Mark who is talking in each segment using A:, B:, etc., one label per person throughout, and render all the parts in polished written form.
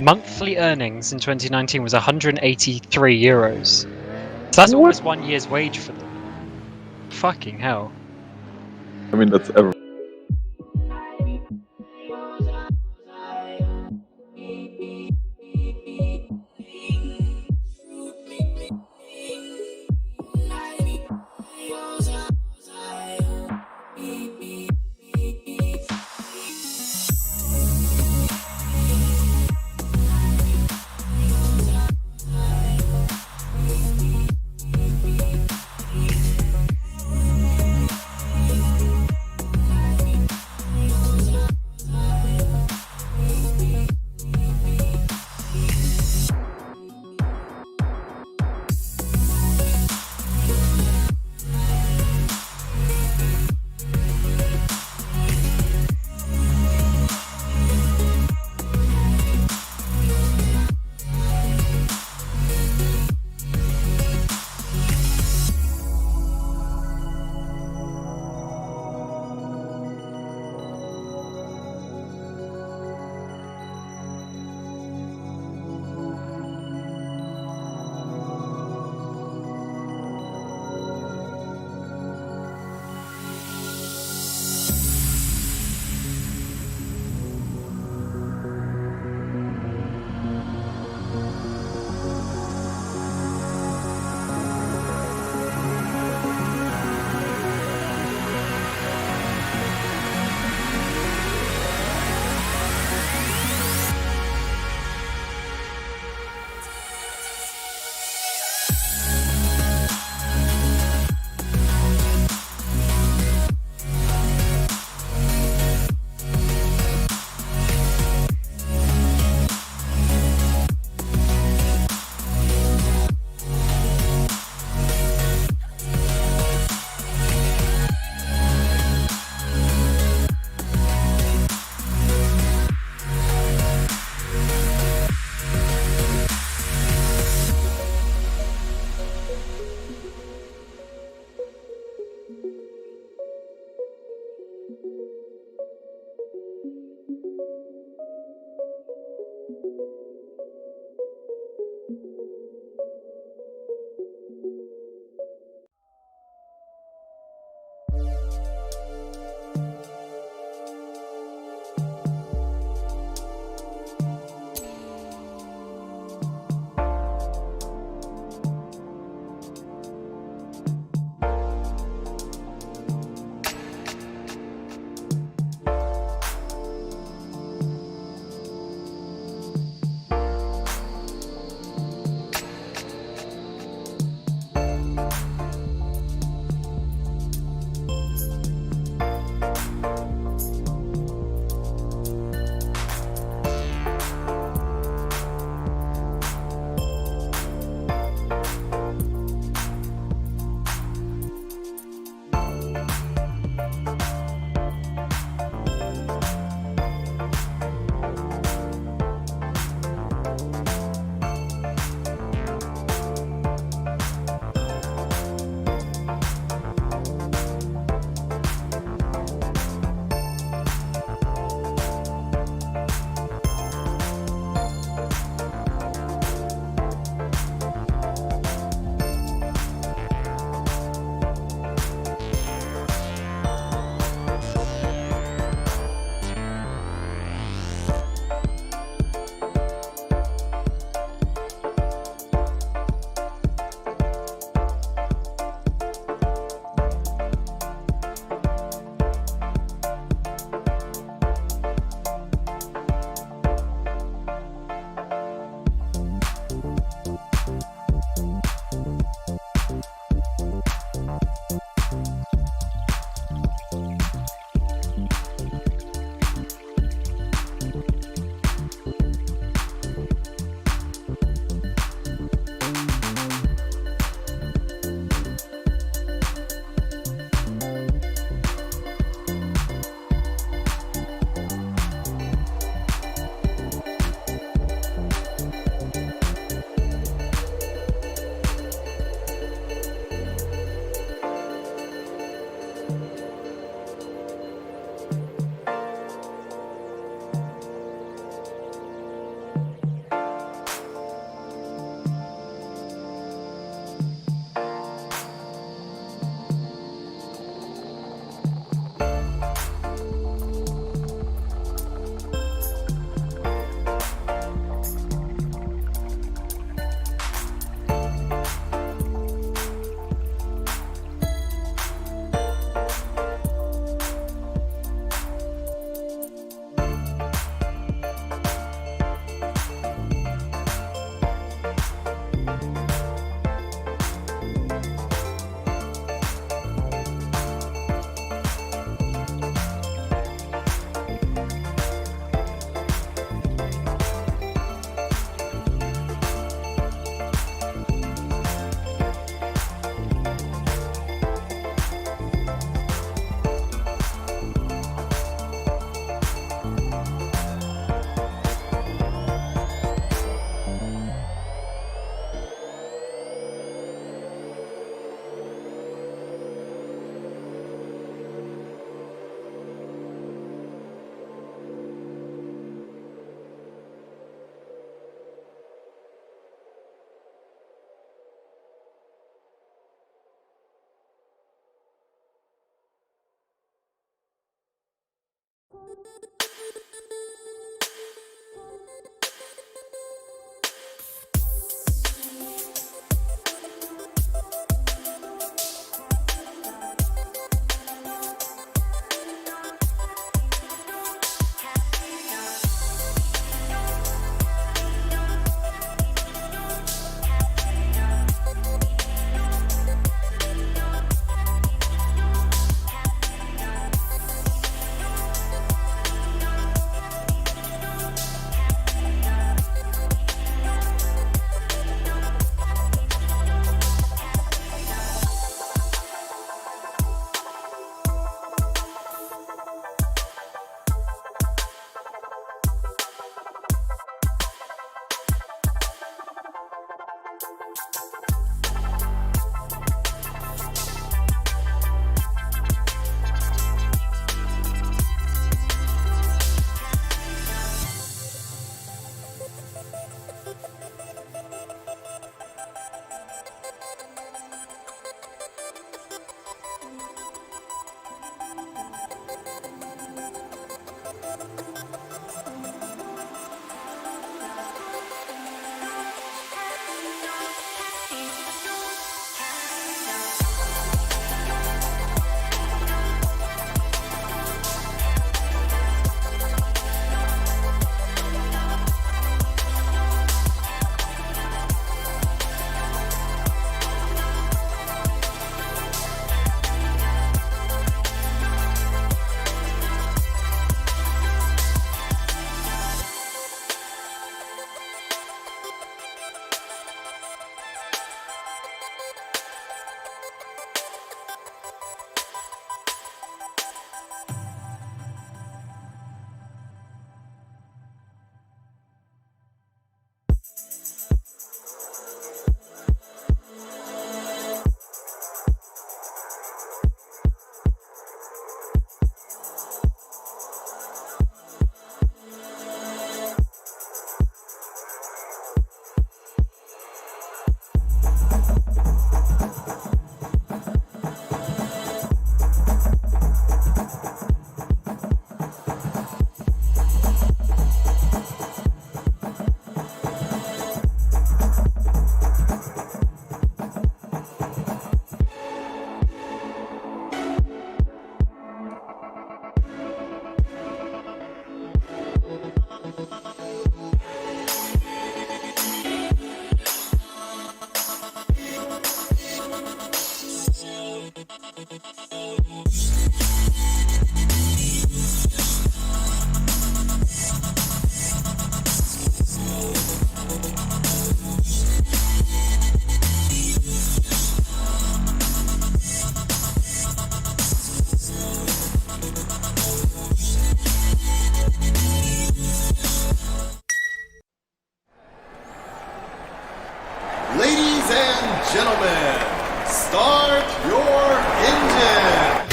A: monthly earnings in 2019 was 183 euros. So that's almost 1 year's wage for them. Fucking hell.
B: I mean, that's ever.
C: gentlemen, start your engine!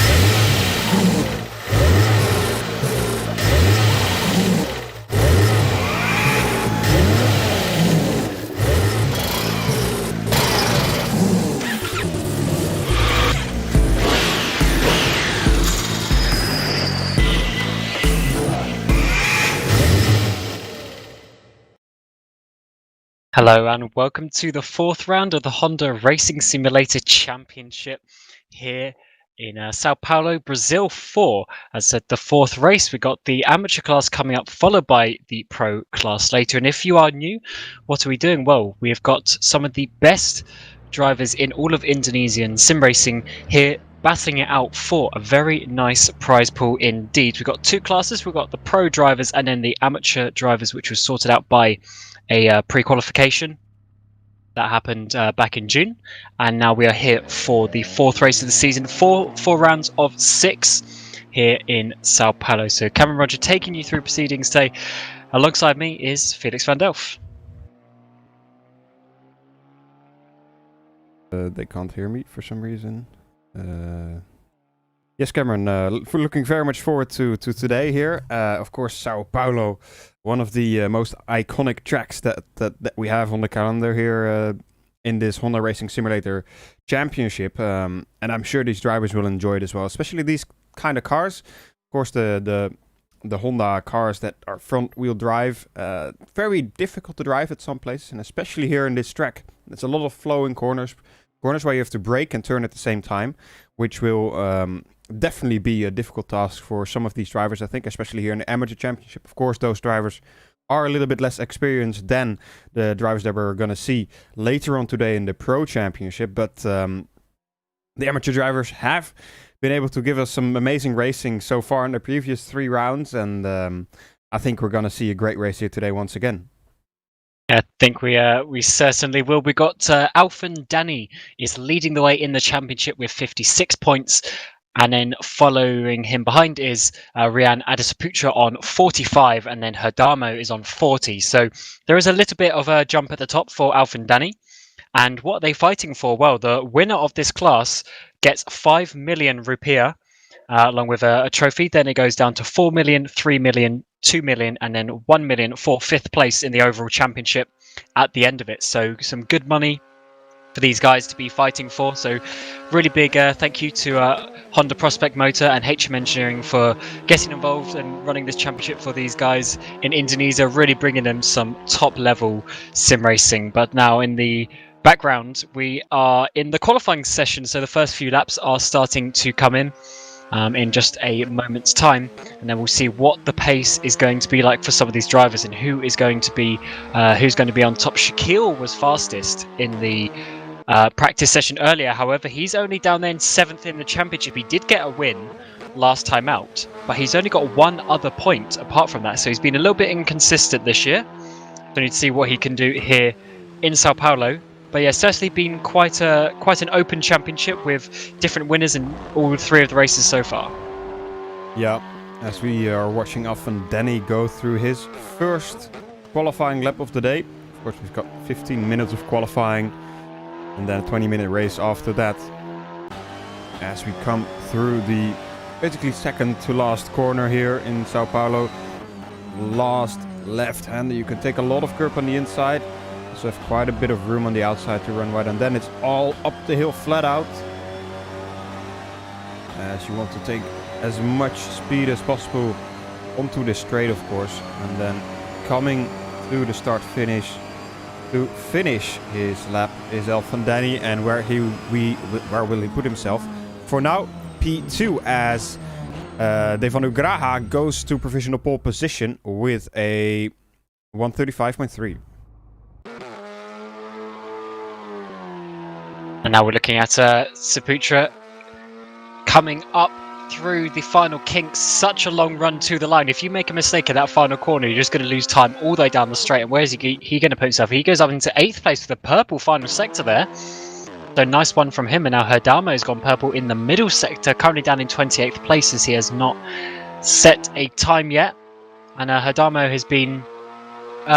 A: Hello and welcome to the fourth round of the Honda Racing Simulator Championship here in Sao Paulo, Brazil 4. As I said, the fourth race, we got the amateur class coming up, followed by the pro class later. And if you are new, what are we doing? Well, we have got some of the best drivers in all of Indonesian sim racing here battling it out for a very nice prize pool indeed. We've got two classes. We've got the pro drivers and then the amateur drivers, which was sorted out by a pre-qualification that happened back in June, and now we are here for the fourth race of the season, four rounds of 6 here in Sao Paulo. So Cameron Roger taking you through proceedings today. Alongside me is Felix van Delft.
D: They can't hear me for some reason. Yes, Cameron, looking very much forward to today here. Of course, Sao Paulo, one of the most iconic tracks that we have on the calendar here in this Honda Racing Simulator Championship. And I'm sure these drivers will enjoy it as well, especially these kind of cars. Of course, the the Honda cars that are front-wheel drive. Very difficult to drive at some places, and especially here in this track. There's a lot of flowing corners where you have to brake and turn at the same time, which will definitely be a difficult task for some of these drivers, I think, especially here in the Amateur Championship. Of course, those drivers are a little bit less experienced than the drivers that we're going to see later on today in the Pro Championship, but the amateur drivers have been able to give us some amazing racing so far in the previous 3 rounds, and I think we're going to see a great race here today once again.
A: I think we certainly will. We got Alphen Danny is leading the way in the championship with 56 points. And then following him behind is Rian Adisaputra on 45, and then Herdamo is on 40. So there is a little bit of a jump at the top for Alphen Danny. And what are they fighting for? Well, the winner of this class gets 5 million rupiah, along with a trophy. Then it goes down to 4 million, 3 million, 2 million, and then 1 million for 5th place in the overall championship at the end of it. So some good money for these guys to be fighting for. So really big thank you to Honda Prospect Motor and HM Engineering for getting involved and running this championship for these guys in Indonesia, really bringing them some top level sim racing. But now in the background we are in the qualifying session, so the first few laps are starting to come in just a moment's time, and then we'll see what the pace is going to be like for some of these drivers and who is going to be on top. Shaquille was fastest in the practice session earlier. However, he's only down there in 7th in the championship. He did get a win last time out, but he's only got 1 other point apart from that, so he's been a little bit inconsistent this year. So we need to see what he can do here in Sao Paulo. But yeah, certainly been quite an open championship with different winners in all 3 of the races so far.
D: Yeah, as we are watching Alphen Danny go through his first qualifying lap of the day. Of course, we've got 15 minutes of qualifying and then a 20-minute race after that. As we come through the basically second to last corner here in Sao Paulo. Last left-hander, you can take a lot of curb on the inside. So have quite a bit of room on the outside to run wide, and then it's all up the hill flat out, as you want to take as much speed as possible onto the straight, of course, and then coming through the start finish to finish his lap is Alphen Danny, and where will he put himself? For now, P2, as Devanu Graha goes to provisional pole position with a 135.3.
A: And now we're looking at Saputra coming up through the final kinks. Such a long run to the line. If you make a mistake at that final corner, you're just going to lose time all the way down the straight. And where is he going to put himself? He goes up into 8th place for the purple final sector there. So nice one from him. And now Herdamo has gone purple in the middle sector, currently down in 28th place, as he has not set a time yet. And Herdamo has been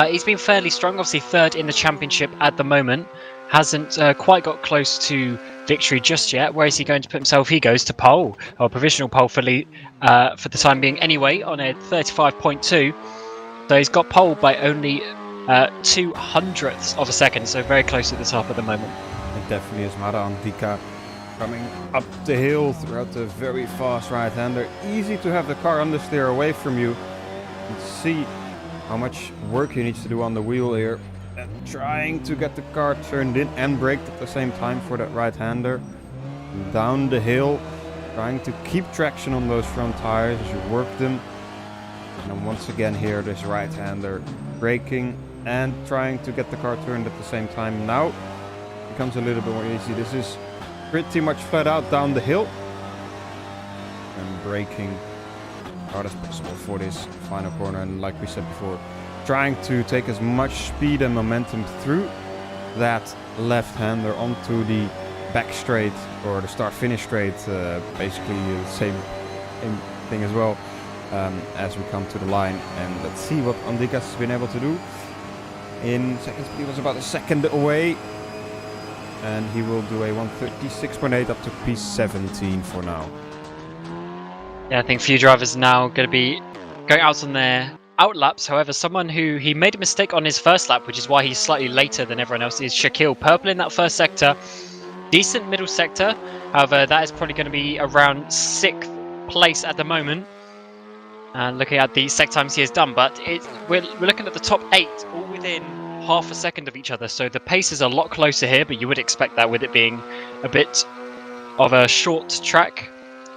A: he's been fairly strong, obviously 3rd in the championship at the moment. Hasn't quite got close to victory just yet. Where is he going to put himself? He goes to pole, or provisional pole for the time being anyway, on a 35.2. So he's got pole by only 200ths of a second, so very close at the top at the moment.
D: It definitely is. Mara Andika coming up the hill throughout the very fast right-hander. Easy to have the car understeer away from you and see how much work he needs to do on the wheel here. And trying to get the car turned in and braked at the same time for that right-hander. Down the hill, trying to keep traction on those front tires as you work them. And then once again here, this right-hander braking and trying to get the car turned at the same time. Now it becomes a little bit more easy. This is pretty much flat out down the hill. And braking hard as possible for this final corner. And like we said before, trying to take as much speed and momentum through that left-hander onto the back straight, or the start-finish straight, basically the same thing as well, as we come to the line. And let's see what Andikas has been able to do. In seconds, he was about a second away, and he will do a 136.8 up to P17 for now.
A: Yeah, I think a few drivers now going to be going out on their out laps. However, someone who he made a mistake on his first lap, which is why he's slightly later than everyone else, is Shaquille. Purple in that first sector, decent middle sector. However, that is probably going to be around 6th place at the moment. And looking at the sec times he has done, but we're looking at the top 8 all within half a second of each other, so the pace is a lot closer here, but you would expect that with it being a bit of a short track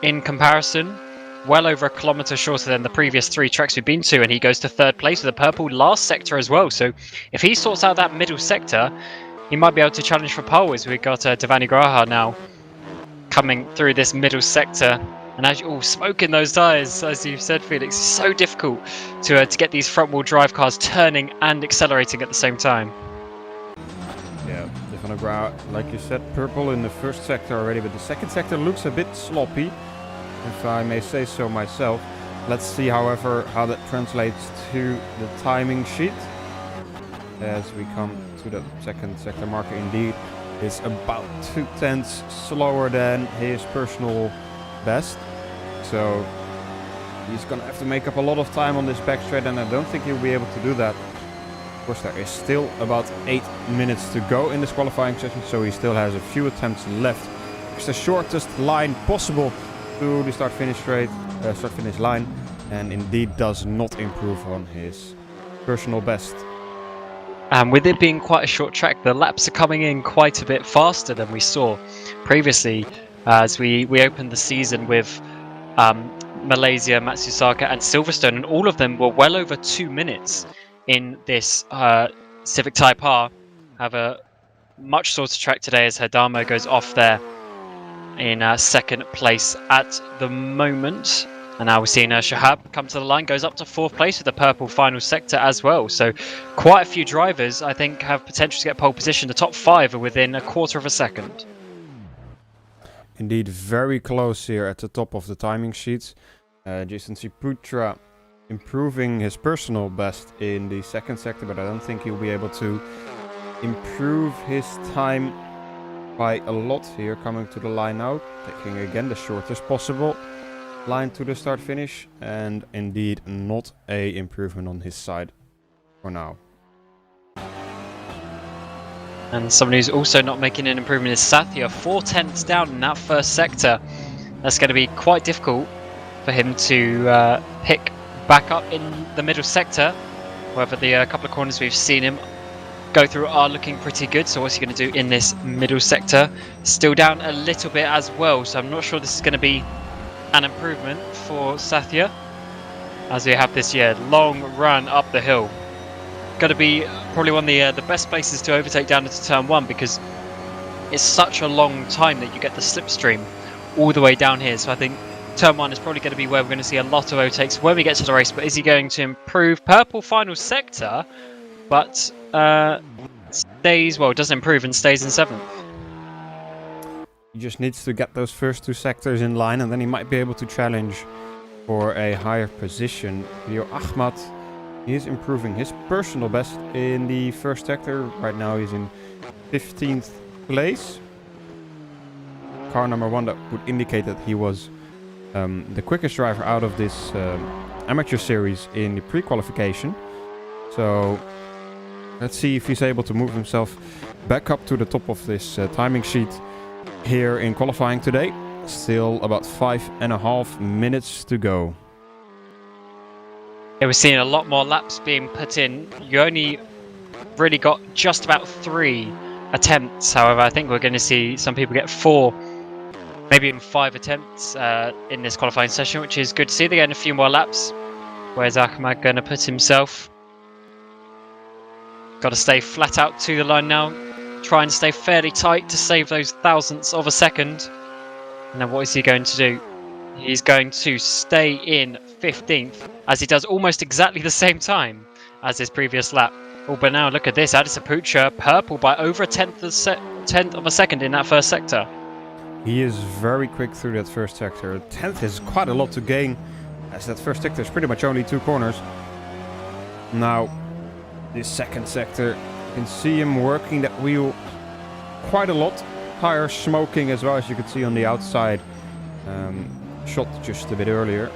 A: in comparison. Well over a kilometre shorter than the previous 3 tracks we've been to, and he goes to 3rd place with a purple last sector as well. So if he sorts out that middle sector, he might be able to challenge for pole, as we've got Devani Graha now coming through this middle sector. And as you smoking those tyres, as you've said, Felix, it's so difficult to get these front-wheel drive cars turning and accelerating at the same time.
D: Yeah, Devani Graha, like you said, purple in the first sector already, but the second sector looks a bit sloppy, if I may say so myself. Let's see, however, how that translates to the timing sheet. As we come to the second sector marker, indeed, is about 0.2 slower than his personal best. So he's going to have to make up a lot of time on this back straight, and I don't think he'll be able to do that. Of course, there is still about 8 minutes to go in this qualifying session, so he still has a few attempts left. It's the shortest line possible to the start-finish line, and indeed does not improve on his personal best.
A: And with it being quite a short track, the laps are coming in quite a bit faster than we saw previously, as we opened the season with Malaysia, Matsusaka and Silverstone, and all of them were well over 2 minutes in this Civic Type R. Have a much shorter track today, as Hadamo goes off there in 2nd place at the moment. And now we're seeing Shahab come to the line, goes up to 4th place with the purple final sector as well. So quite a few drivers, I think, have potential to get pole position. The top 5 are within a quarter of a second.
D: Indeed, very close here at the top of the timing sheets. Jason Ciputra improving his personal best in the second sector, but I don't think he'll be able to improve his time by a lot here, coming to the line now, taking again the shortest possible line to the start finish, and indeed not a improvement on his side for now.
A: And someone who's also not making an improvement is Sathya, 4/10 down in that first sector. That's going to be quite difficult for him to pick back up in the middle sector. However, the couple of corners we've seen him go through are looking pretty good. So what's he going to do in this middle sector? Still down a little bit as well, so I'm not sure this is going to be an improvement for Sathya, as we have this long run up the hill. Going to be probably one of the best places to overtake down into turn 1, because it's such a long time that you get the slipstream all the way down here. So I think turn 1 is probably going to be where we're going to see a lot of overtakes when we get to the race. But is he going to improve? Purple final sector, but doesn't improve and stays in 7th.
D: He just needs to get those first 2 sectors in line, and then he might be able to challenge for a higher position. Leo Ahmad, he is improving his personal best in the first sector. Right now he's in 15th place. Car number 1 that would indicate that he was the quickest driver out of this amateur series in the pre-qualification. So let's see if he's able to move himself back up to the top of this timing sheet here in qualifying today. Still about 5.5 minutes to go.
A: Yeah, we're seeing a lot more laps being put in. You only really got just about 3 attempts. However, I think we're going to see some people get 4, maybe even 5 attempts in this qualifying session, which is good to see. They're getting a few more laps. Where's Ahmad going to put himself? Got to stay flat out to the line now. Try and stay fairly tight to save those thousandths of a second. And then what is he going to do? He's going to stay in 15th, as he does almost exactly the same time as his previous lap. Oh, but now look at this. Addis Pucha, purple by over a tenth of a second in that first sector.
D: He is very quick through that first sector. A tenth is quite a lot to gain, as that first sector is pretty much only 2 corners. Now, this second sector, you can see him working that wheel quite a lot. Tires smoking as well, as you could see on the outside shot just a bit earlier.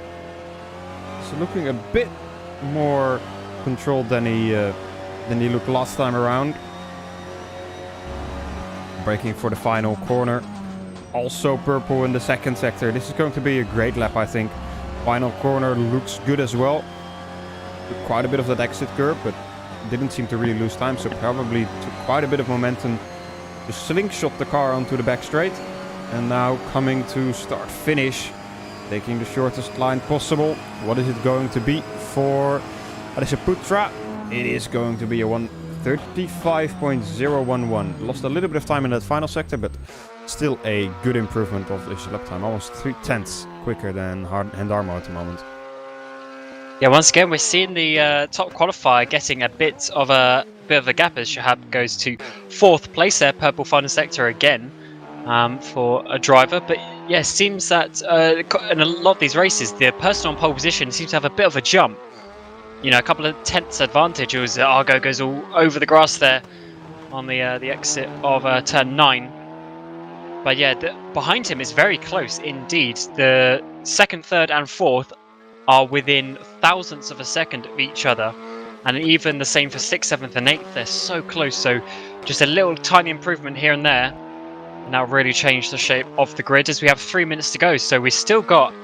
D: So looking a bit more controlled than he looked last time around. Braking for the final corner. Also purple in the second sector. This is going to be a great lap, I think. Final corner looks good as well. Took quite a bit of that exit curve, but didn't seem to really lose time, so probably took quite a bit of momentum to slingshot the car onto the back straight. And now coming to start finish, taking the shortest line possible. What is it going to be for Adesapoutra? It is going to be a 1:35.011. Lost a little bit of time in that final sector, but still a good improvement of this lap time. Almost 3/10 quicker than Hendarmo at the moment.
A: Yeah, once again, we're seeing the top qualifier getting a bit of a gap as Shahab goes to 4th place there, purple final sector again for a driver. But yeah, it seems that in a lot of these races, the person on pole position seems to have a bit of a jump. You know, a couple of tenths advantage as Argo goes all over the grass there on the exit of turn 9. But yeah, behind him is very close indeed. The 2nd, 3rd and 4th are within thousandths of a second of each other. And even the same for 6th, 7th and 8th. They're so close. So just a little tiny improvement here and there. And that'll really change the shape of the grid as we have 3 minutes to go. So we've still got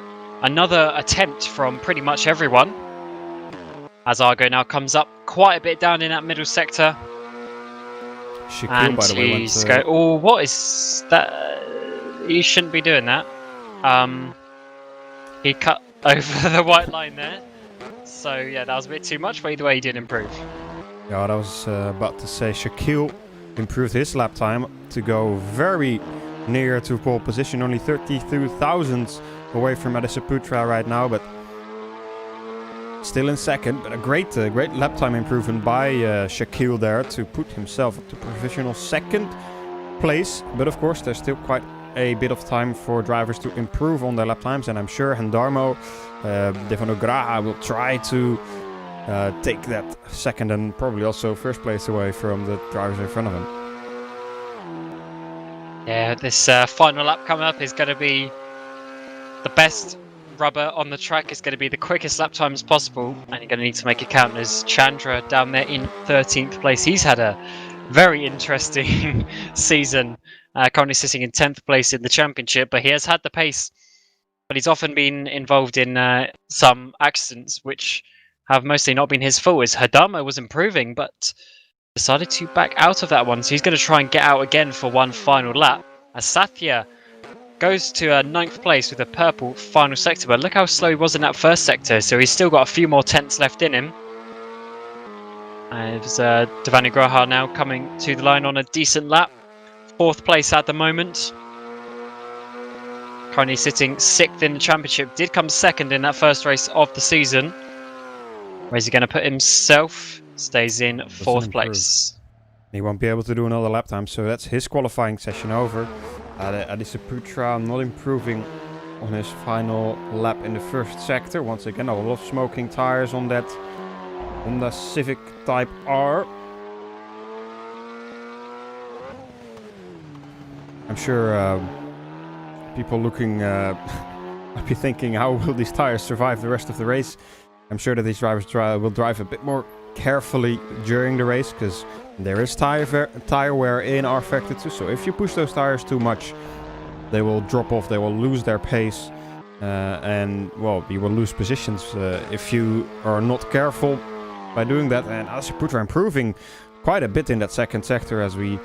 A: another attempt from pretty much everyone. As Argo now comes up quite a bit down in that middle sector.
D: Shaquille, by the way, went to...
A: Oh, what is that? He shouldn't be doing that. He cut over the white line there. So yeah, that was a bit too much, but either way he did improve.
D: Yeah, I was about to say Shaquille improved his lap time to go very near to pole position, only 32 thousandths away from Adesapoutra right now, but still in second. But a great lap time improvement by Shaquille there to put himself up to provisional 2nd place. But of course, there's still quite a bit of time for drivers to improve on their lap times, and I'm sure Hendarmo, Devano Graha will try to take that 2nd and probably also 1st place away from the drivers in front of him.
A: Yeah, this final lap coming up is going to be the best rubber on the track. Is going to be the quickest lap times possible, and you're going to need to make it count. As Chandra down there in 13th place, he's had a very interesting season, currently sitting in 10th place in the championship, but he has had the pace, but he's often been involved in some accidents which have mostly not been his fault. As Hadama was improving but decided to back out of that one, so he's going to try and get out again for one final lap. As Satya goes to 9th place with a purple final sector, but look how slow he was in that 1st sector, so he's still got a few more tenths left in him. It's Devani Graha now coming to the line on a decent lap. 4th place at the moment. Currently sitting 6th in the championship. Did come 2nd in that 1st race of the season. Where's he going to put himself? Stays in 4th place.
D: He won't be able to do another lap time, so that's his qualifying session over. Adesapoutra not improving on his final lap in the 1st sector. Once again, a lot of smoking tires on that Honda Civic Type R. I'm sure people looking might be thinking, how will these tires survive the rest of the race? I'm sure that these drivers will drive a bit more carefully during the race, because there is tire wear in R-Factor 2. So if you push those tires too much, they will drop off, they will lose their pace, and well, you will lose positions if you are not careful by doing that. And Adesapoutra improving quite a bit in that 2nd sector as we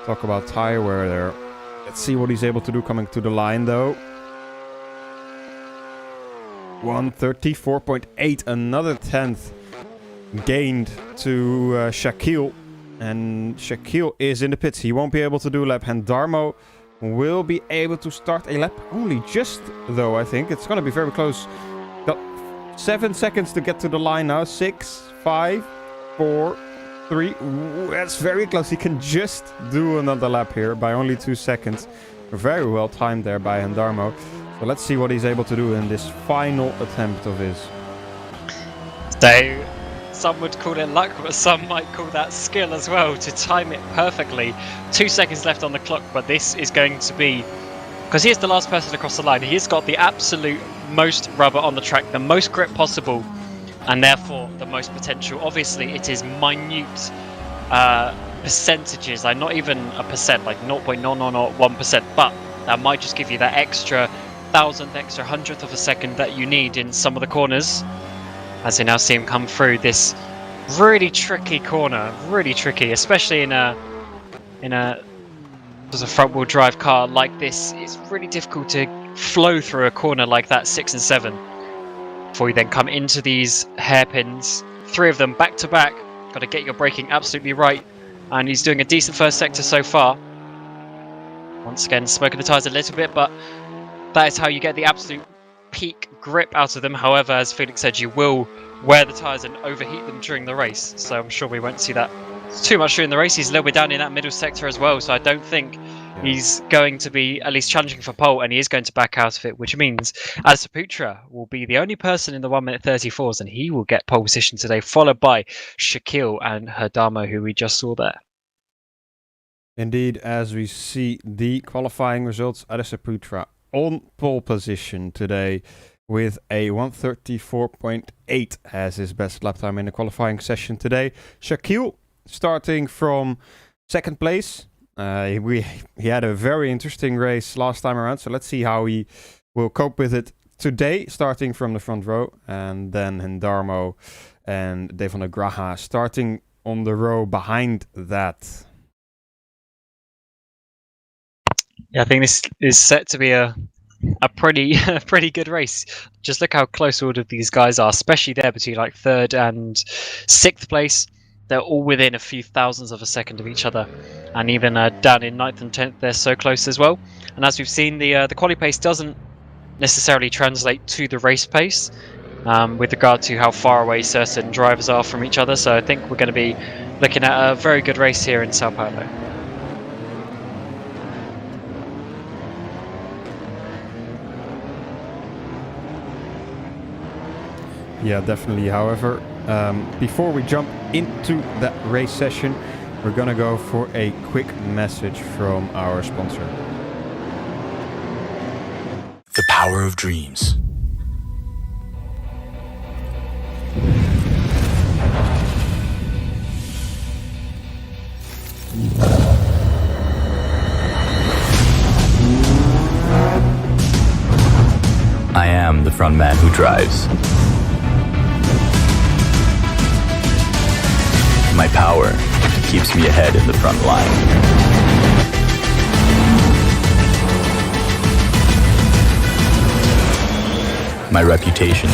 D: talk about tire wear there. Let's see what he's able to do coming to the line though. 1:34.8, another 10th gained to Shaquille. And Shaquille is in the pits. He won't be able to do a lap. Hendarmo will be able to start a lap. Only just though, I think. It's going to be very close. Got 7 seconds to get to the line now. 6, 5, 4, 3. Ooh, that's very close. He can just do another lap here by only 2 seconds. Very well timed there by Hendarmo. So let's see what he's able to do in this final attempt of his.
A: So some would call it luck, but some might call that skill as well, to time it perfectly. 2 seconds left on the clock, but this is going to be, because he is the last person across the line, he's got the absolute most rubber on the track, the most grip possible, and therefore the most potential. Obviously it is minute percentages, like not even a percent, like 0.0001%, but that might just give you that extra thousandth extra hundredth of a second that you need in some of the corners. As you now see him come through this really tricky corner, really tricky, especially in a front-wheel drive car like this. It's really difficult to flow through a corner like that, 6 and 7, before you then come into these hairpins. 3 of them back to back. Got to get your braking absolutely right, and he's doing a decent first sector so far. Once again, smoking the tyres a little bit, but that is how you get the absolute peak grip out of them. However, as Felix said, you will wear the tyres and overheat them during the race, so I'm sure we won't see that too much during the race. He's a little bit down in that middle sector as well, so I don't think he's going to be at least challenging for pole, and he is going to back out of it, which means Adisaputra will be the only person in the 1 minute 34s, and he will get pole position today, followed by Shaquille and Herdamo, who we just saw there.
D: Indeed, as we see the qualifying results, Adisaputra on pole position today with a 1:34.8 as his best lap time in the qualifying session today. Shaquille starting from second place. He had a very interesting race last time around, so let's see how he will cope with it today, starting from the front row, and then Hendarmo and Devon Graha starting on the row behind that.
A: Yeah, I think this is set to be a pretty good race. Just look how close all of these guys are, especially there between like 3rd and 6th place. They're all within a few thousandths of a second of each other, and even down in 9th and 10th, they're so close as well. And as we've seen, the quali pace doesn't necessarily translate to the race pace with regard to how far away certain drivers are from each other. So I think we're going to be looking at a very good race here in Sao Paulo.
D: Yeah, definitely. However, before we jump into that race session, we're gonna go for a quick message from our sponsor.
E: The power of dreams. I am the front man who drives. My power keeps me ahead in the front line. My reputation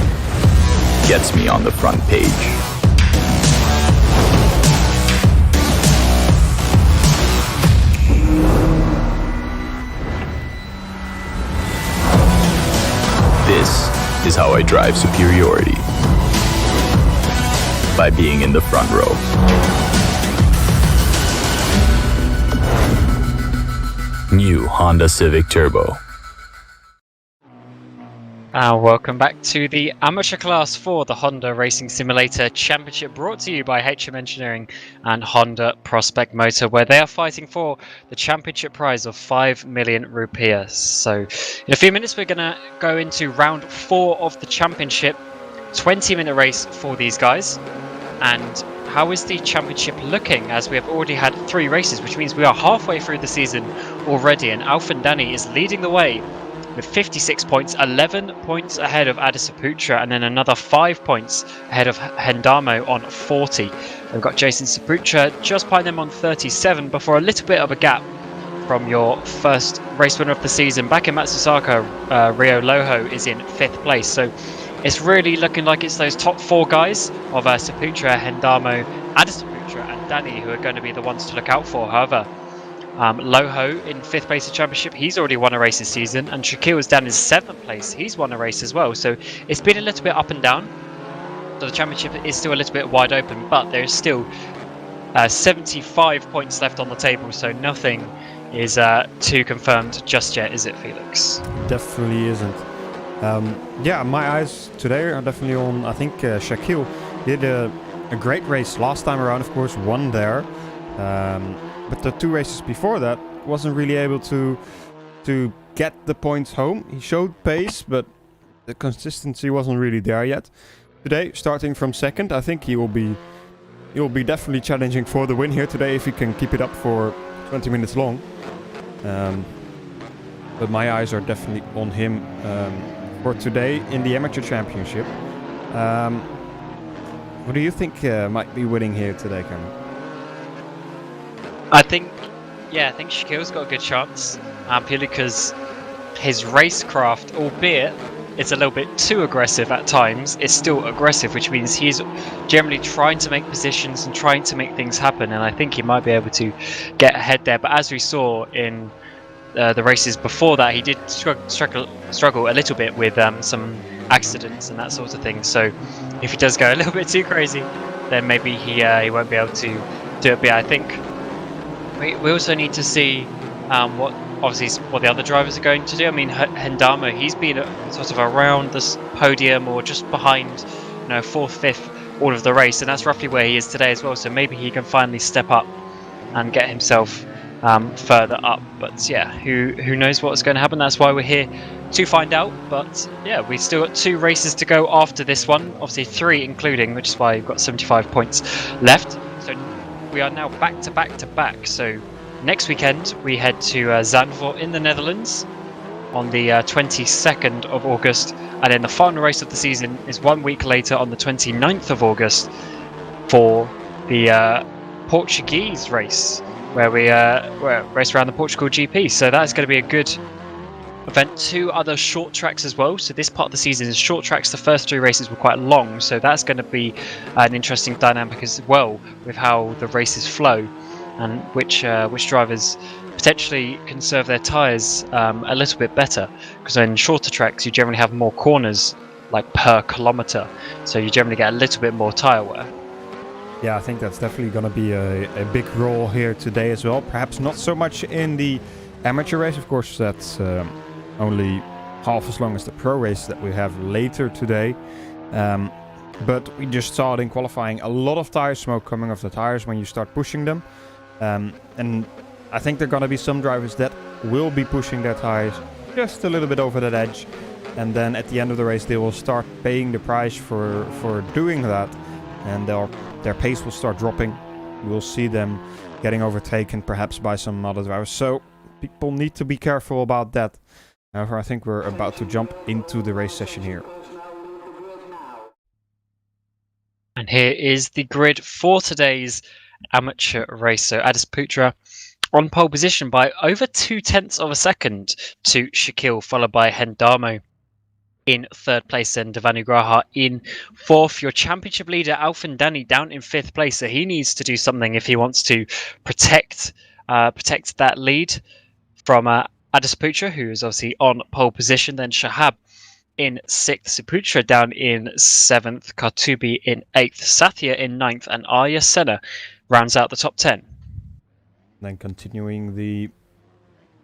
E: gets me on the front page. This is how I drive superiority. By being in the front row. New Honda Civic Turbo.
A: Welcome back to the amateur class for the Honda Racing Simulator Championship, brought to you by HM Engineering and Honda Prospect Motor, where they are fighting for the championship prize of 5 million rupiah. So in a few minutes we're going to go into round 4 of the championship. 20-minute race for these guys. And how is the championship looking, as we have already had 3 races, which means we are halfway through the season already, and Alfandani is leading the way with 56 points, 11 points ahead of Adisaputra, and then another 5 points ahead of Hendamo on 40. We've got Jason Saputra just behind them on 37, before a little bit of a gap from your first race winner of the season back in Matsusaka. Rio Loho is in 5th place, so it's really looking like it's those top 4 guys of Saputra, Hendamo, Adisaputra and Danny who are going to be the ones to look out for. However, Loho in 5th place of championship, he's already won a race this season, and Shaquille is down in 7th place, he's won a race as well. So it's been a little bit up and down, so the championship is still a little bit wide open, but there's still 75 points left on the table, so nothing is too confirmed just yet, is it, Felix?
D: Definitely isn't. Yeah, my eyes today are definitely on, I think, Shaquille. He did a great race last time around, of course, won there. But the 2 races before that, wasn't really able to get the points home. He showed pace, but the consistency wasn't really there yet. Today, starting from 2nd, I think he will be definitely challenging for the win here today if he can keep it up for 20 minutes long. but my eyes are definitely on him for today in the Amateur Championship. Who do you think might be winning here today, Cameron?
A: I think Shaquille's got a good chance, purely because his racecraft, albeit it's a little bit too aggressive at times, is still aggressive, which means he's generally trying to make positions and trying to make things happen, and I think he might be able to get ahead there. But as we saw in the races before that, he did struggle a little bit with some accidents and that sort of thing. So if he does go a little bit too crazy, then maybe he won't be able to do it. But yeah, I think we also need to see what the other drivers are going to do. I mean, Hendamo, he's been sort of around this podium or just behind, 4th, 5th all of the race, and that's roughly where he is today as well. So maybe he can finally step up and get himself further up. But yeah, who knows what's going to happen? That's why we're here to find out. But yeah, we've still got 2 races to go after this one. Obviously 3 including, which is why we've got 75 points left. So we are now back to back to back. So next weekend we head to Zandvoort in the Netherlands on the 22nd of August, and then the final race of the season is 1 week later on the 29th of August for the Portuguese race, where we race around the Portugal GP. So that's going to be a good event. 2 other short tracks as well. So this part of the season is short tracks. The first 3 races were quite long, so that's going to be an interesting dynamic as well with how the races flow and which drivers potentially conserve their tyres a little bit better, because in shorter tracks you generally have more corners, like per kilometre, so you generally get a little bit more tyre wear.
D: Yeah, I think that's definitely going to be a big role here today as well. Perhaps not so much in the amateur race, of course, that's only half as long as the pro race that we have later today. But we just saw it in qualifying, a lot of tire smoke coming off the tires when you start pushing them. And I think there are going to be some drivers that will be pushing their tires just a little bit over that edge. And then at the end of the race, they will start paying the price for doing that. And their pace will start dropping. We'll see them getting overtaken perhaps by some other drivers. So people need to be careful about that. However, I think we're about to jump into the race session here.
A: And here is the grid for today's amateur race. So Adesputra on pole position by over 0.2 of a second to Shaquille, followed by Hendamo in 3rd place, and Devanugraha in 4th. Your championship leader Alphen Danny down in 5th place, so he needs to do something if he wants to protect that lead from Adesputra, who is obviously on pole position. Then Shahab in 6th, Suputra down in 7th, Kartubi in 8th, Sathya in 9th, and Arya Senna rounds out the top 10.
D: Then continuing the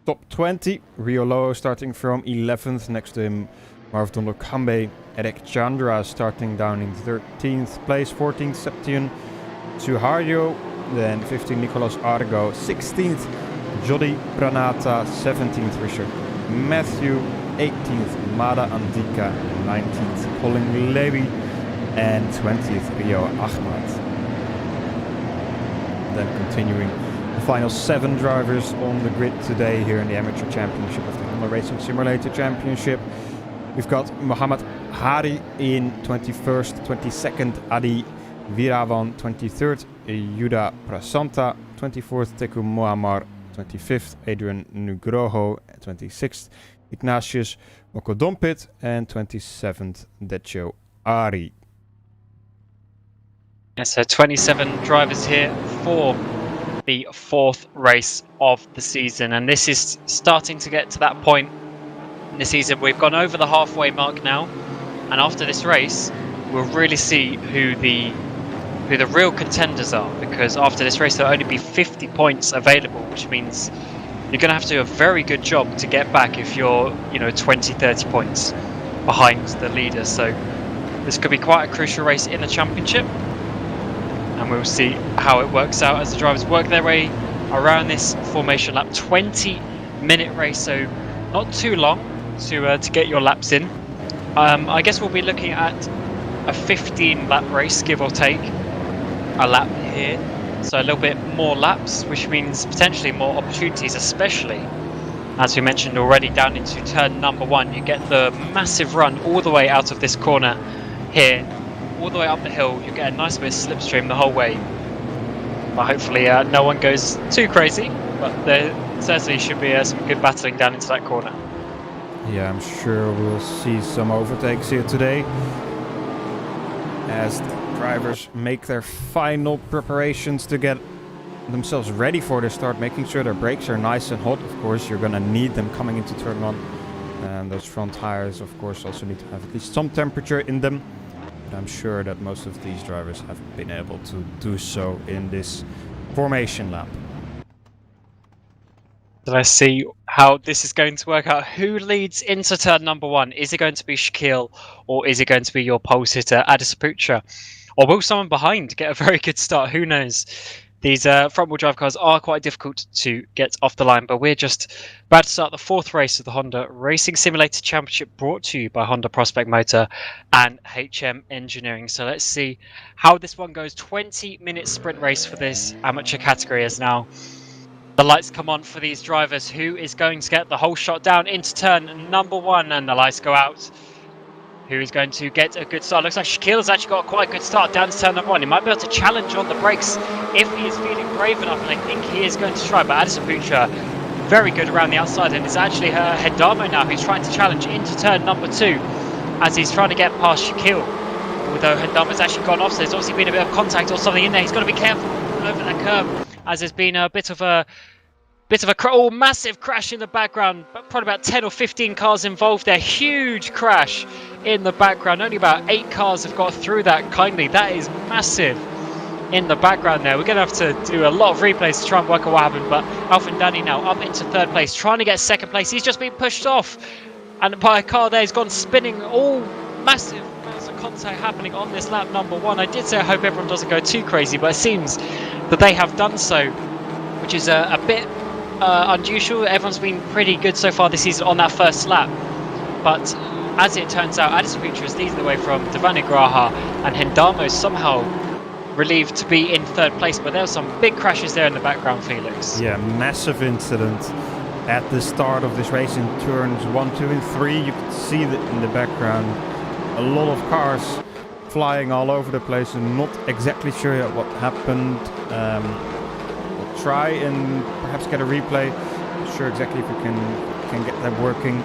D: top 20, Riolo starting from 11th, next to him Marvdondo Kambe, Eric Chandra starting down in 13th place, 14th Septian Suharjo, then 15th Nicolas Argo, 16th Jody Pranata, 17th Richard Matthew, 18th Mada Andika, 19th Colin Levy, and 20th Rio Ahmad. Then continuing the final 7 drivers on the grid today here in the Amateur Championship of the Honda Racing Simulator Championship. We've got Muhammad Hari in 21st, 22nd Adi Viravan, 23rd Yuda Prasanta, 24th Teku Muammar, 25th Adrian Nugroho, 26th Ignatius Mokodompit, and 27th Decho Ari.
A: Yeah, so 27 drivers here for the 4th race of the season, and this is starting to get to that point in the season. We've gone over the halfway mark now, and after this race we'll really see who the real contenders are, because after this race there'll only be 50 points available, which means you're going to have to do a very good job to get back if you're 20-30 points behind the leader. So this could be quite a crucial race in the championship, and we'll see how it works out as the drivers work their way around this formation lap. 20-minute race, so not too long to get your laps in. I guess we'll be looking at a 15-lap race, give or take a lap here, so a little bit more laps, which means potentially more opportunities, especially As we mentioned already, down into turn number 1, you get the massive run all the way out of this corner here, all the way up the hill. You get a nice bit of slipstream the whole way. But hopefully no one goes too crazy, but there certainly should be some good battling down into that corner.
D: Yeah, I'm sure we'll see some overtakes here today as the drivers make their final preparations to get themselves ready for the start, making sure their brakes are nice and hot. Of course, you're gonna need them coming into turn 1, and those front tires, of course, also need to have at least some temperature in them. But I'm sure that most of these drivers have been able to do so in this formation lap.
A: Let's see how this is going to work out. Who leads into turn number 1? Is it going to be Shaquille, or is it going to be your pole sitter, Adisaputra? Or will someone behind get a very good start? Who knows? These front-wheel drive cars are quite difficult to get off the line, but we're just about to start the 4th race of the Honda Racing Simulator Championship, brought to you by Honda Prospect Motor and HM Engineering. So let's see how this one goes. 20-minute sprint race for this amateur category as now the lights come on for these drivers. Who is going to get the whole shot down into turn number 1? And the lights go out. Who is going to get a good start? Looks like Shaquille has actually got quite a good start down to turn number 1. He might be able to challenge on the brakes if he is feeling brave enough, and I think he is going to try. But Adisaputra, very good around the outside, and it's actually Hendamo now who's trying to challenge into turn number 2 as he's trying to get past Shaquille. Although Hendamo's actually gone off, so there's obviously been a bit of contact or something in there. He's got to be careful over that curb, as there's been a bit of a massive crash in the background, but probably about 10 or 15 cars involved there. Huge crash in the background. Only about 8 cars have got through that kindly. That is massive in the background there. We're going to have to do a lot of replays to try and work out what happened, but Alfin Danny now up into 3rd place, trying to get 2nd place. He's just been pushed off, and by a car there, he's gone spinning. All massive amounts of contact happening on this lap number 1. I did say I hope everyone doesn't go too crazy, but it seems that they have done so, which is a bit unusual. Everyone's been pretty good so far this season on that first lap, but as it turns out, Adisaputra is leading the way from Devanigraha, and Hendamo somehow relieved to be in 3rd place, but there were some big crashes there in the background, Felix.
D: Yeah, massive incident at the start of this race in turns 1, 2 and 3. You can see that in the background a lot of cars flying all over the place, and not exactly sure what happened. We'll try and perhaps get a replay. Not sure exactly if we can get that working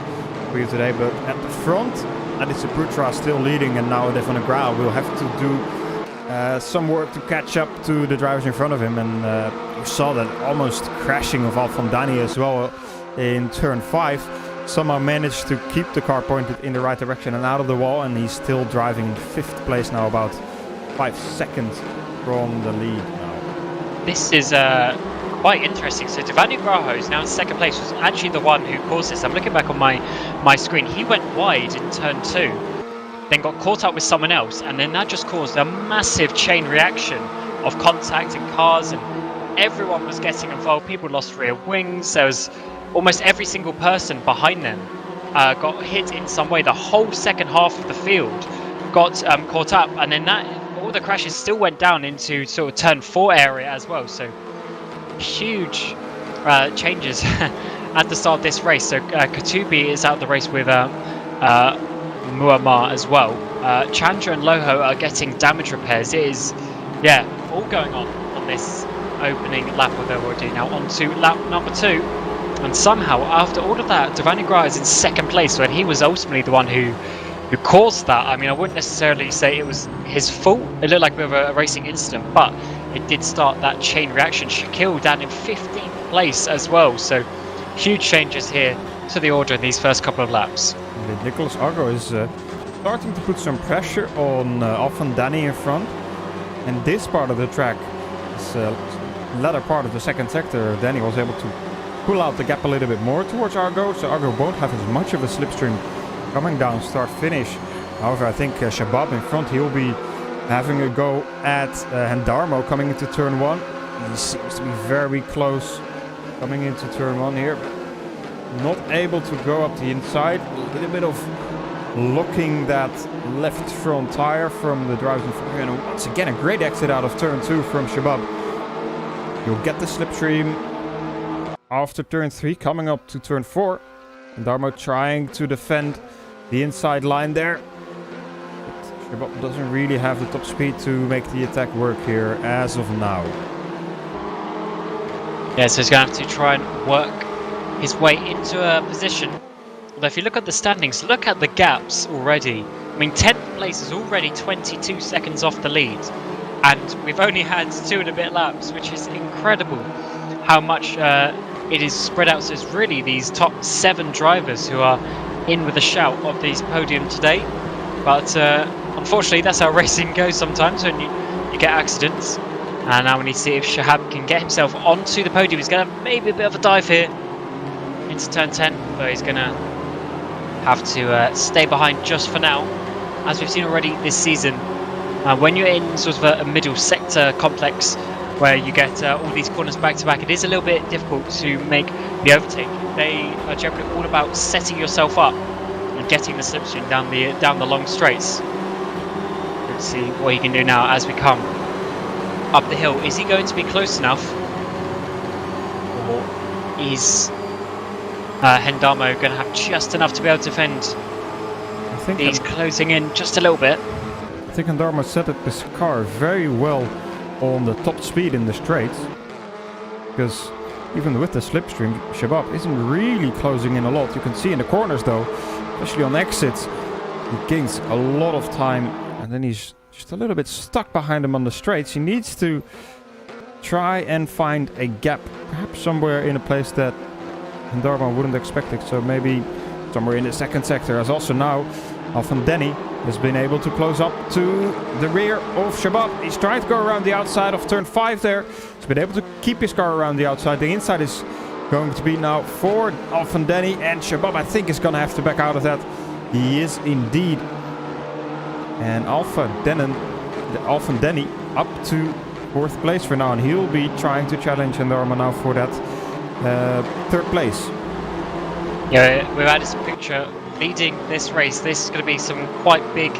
D: for you today, but at the front, Adisaputra still leading, and now Devanigraha will have to do some work to catch up to the drivers in front of him. And you saw that almost crashing of Alfin Danny as well in turn 5. Somehow managed to keep the car pointed in the right direction and out of the wall, and he's still driving in 5th place now, about 5 seconds from the lead now.
A: This is quite interesting. So Devanigraha is now in 2nd place, was actually the one who caused this. I'm looking back on my screen. He went wide in turn 2, then got caught up with someone else, and then that just caused a massive chain reaction of contact in cars, and everyone was getting involved. People lost rear wings. There was almost every single person behind them got hit in some way. The whole second half of the field got caught up, and then all the crashes still went down into sort of turn 4 area as well. So huge changes at the start of this race. So Katubi is out of the race with Muammar as well. Chandra and Loho are getting damage repairs. It is, all going on this opening lap of their already. Now on to lap number 2. And somehow, after all of that, Devanigraha is in 2nd place when he was ultimately the one who caused that. I mean, I wouldn't necessarily say it was his fault. It looked like a bit of a racing incident, but it did start that chain reaction. Shaquille down in 15th place as well. So huge changes here to the order in these first couple of laps.
D: And Nicholas Argo is starting to put some pressure on Alfin Danny in front. And this part of the track, this latter part of the 2nd sector, Danny was able to pull out the gap a little bit more towards Argo, so Argo won't have as much of a slipstream coming down start-finish. However, I think Shabab in front, he'll be having a go at Hendarmo coming into turn 1. He seems to be very close coming into turn 1 here. Not able to go up the inside. A little bit of locking that left front tire from the drivers in front. And once again, a great exit out of turn 2 from Shabab. You'll get the slipstream. after turn 3, coming up to turn 4. And Darmo trying to defend the inside line there. But Shabab doesn't really have the top speed to make the attack work here as of now.
A: Yeah, so he's going to have to try and work his way into a position. Although if you look at the standings, look at the gaps already. I mean, 10th place is already 22 seconds off the lead. And we've only had 2 and a bit laps, which is incredible how much it is spread out. So it's really these top 7 drivers who are in with a shout of this podium today. But unfortunately, that's how racing goes sometimes when you get accidents. And now we need to see if Shahab can get himself onto the podium. He's going to have maybe a bit of a dive here into turn 10, but he's going to have to stay behind just for now. As we've seen already this season, when you're in sort of a middle sector complex where you get all these corners back to back, it is a little bit difficult to make the overtake. They are generally all about setting yourself up and getting the slipstream down the long straights. Let's see what he can do now as we come up the hill. Is he going to be close enough, or is Hendamo going to have just enough to be able to defend?
D: I think
A: he's closing in just a little bit.
D: I think Hendamo set up his car very well on the top speed in the straights, because even with the slipstream, Shabab isn't really closing in a lot. You can see in the corners though, especially on exits, he gains a lot of time, and then he's just a little bit stuck behind him on the straights. He needs to try and find a gap, perhaps somewhere in a place that Hendamo wouldn't expect it. So maybe somewhere in the second sector, as also now Alphan Denny has been able to close up to the rear of Shabab. He's trying to go around the outside of turn 5 there. He's been able to keep his car around the outside. The inside is going to be now for Alphan Denny, and Shabab, I think, is going to have to back out of that. He is indeed. And Alphan Denny up to 4th place for now, and he'll be trying to challenge Hendamo now for that 3rd place.
A: Yeah, we've added some picture leading this race. This is going to be some quite big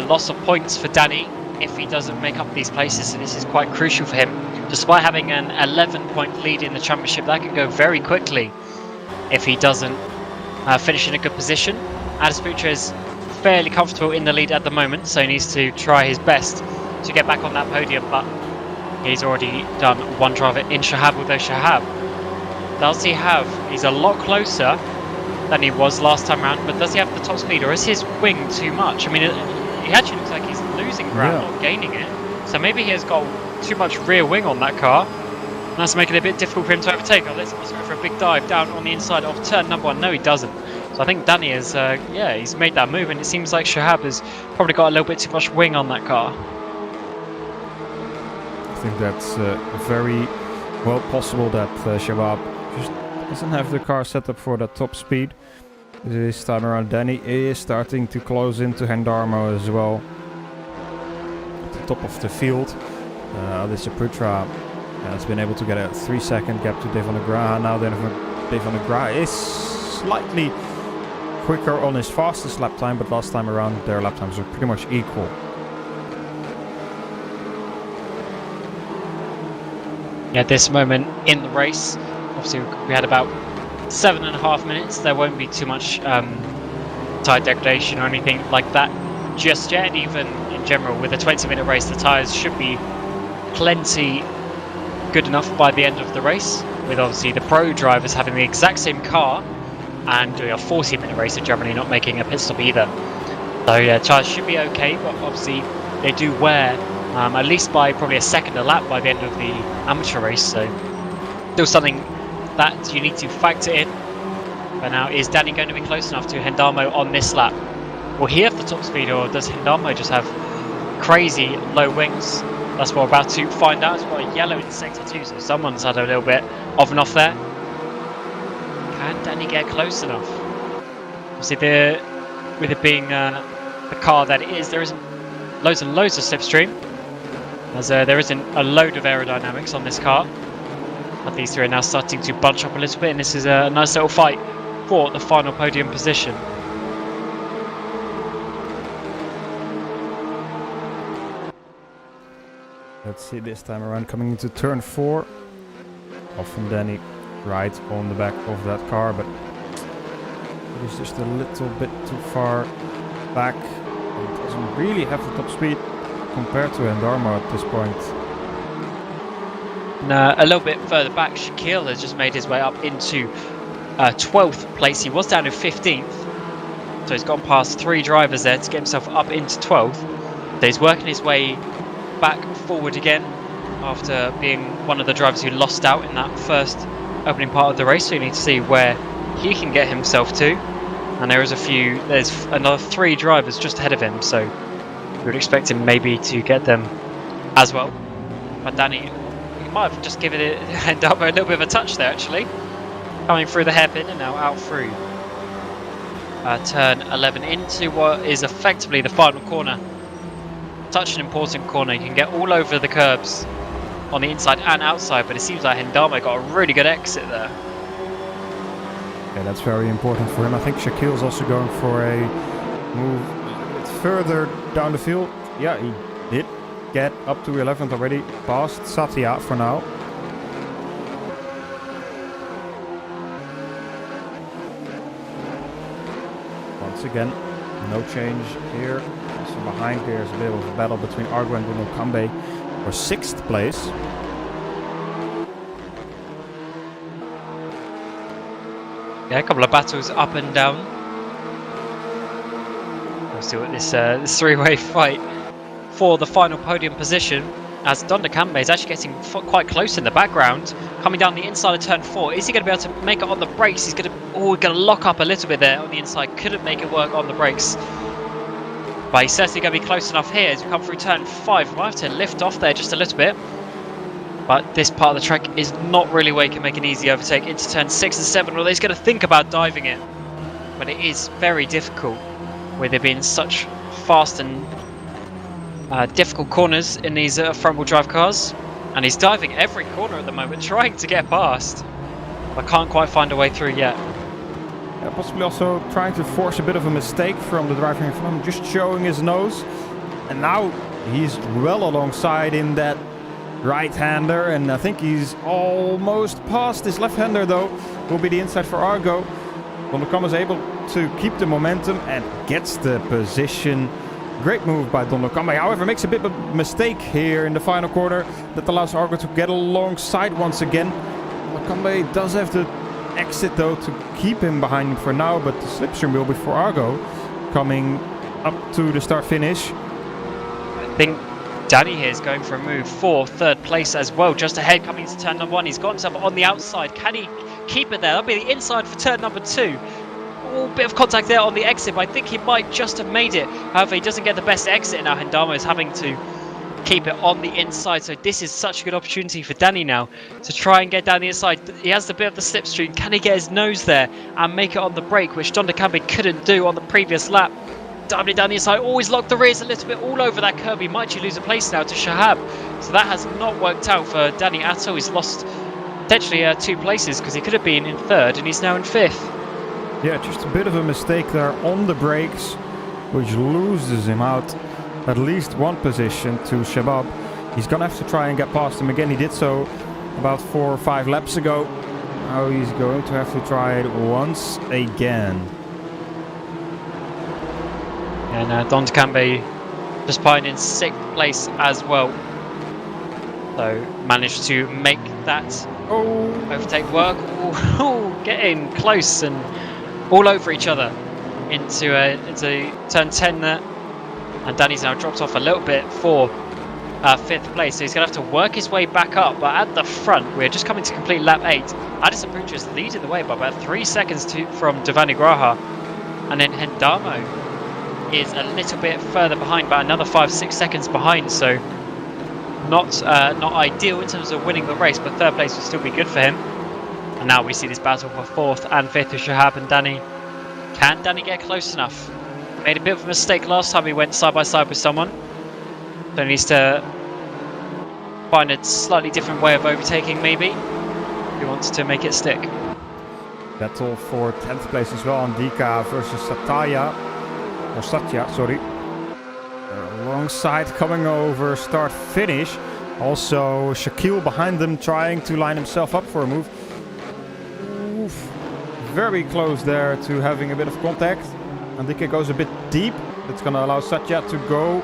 A: loss of points for Danny if he doesn't make up these places. So this is quite crucial for him. Despite having an 11-point lead in the championship, that can go very quickly if he doesn't finish in a good position. Adesputra is fairly comfortable in the lead at the moment, so he needs to try his best to get back on that podium, but he's already done one driver in Shahab, although Shahab, does he have, he's a lot closer than he was last time around, but does he have the top speed, or is his wing too much? I mean, he actually looks like he's losing ground, not gaining it, so maybe he has got too much rear wing on that car, and that's making it a bit difficult for him to overtake. Oh, let's go for a big dive down on the inside of turn number 1. No, he doesn't. So I think Danny has, he's made that move, and it seems like Shahab has probably got a little bit too much wing on that car.
D: I think that's very well possible that Shabab just doesn't have the car set up for that top speed. This time around, Danny is starting to close into Hendamo as well. At the top of the field, Adesputra has been able to get a 3-second gap to Devon de Graaf. Now Devon de Graaf is slightly quicker on his fastest lap time, but last time around their lap times were pretty much equal.
A: Yeah, at this moment in the race, obviously we had about 7.5 minutes. There won't be too much tyre degradation or anything like that just yet. And even in general, with a 20-minute race, the tyres should be plenty good enough by the end of the race, with obviously the pro drivers having the exact same car and doing a 40-minute race in Germany, not making a pit stop either. So yeah, tyres should be okay, but obviously they do wear at least by probably a second a lap by the end of the amateur race, so still something that you need to factor in. But now, is Danny going to be close enough to Hendamo on this lap? Will he have the top speed, or does Hendamo just have crazy low wings? That's what we're about to find out. It's got a yellow in sector 2, so someone's had a little bit of and off there. Can Danny get close enough? Obviously, with it being the car that it is, there isn't loads and loads of slipstream, as there isn't a load of aerodynamics on this car. But these three are now starting to bunch up a little bit, and this is a nice little fight for the final podium position. Let's
D: see this time around, coming into turn 4. Alphan Denny right on the back of that car, but it is just a little bit too far back. It doesn't really have the top speed compared to Hendarmo at this point.
A: And a little bit further back, Shaquille has just made his way up into 12th place. He was down in 15th, so he's gone past 3 drivers there to get himself up into 12th. So he's working his way back forward again after being one of the drivers who lost out in that first opening part of the race. So you need to see where he can get himself to. And there's another 3 drivers just ahead of him, so you would expect him maybe to get them as well. But Danny, he might have just given it Hendarmo a little bit of a touch there actually. Coming through the hairpin and now out through turn 11 into what is effectively the final corner. Such an important corner. You can get all over the curbs on the inside and outside, but it seems like Hendarmo got a really good exit there.
D: Yeah, that's very important for him. I think Shaquille's also going for a move a bit further down the field. Yeah, he did get up to 11th already, past Satya for now. Once again, no change here. Also behind there's a bit of a battle between Argo and Bruno Kambe for 6th place.
A: Yeah, a couple of battles up and down. We'll see what this 3-way fight for the final podium position, as Donda Kambe is actually getting quite close in the background, coming down the inside of turn 4. Is he going to be able to make it on the brakes? He's going to lock up a little bit there on the inside. Couldn't make it work on the brakes, but he's certainly going to be close enough here as we come through turn 5. We might have to lift off there just a little bit, but this part of the track is not really where he can make an easy overtake into turn 6 and 7, although he's going to think about diving it, but it is very difficult with there being such fast and difficult corners in these front-wheel drive cars, and he's diving every corner at the moment, trying to get past. I can't quite find a way through yet.
D: Yeah, possibly also trying to force a bit of a mistake from the driver in front of him, just showing his nose. And now he's well alongside in that right-hander, and I think he's almost past his left-hander though. Will be the inside for Argo. Dondokam is able to keep the momentum and gets the position. Great move by Dondokam. However, makes a bit of a mistake here in the final corner that allows Argo to get alongside once again. Dondokam does have to exit though to keep him behind him for now, but the slipstream will be for Argo coming up to the start finish.
A: I think Danny here is going for a move for 3rd place as well, just ahead coming into turn number 1. He's got himself on the outside. Can he keep it there? That'll be the inside for turn number 2. Oh, bit of contact there on the exit, but I think he might just have made it. However, he doesn't get the best exit now. Hendarmo is having to keep it on the inside, so this is such a good opportunity for Danny now to try and get down the inside. He has the bit of the slipstream. Can he get his nose there and make it on the brake, which Donda Kambe couldn't do on the previous lap? Diving it down the inside, always locked the rears a little bit all over that curb. He might actually lose a place now to Shahab, so that has not worked out for Danny at all. He's lost potentially 2 places because he could have been in 3rd and he's now in 5th.
D: Yeah, just a bit of a mistake there on the brakes, which loses him out at least 1 position to Shabab. He's gonna have to try and get past him again. He did so about 4 or 5 laps ago. Now he's going to have to try it once again.
A: And Donda Kambe just putting in 6th place as well. So managed to make that overtake work. Getting close and all over each other into turn 10 there. And Danny's now dropped off a little bit for 5th place, so he's going to have to work his way back up. But at the front, we're just coming to complete lap 8. Addison Pucci is leading the way by about 3 seconds from Devani Graha. And then Hendarmo is a little bit further behind, about another 5-6 seconds behind. So not ideal in terms of winning the race, but 3rd place would still be good for him. And now we see this battle for 4th and 5th with Shahab and Danny. Can Danny get close enough? Made a bit of a mistake last time he went side by side with someone. So he needs to find a slightly different way of overtaking maybe, if he wants to make it stick.
D: Battle for 10th place as well, Andika versus Satya. Alongside coming over start finish. Also Shaquille behind them trying to line himself up for a move. very close there to having a bit of contact. Andika goes a bit deep. That's going to allow Satya to go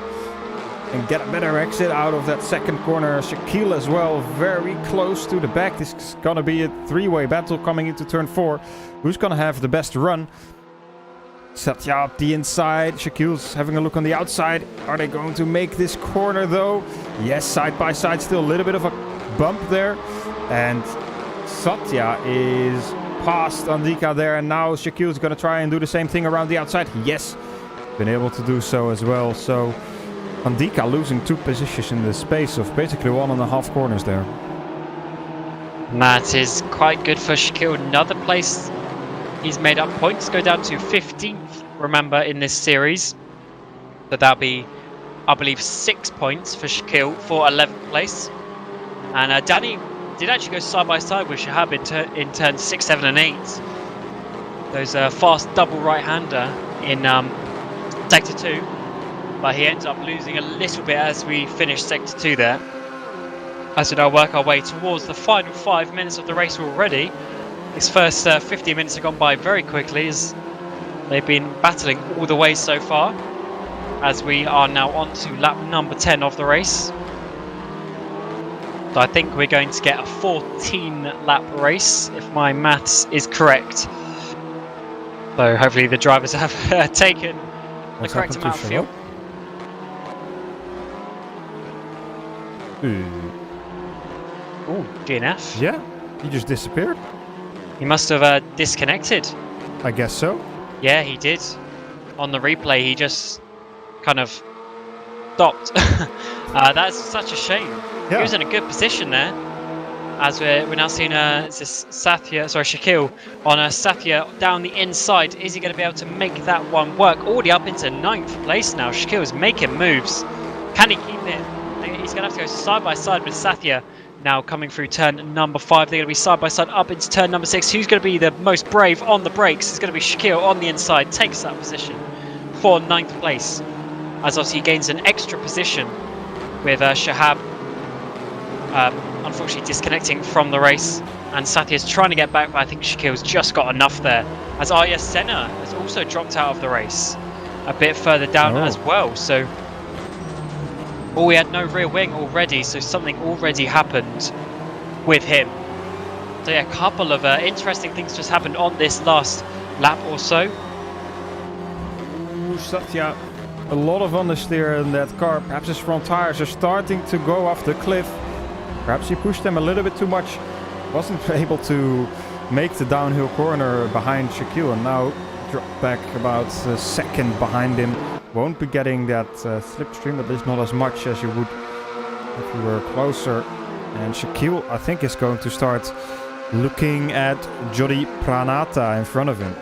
D: and get a better exit out of that second corner. Shaquille as well, very close to the back. This is going to be a three-way battle coming into turn 4. Who's going to have the best run? Satya up the inside. Shaquille's having a look on the outside. Are they going to make this corner though? Yes, side by side, still a little bit of a bump there. And Satya is past Andika there. And now Shaquille's going to try and do the same thing around the outside. Yes, been able to do so as well. So Andika losing 2 positions in the space of basically 1.5 corners there.
A: That is quite good for Shaquille. Another place he's made up points, go down to 15th, remember, in this series. So that'll be, I believe, 6 points for Shaquille for 11th place. And Danny did actually go side by side with Shahab in turns 6, 7 and 8. Those fast double right-hander in Sector 2. But he ends up losing a little bit as we finish Sector 2 there. As we now work our way towards the final 5 minutes of the race already. This first 50 minutes have gone by very quickly as they've been battling all the way so far. As we are now on to lap number 10 of the race. So I think we're going to get a 14-lap race, if my maths is correct. So hopefully the drivers have taken the correct amount of fuel. Oh, DNF.
D: Yeah, he just disappeared.
A: He must have disconnected.
D: I guess so.
A: Yeah, he did. On the replay, he just kind of stopped. That's such a shame.
D: Yeah.
A: He was in a good position there. As we're now seeing Shaquille on Satya down the inside. Is he going to be able to make that one work? Already up into 9th place now. Shaquille is making moves. Can he keep it? He's going to have to go side by side with Satya. Now coming through turn number 5, they're going to be side by side up into turn number 6. Who's going to be the most brave on the brakes? It's going to be Shaquille on the inside, takes that position for 9th place. As obviously he gains an extra position with Shahab unfortunately disconnecting from the race. And Satya's trying to get back, but I think Shaquille's just got enough there. As Arya Senna has also dropped out of the race a bit further down as well. So we had no rear wing already, so something already happened with him. So yeah, a couple of interesting things just happened on this last lap or so.
D: Ooh, Satya, a lot of understeer in that car. Perhaps his front tires are starting to go off the cliff. Perhaps he pushed them a little bit too much. Wasn't able to make the downhill corner behind Shaquille, and now dropped back about a second behind him. Won't be getting that slipstream, at least not as much as you would if you were closer. And Shaquille, I think, is going to start looking at Jody Pranata in front of him.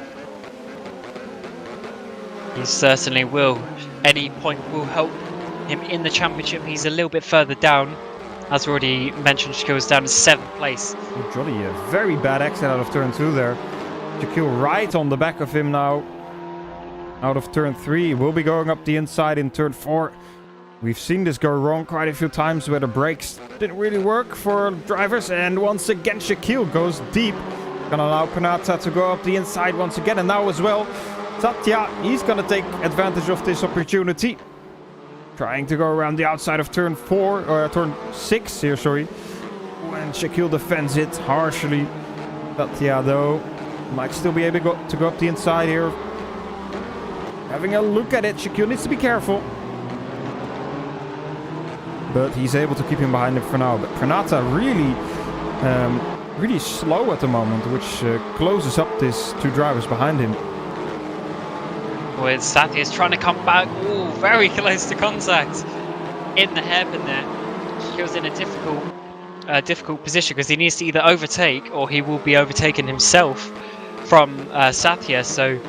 A: He certainly will. Any point will help him in the championship. He's a little bit further down. As we already mentioned, Shaquille is down in 7th place.
D: Oh, Jody, a very bad exit out of turn 2 there. Shaquille right on the back of him now. Out of turn 3, will be going up the inside in turn 4. We've seen this go wrong quite a few times where the brakes didn't really work for drivers. And once again, Shaquille goes deep. Gonna allow Pranata to go up the inside once again. And now as well, Satya, he's gonna take advantage of this opportunity. Trying to go around the outside of turn 4, or turn 6 here, sorry. When Shaquille defends it harshly. Satya, though, might still be able to go up the inside here. Having a look at it, Shaquille needs to be careful. But he's able to keep him behind him for now. But Pranata really slow at the moment, which closes up these 2 drivers behind him.
A: With Satya is trying to come back. Ooh, very close to contact in the hairpin there. Shaquille's in a difficult position because he needs to either overtake or he will be overtaken himself from Satya. So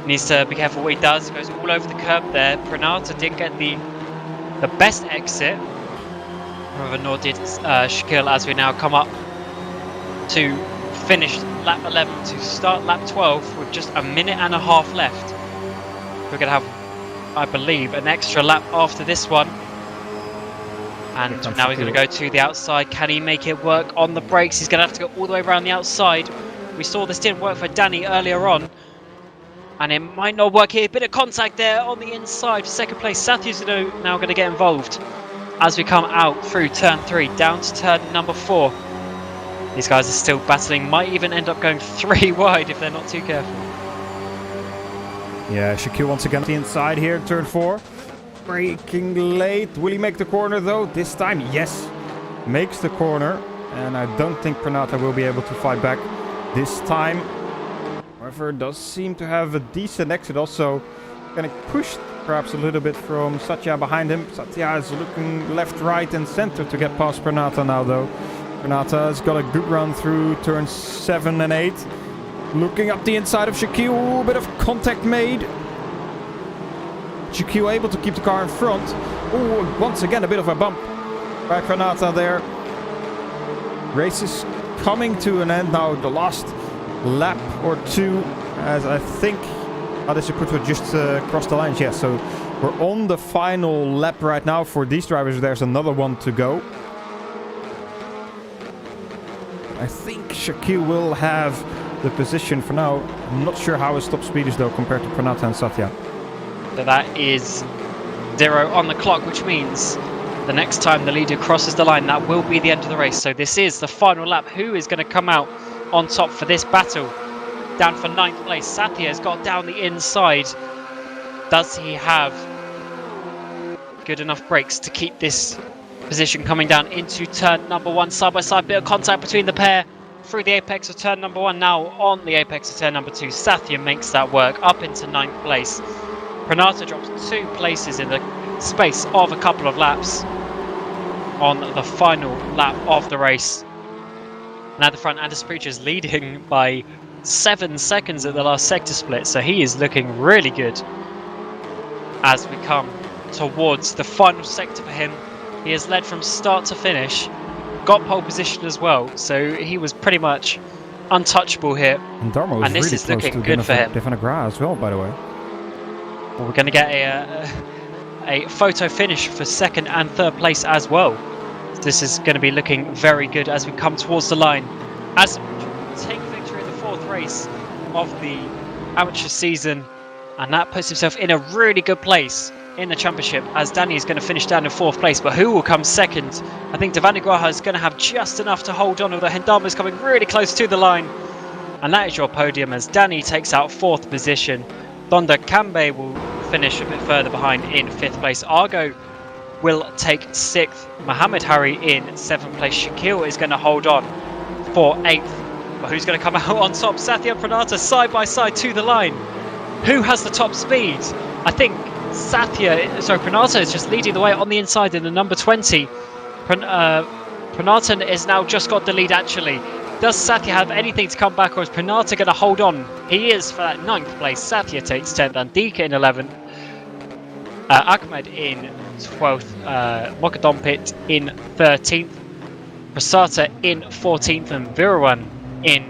A: needs to be careful what he does. Goes all over the curb there. Pranata didn't get the best exit. However, nor did Shaquille, as we now come up to finish lap 11 to start lap 12 with just a minute and a half left. We're going to have, I believe, an extra lap after this one. And now he's going to go to the outside. Can he make it work on the brakes? He's going to have to go all the way around the outside. We saw this didn't work for Danny earlier on. And it might not work here. Bit of contact there on the inside. Second place, Satya's now going to get involved as we come out through turn 3, down to turn number 4. These guys are still battling. Might even end up going 3 wide if they're not too careful.
D: Yeah, Shaquille once again on the inside here, turn 4. Braking late. Will he make the corner though? This time, yes. Makes the corner. And I don't think Pranata will be able to fight back this time. However, does seem to have a decent exit. Also, getting pushed perhaps a little bit from Satya behind him. Satya is looking left, right, and center to get past Pranata now, though. Pranata has got a good run through turns 7 and 8. Looking up the inside of Shaquille. A bit of contact made. Shaquille able to keep the car in front. Oh, once again, a bit of a bump by Pranata there. Race is coming to an end now. The last lap or 2, as I think Adesaput just crossed the lines. Yeah, so we're on the final lap right now for these drivers. There's another one to go. I think Shaquille will have the position for now. I'm not sure how his top speed is though compared to Pranata and Satya.
A: So that is 0 on the clock, which means the next time the leader crosses the line, that will be the end of the race. So this is the final lap. Who is going to come out on top for this battle? Down for 9th place, Satya has got down the inside. Does he have good enough brakes to keep this position coming down into turn number 1? Side by side, bit of contact between the pair through the apex of turn number 1. Now on the apex of turn number 2, Satya makes that work up into 9th place. Pranata drops 2 places in the space of a couple of laps on the final lap of the race. Now the front, Adesaput is leading by 7 seconds at the last sector split, so he is looking really good as we come towards the final sector for him. He has led from start to finish, got pole position as well, so he was pretty much untouchable here.
D: And Darmo is
A: and this
D: really
A: is
D: close
A: looking
D: to
A: good for him.
D: Devanagara as well, by the way.
A: Well, we're going to get a photo finish for 2nd and 3rd place as well. This is going to be looking very good as we come towards the line. As take victory in the 4th race of the amateur season, and that puts himself in a really good place in the championship, as Danny is going to finish down in 4th place. But who will come 2nd? I think Devanagraha is going to have just enough to hold on, although Hendama is coming really close to the line. And that is your podium as Danny takes out 4th position. Donda Kambe will finish a bit further behind in 5th place. Argo will take 6th. Mohammed Hari in 7th place. Shaquille is going to hold on for 8th. But who's going to come out on top? Satya and Pranata side by side to the line. Who has the top speed? I think Pranata is just leading the way on the inside in the number 20. Pranata has now just got the lead actually. Does Satya have anything to come back, or is Pranata going to hold on? He is for that 9th place. Satya takes 10th, Andika in 11th. Ahmed in 12th. Mokadompit in 13th. Prasata in 14th, and Virawan in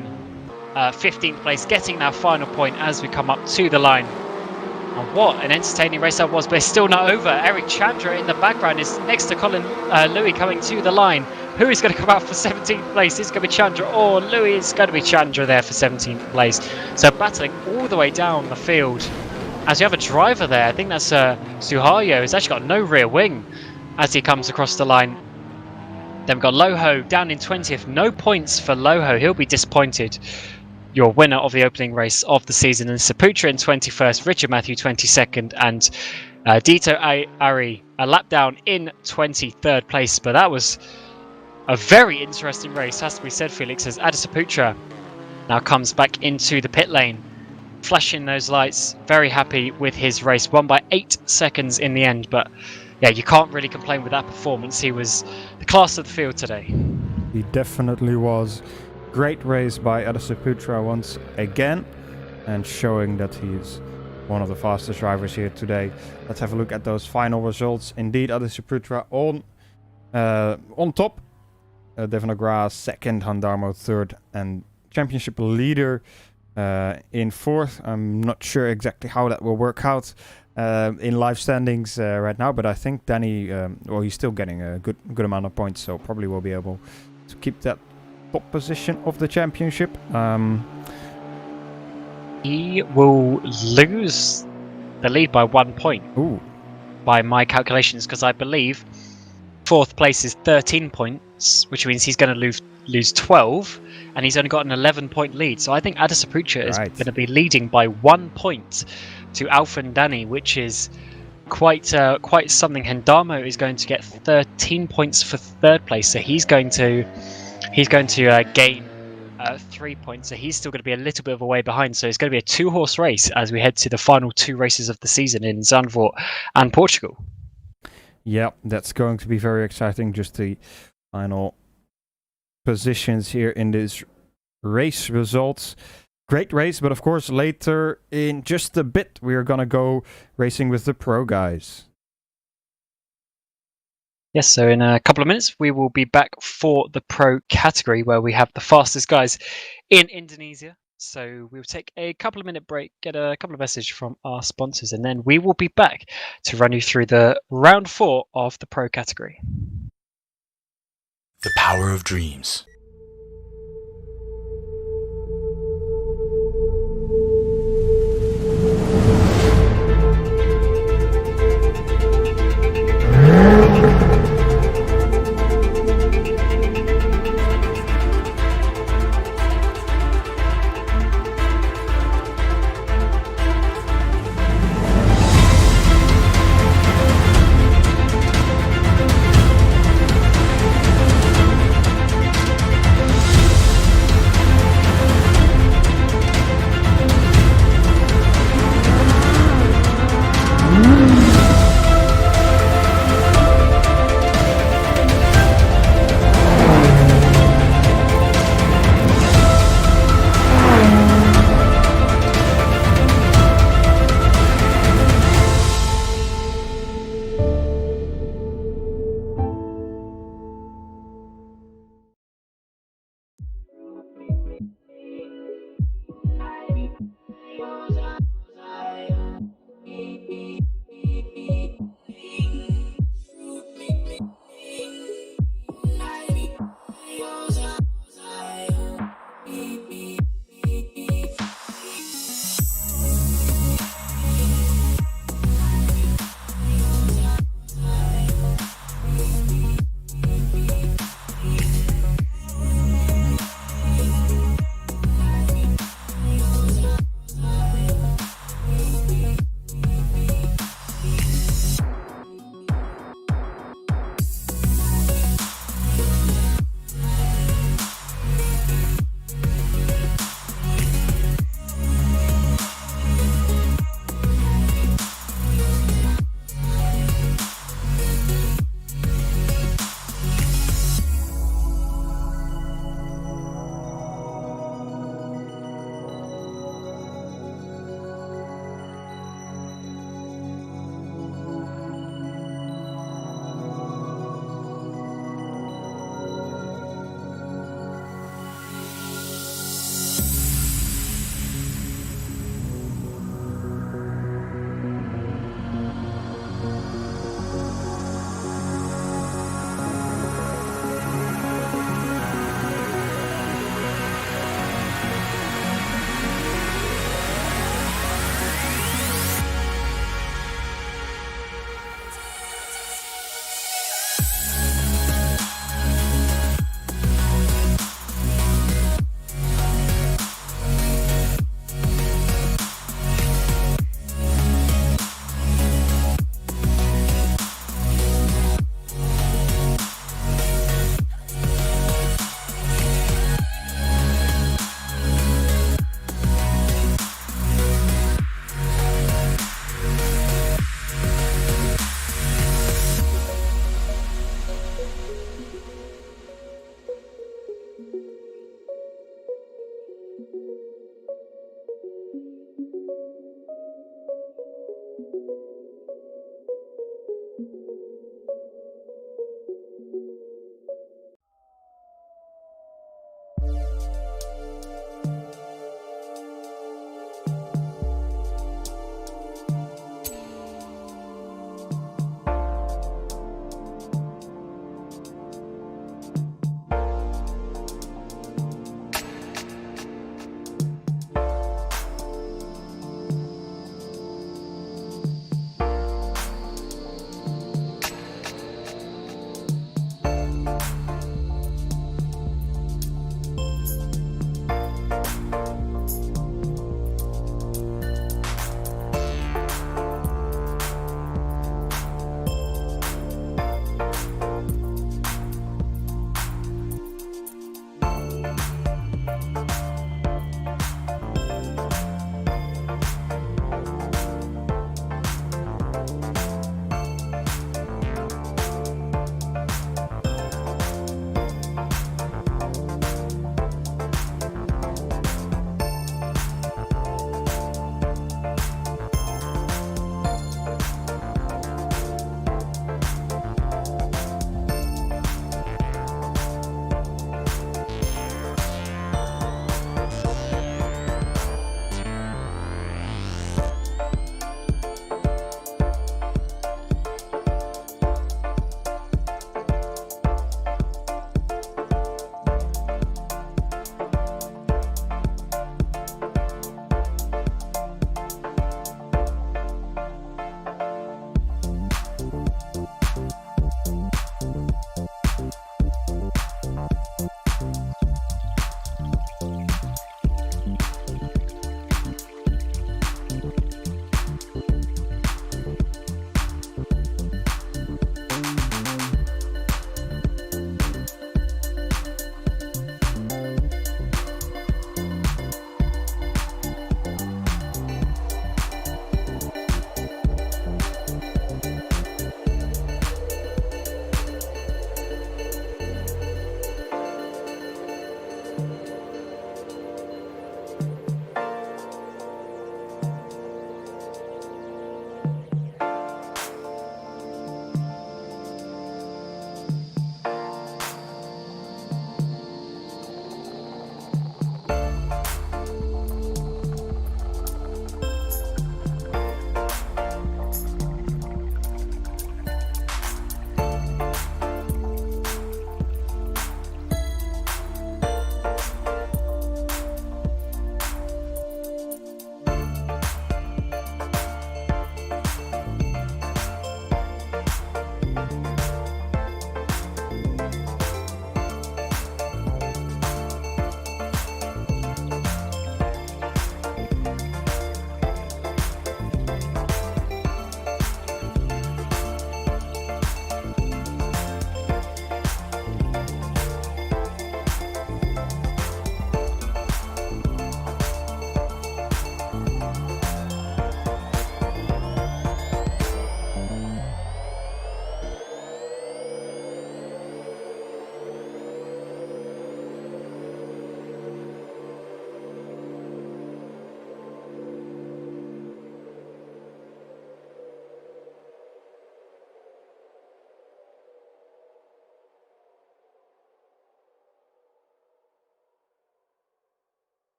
A: 15th place, getting that final point as we come up to the line. And what an entertaining race that was, but it's still not over. Eric Chandra in the background is next to Colin Louis coming to the line. Who is going to come out for 17th place? Is it going to be Chandra or Louis? It's going to be Chandra there for 17th place. So battling all the way down the field. As you have a driver there, I think that's Suhayo, who's actually got no rear wing as he comes across the line. Then we've got Loho down in 20th. No points for Loho. He'll be disappointed. Your winner of the opening race of the season, and Saputra in 21st, Richard Matthew 22nd, and Dito Ari a lap down in 23rd place. But that was a very interesting race, has to be said, Felix, as Adesaput now comes back into the pit lane, flashing those lights, very happy with his race. Won by 8 seconds in the end, but yeah, you can't really complain with that performance. He was the class of the field today.
D: He definitely was. Great race by Adesaput once again, and showing that he's one of the fastest drivers here today. Let's have a look at those final results. Indeed, Adesaput on top. Devanagra 2nd, Handarmo 3rd, and championship leader in 4th. I'm not sure exactly how that will work out in live standings right now, but I think Danny, well, he's still getting a good amount of points, so probably will be able to keep that top position of the championship.
A: He will lose the lead by 1 point.
D: Ooh.
A: By my calculations, because I believe 4th place is 13 points, which means he's going to lose 12, and he's only got an 11-point lead. So I think Adesaprucha is going to be leading by 1 point to Alpha and Danny, which is quite something. Hendamo is going to get 13 points for 3rd place, so he's going to gain 3 points. So he's still going to be a little bit of a way behind. So it's going to be a 2-horse race as we head to the final 2 races of the season in Zandvoort and Portugal.
D: Yeah, that's going to be very exciting. Just the final positions here in this race results. Great race, but of course later in just a bit we are going to go racing with the pro guys.
A: Yes, so in a couple of minutes we will be back for the pro category where we have the fastest guys in Indonesia. So we'll take a couple of minute break, get a couple of messages from our sponsors, and then we will be back to run you through the round 4 of the pro category.
E: The power of dreams.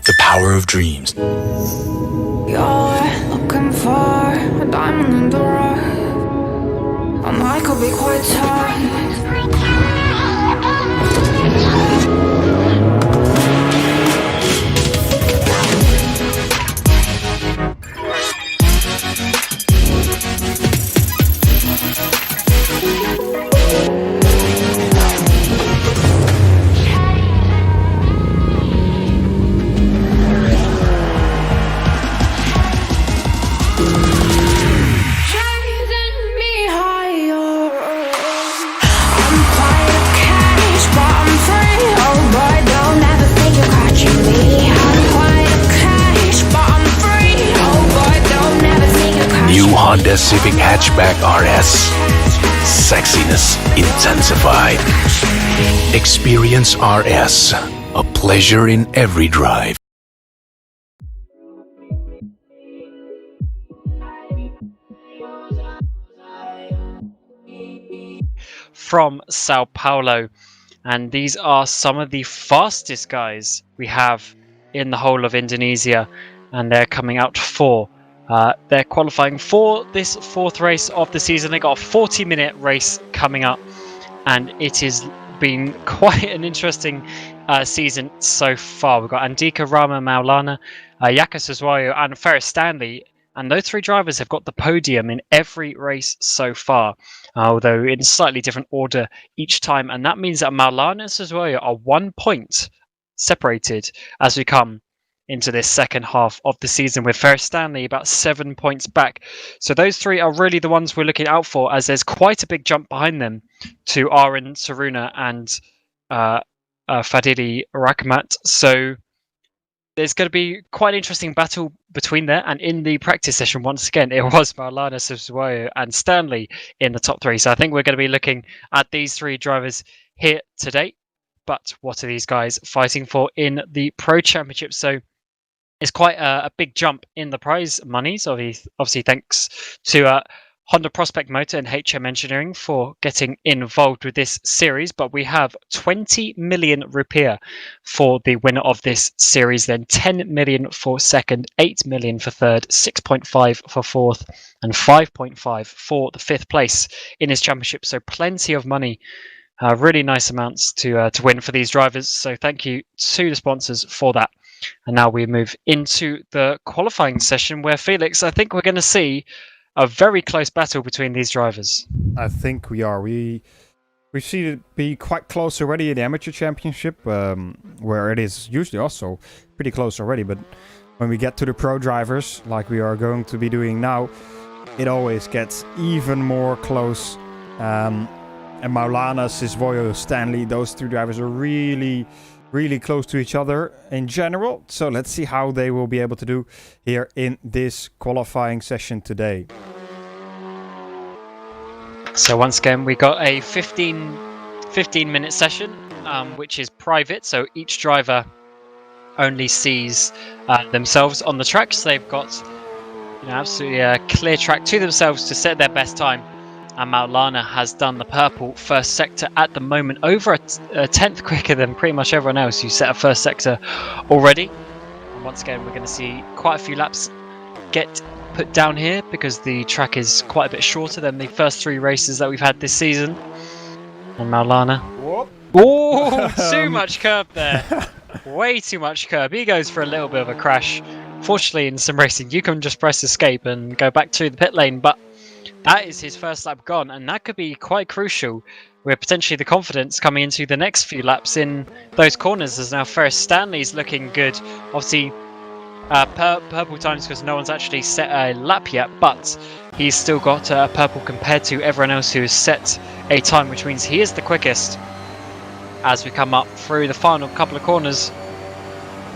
E: The power of dreams.
F: You're looking for a diamond in the rough, and I could be quite tough. Chasing me higher. I'm quite a catch, but I'm free. Oh boy, don't ever think you're catching me. I'm quite a catch, but I'm free. Oh boy, don't ever think you're catching
E: New
F: me.
E: Honda Civic Hatchback RS. Sexiness intensified. Experience RS. A pleasure in every drive.
A: From Sao Paulo, and these are some of the fastest guys we have in the whole of Indonesia, and they're coming out for they're qualifying for this fourth race of the season. They got a 40-minute race coming up, and it has been quite an interesting season so far. We've got Andika Rama Maulana, Yaka Suswayo and Ferris Stanley, and those three drivers have got the podium in every race so far, although in slightly different order each time. And that means that Maulana and Suswayo are 1 point separated as we come into this second half of the season, with Ferris Stanley about 7 points back. So those three are really the ones we're looking out for, as there's quite a big jump behind them to Arun Saruna and Fadili Rahmat. So there's going to be quite an interesting battle between there. And in the practice session, once again, it was Maulana, Suswayo and Stanley in the top three. So I think we're going to be looking at these three drivers here today. But what are these guys fighting for in the Pro Championship? So it's quite a big jump in the prize money. So obviously thanks to Honda Prospect Motor and HM Engineering for getting involved with this series. But we have 20 million rupiah for the winner of this series, then 10 million for second, 8 million for third, 6.5 for fourth, and 5.5 for the fifth place in this championship. So plenty of money. Really nice amounts to win for these drivers. So thank you to the sponsors for that. And now we move into the qualifying session, where Felix, I think we're going to see a very close battle between these drivers.
D: I think we are. We've seen it be quite close already in the Amateur Championship, where it is usually also pretty close already. But when we get to the pro drivers, like we are going to be doing now, it always gets even more close. And Maulana, Suswayo, Stanley, those two drivers are really close to each other in general. So let's see how they will be able to do here in this qualifying session today.
A: So once again, we got a 15-minute session, which is private. So each driver only sees themselves on the track. So they've got absolutely a clear track to themselves to set their best time. And Maulana has done the purple first sector at the moment, over a tenth quicker than pretty much everyone else who set a first sector already. And once again, we're going to see quite a few laps get put down here, because the track is quite a bit shorter than the first three races that we've had this season. And Maulana. Oh, too much curb there. Way too much curb. He goes for a little bit of a crash. Fortunately, in some racing, you can just press escape and go back to the pit lane, but that is his first lap gone, and that could be quite crucial with potentially the confidence coming into the next few laps in those corners, as now Ferris Stanley's looking good. Obviously, purple times because no one's actually set a lap yet, but he's still got purple compared to everyone else who has set a time, which means he is the quickest as we come up through the final couple of corners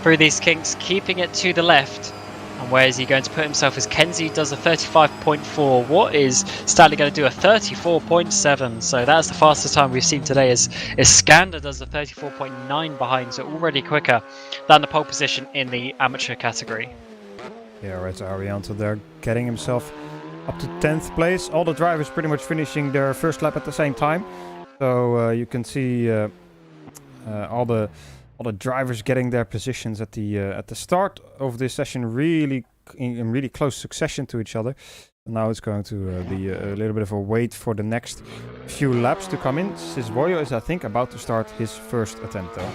A: through these kinks, keeping it to the left. And where is he going to put himself as Kenzie does a 35.4? What is Stanley going to do? A 34.7. So that's the fastest time we've seen today as Skander does a 34.9 behind. So already quicker than the pole position in the amateur category.
D: Yeah, right, so Arianto there getting himself up to 10th place. All the drivers pretty much finishing their first lap at the same time. So you can see all the drivers getting their positions at the start of this session really in really close succession to each other. Now it's going to be a little bit of a wait for the next few laps to come in. Sisvoyo is, I think, about to start his first attempt though.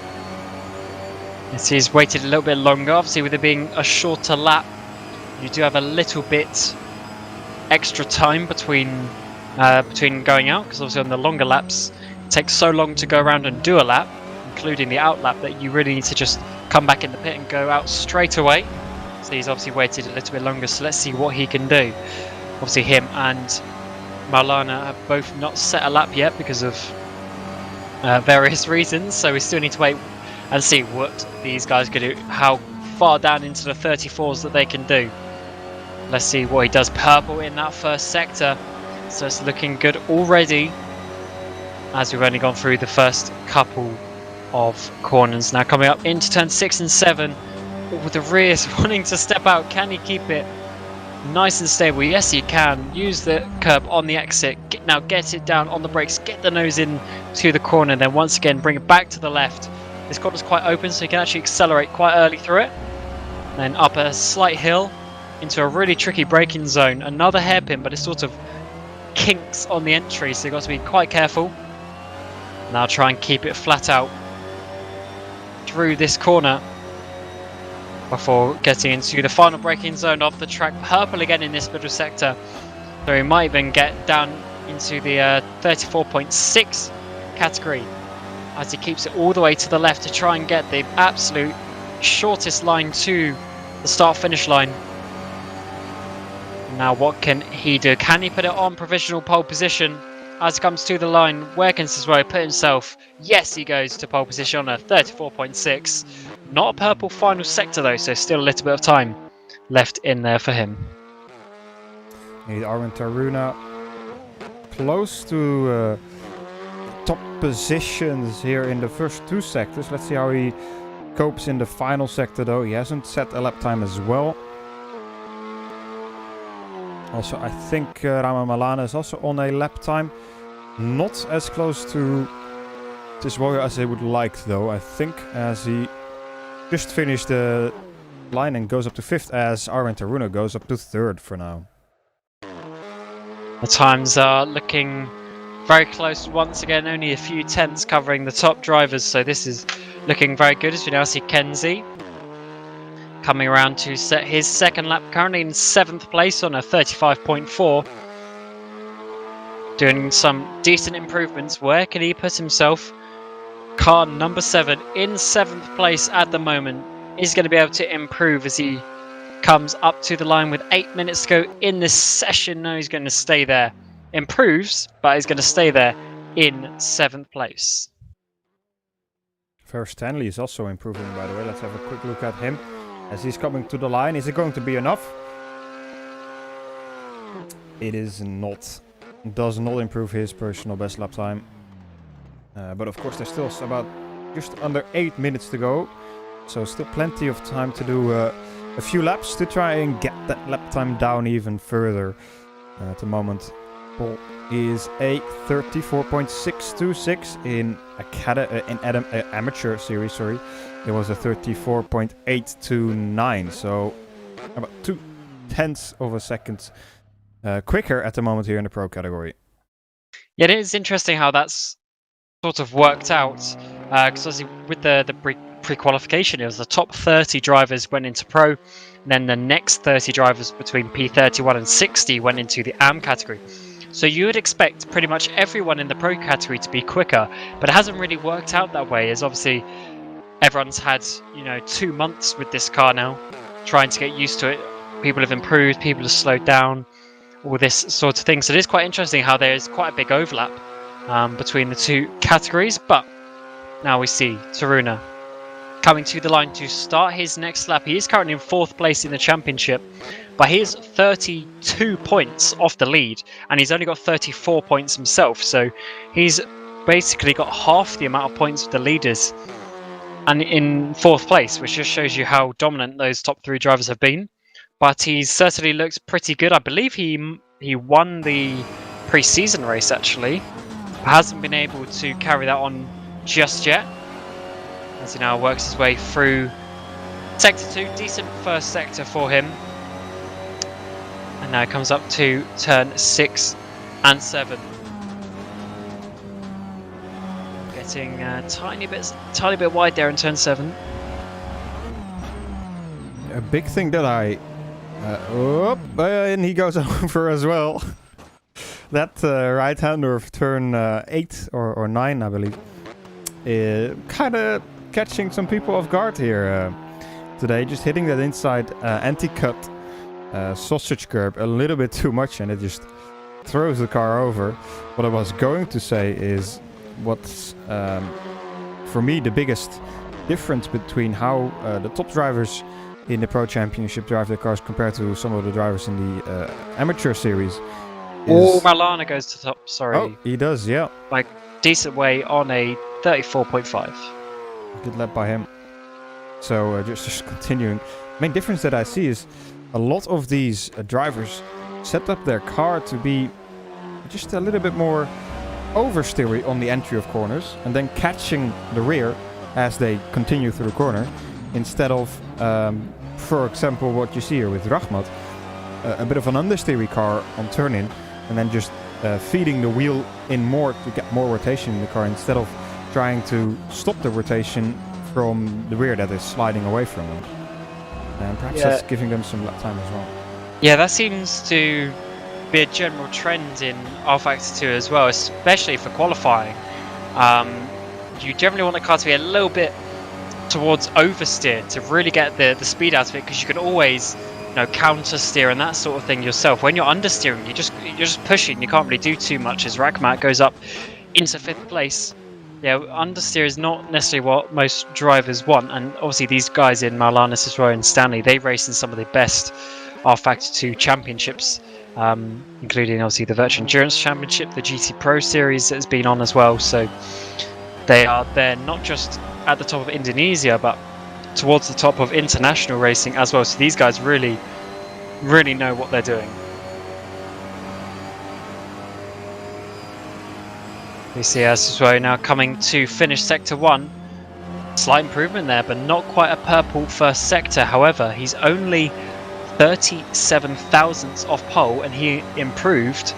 A: Yes, he's waited a little bit longer. Obviously, with it being a shorter lap, you do have a little bit extra time between going out, because obviously on the longer laps it takes so long to go around and do a lap, including the out lap, that you really need to just come back in the pit and go out straight away. So he's obviously waited a little bit longer, so let's see what he can do. Obviously him and Marlana have both not set a lap yet because of various reasons, so we still need to wait and see what these guys can do, how far down into the 34s that they can do. Let's see what he does. Purple in that first sector, so it's looking good already as we've only gone through the first couple of corners. Now coming up into turn 6 and 7, with the rears wanting to step out. Can he keep it nice and stable? Yes, he can. Use the curb on the exit. Now get it down on the brakes, get the nose in to the corner, then once again bring it back to the left. This corner's quite open, so you can actually accelerate quite early through it. Then up a slight hill into a really tricky braking zone. Another hairpin, but it sort of kinks on the entry, so you've got to be quite careful. Now try and keep it flat out through this corner before getting into the final braking zone of the track. Purple again in this middle sector, so he might even get down into the 34.6 category as he keeps it all the way to the left to try and get the absolute shortest line to the start finish line. Now what can he do? Can he put it on provisional pole position as it comes to the line? Where can Siswoyo put himself? Yes, he goes to pole position on a 34.6. Not a purple final sector though, so still a little bit of time left in there for him.
D: Need Armin Taruna close to top positions here in the first two sectors. Let's see how he copes in the final sector though. He hasn't set a lap time as well. Also, I think Rama Malana is also on a lap time. Not as close to Siswoyo as they would like though, I think, as he just finished the line and goes up to 5th, as Armin Taruna goes up to 3rd for now.
A: The times are looking very close once again, only a few tenths covering the top drivers, so this is looking very good as we now see Kenzie coming around to set his second lap, currently in 7th place on a 35.4. Doing some decent improvements. Where can he put himself? Car number 7 in 7th place at the moment. Is going to be able to improve as he comes up to the line with 8 minutes to go in this session. No, he's going to stay there. Improves, but he's going to stay there in 7th place.
D: Ferris Stanley is also improving, by the way. Let's have a quick look at him as he's coming to the line. Is it going to be enough? It is not. Does not improve his personal best lap time. But of course there's still about just under 8 minutes to go. So still plenty of time to do a few laps to try and get that lap time down even further. At the moment, Paul is a 34.626 in amateur series. Sorry, it was a 34.829. So about 0.2 of a second quicker at the moment here in the pro category.
A: Yeah, it is interesting how that's sort of worked out. Because obviously with the pre-qualification, it was the top 30 drivers went into pro, and then the next 30 drivers between P31 and 60 went into the AM category. So you would expect pretty much everyone in the pro category to be quicker, but it hasn't really worked out that way, as obviously everyone's had 2 months with this car now, trying to get used to it. People have improved, people have slowed down, all this sort of thing. So it is quite interesting how there is quite a big overlap between the two categories. But now we see Taruna coming to the line to start his next lap. He is currently in 4th place in the championship, but he is 32 points off the lead, and he's only got 34 points himself. So he's basically got half the amount of points of the leaders, and in 4th place, which just shows you how dominant those top 3 drivers have been. But he certainly looks pretty good. I believe he won the pre-season race actually. Hasn't been able to carry that on just yet, as he now works his way through Sector 2. Decent first sector for him. And now comes up to turn 6 and 7. Getting a tiny bit wide there in turn 7.
D: A big thing that and he goes over as well. That right-hander of turn 8 or 9, I believe, kind of catching some people off guard here today. Just hitting that inside anti-cut sausage curb a little bit too much, and it just throws the car over. What I was going to say is what's, for me, the biggest difference between how the top drivers in the Pro Championship drive their cars compared to some of the drivers in the Amateur Series.
A: Oh, Marlana goes to top, sorry.
D: Oh, he does, yeah.
A: Like, decent way on a 34.5.
D: Good lap by him. So, just continuing. Main difference that I see is a lot of these drivers set up their car to be just a little bit more oversteery on the entry of corners, and then catching the rear as they continue through the corner, instead of, for example, what you see here with Rahmat, a bit of an understeery car on turn-in, and then just feeding the wheel in more to get more rotation in the car, instead of trying to stop the rotation from the rear that is sliding away from them. And perhaps that's giving them some lap time as well.
A: Yeah, that seems to be a general trend in R-Factor 2 as well, especially for qualifying. You generally want the car to be a little bit towards oversteer to really get the speed out of it, because you can always counter steer and that sort of thing yourself. When you're understeering, you're just pushing. You can't really do too much, as Rakhmat goes up into 5th place. Yeah, understeer is not necessarily what most drivers want, and obviously these guys in Maulana, Sisroy and Stanley, they race in some of the best R-Factor 2 championships, including obviously the Virtual Endurance Championship, the GT Pro Series that has been on as well. So they are there not just at the top of Indonesia, but towards the top of international racing as well. So these guys really know what they're doing. We see Sisroy now coming to finish Sector 1. Slight improvement there, but not quite a purple first sector. However, he's only 37 thousandths off pole, and he improved,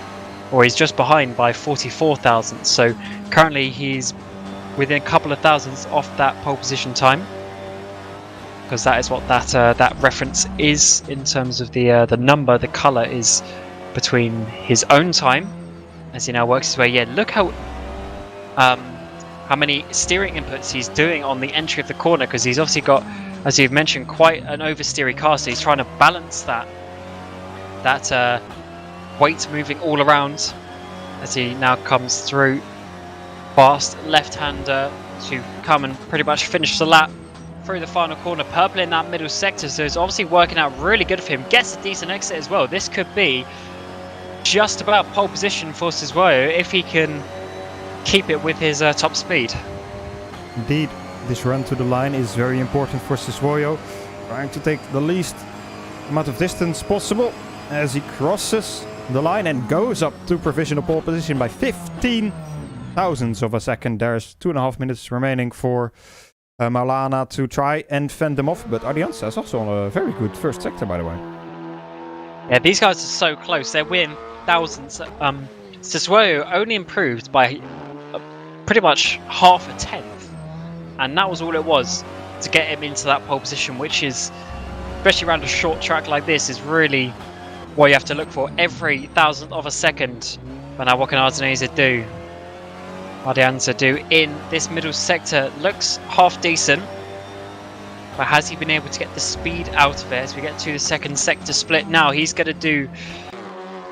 A: or he's just behind by 44 thousandths. So currently he's within a couple of thousandths off that pole position time, because that is what that reference is in terms of the number. The colour is between his own time as he now works his way. Yeah, look how many steering inputs he's doing on the entry of the corner, because he's obviously got, as you've mentioned, quite an oversteery car, so he's trying to balance that weight moving all around as he now comes through. Fast left-hander to come and pretty much finish the lap through the final corner. Purple in that middle sector, so it's obviously working out really good for him. Gets a decent exit as well. This could be just about pole position for Siswoyo if he can keep it with his top speed.
D: Indeed, this run to the line is very important for Siswoyo, trying to take the least amount of distance possible as he crosses the line and goes up to provisional pole position by 15 thousandths of a second. There's 2.5 minutes remaining for Maulana to try and fend them off, but Alianza is also on a very good first sector, by the way.
A: Yeah, these guys are so close. They're within thousandths. Siswoyo only improved by pretty much half a tenth, and that was all it was to get him into that pole position, which is, especially around a short track like this, is really what you have to look for. Every thousandth of a second. But now what can Ardenesa do? Ardenesa do in this middle sector looks half decent, but has he been able to get the speed out of it as we get to the second sector split? Now he's going to do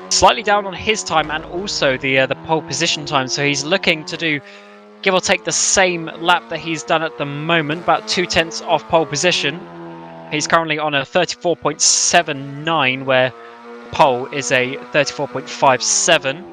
A: slightly down on his time and also the pole position time, so he's looking to do give or take the same lap that he's done at the moment, about 2/10 off pole position. He's currently on a 34.79, where pole is a 34.57.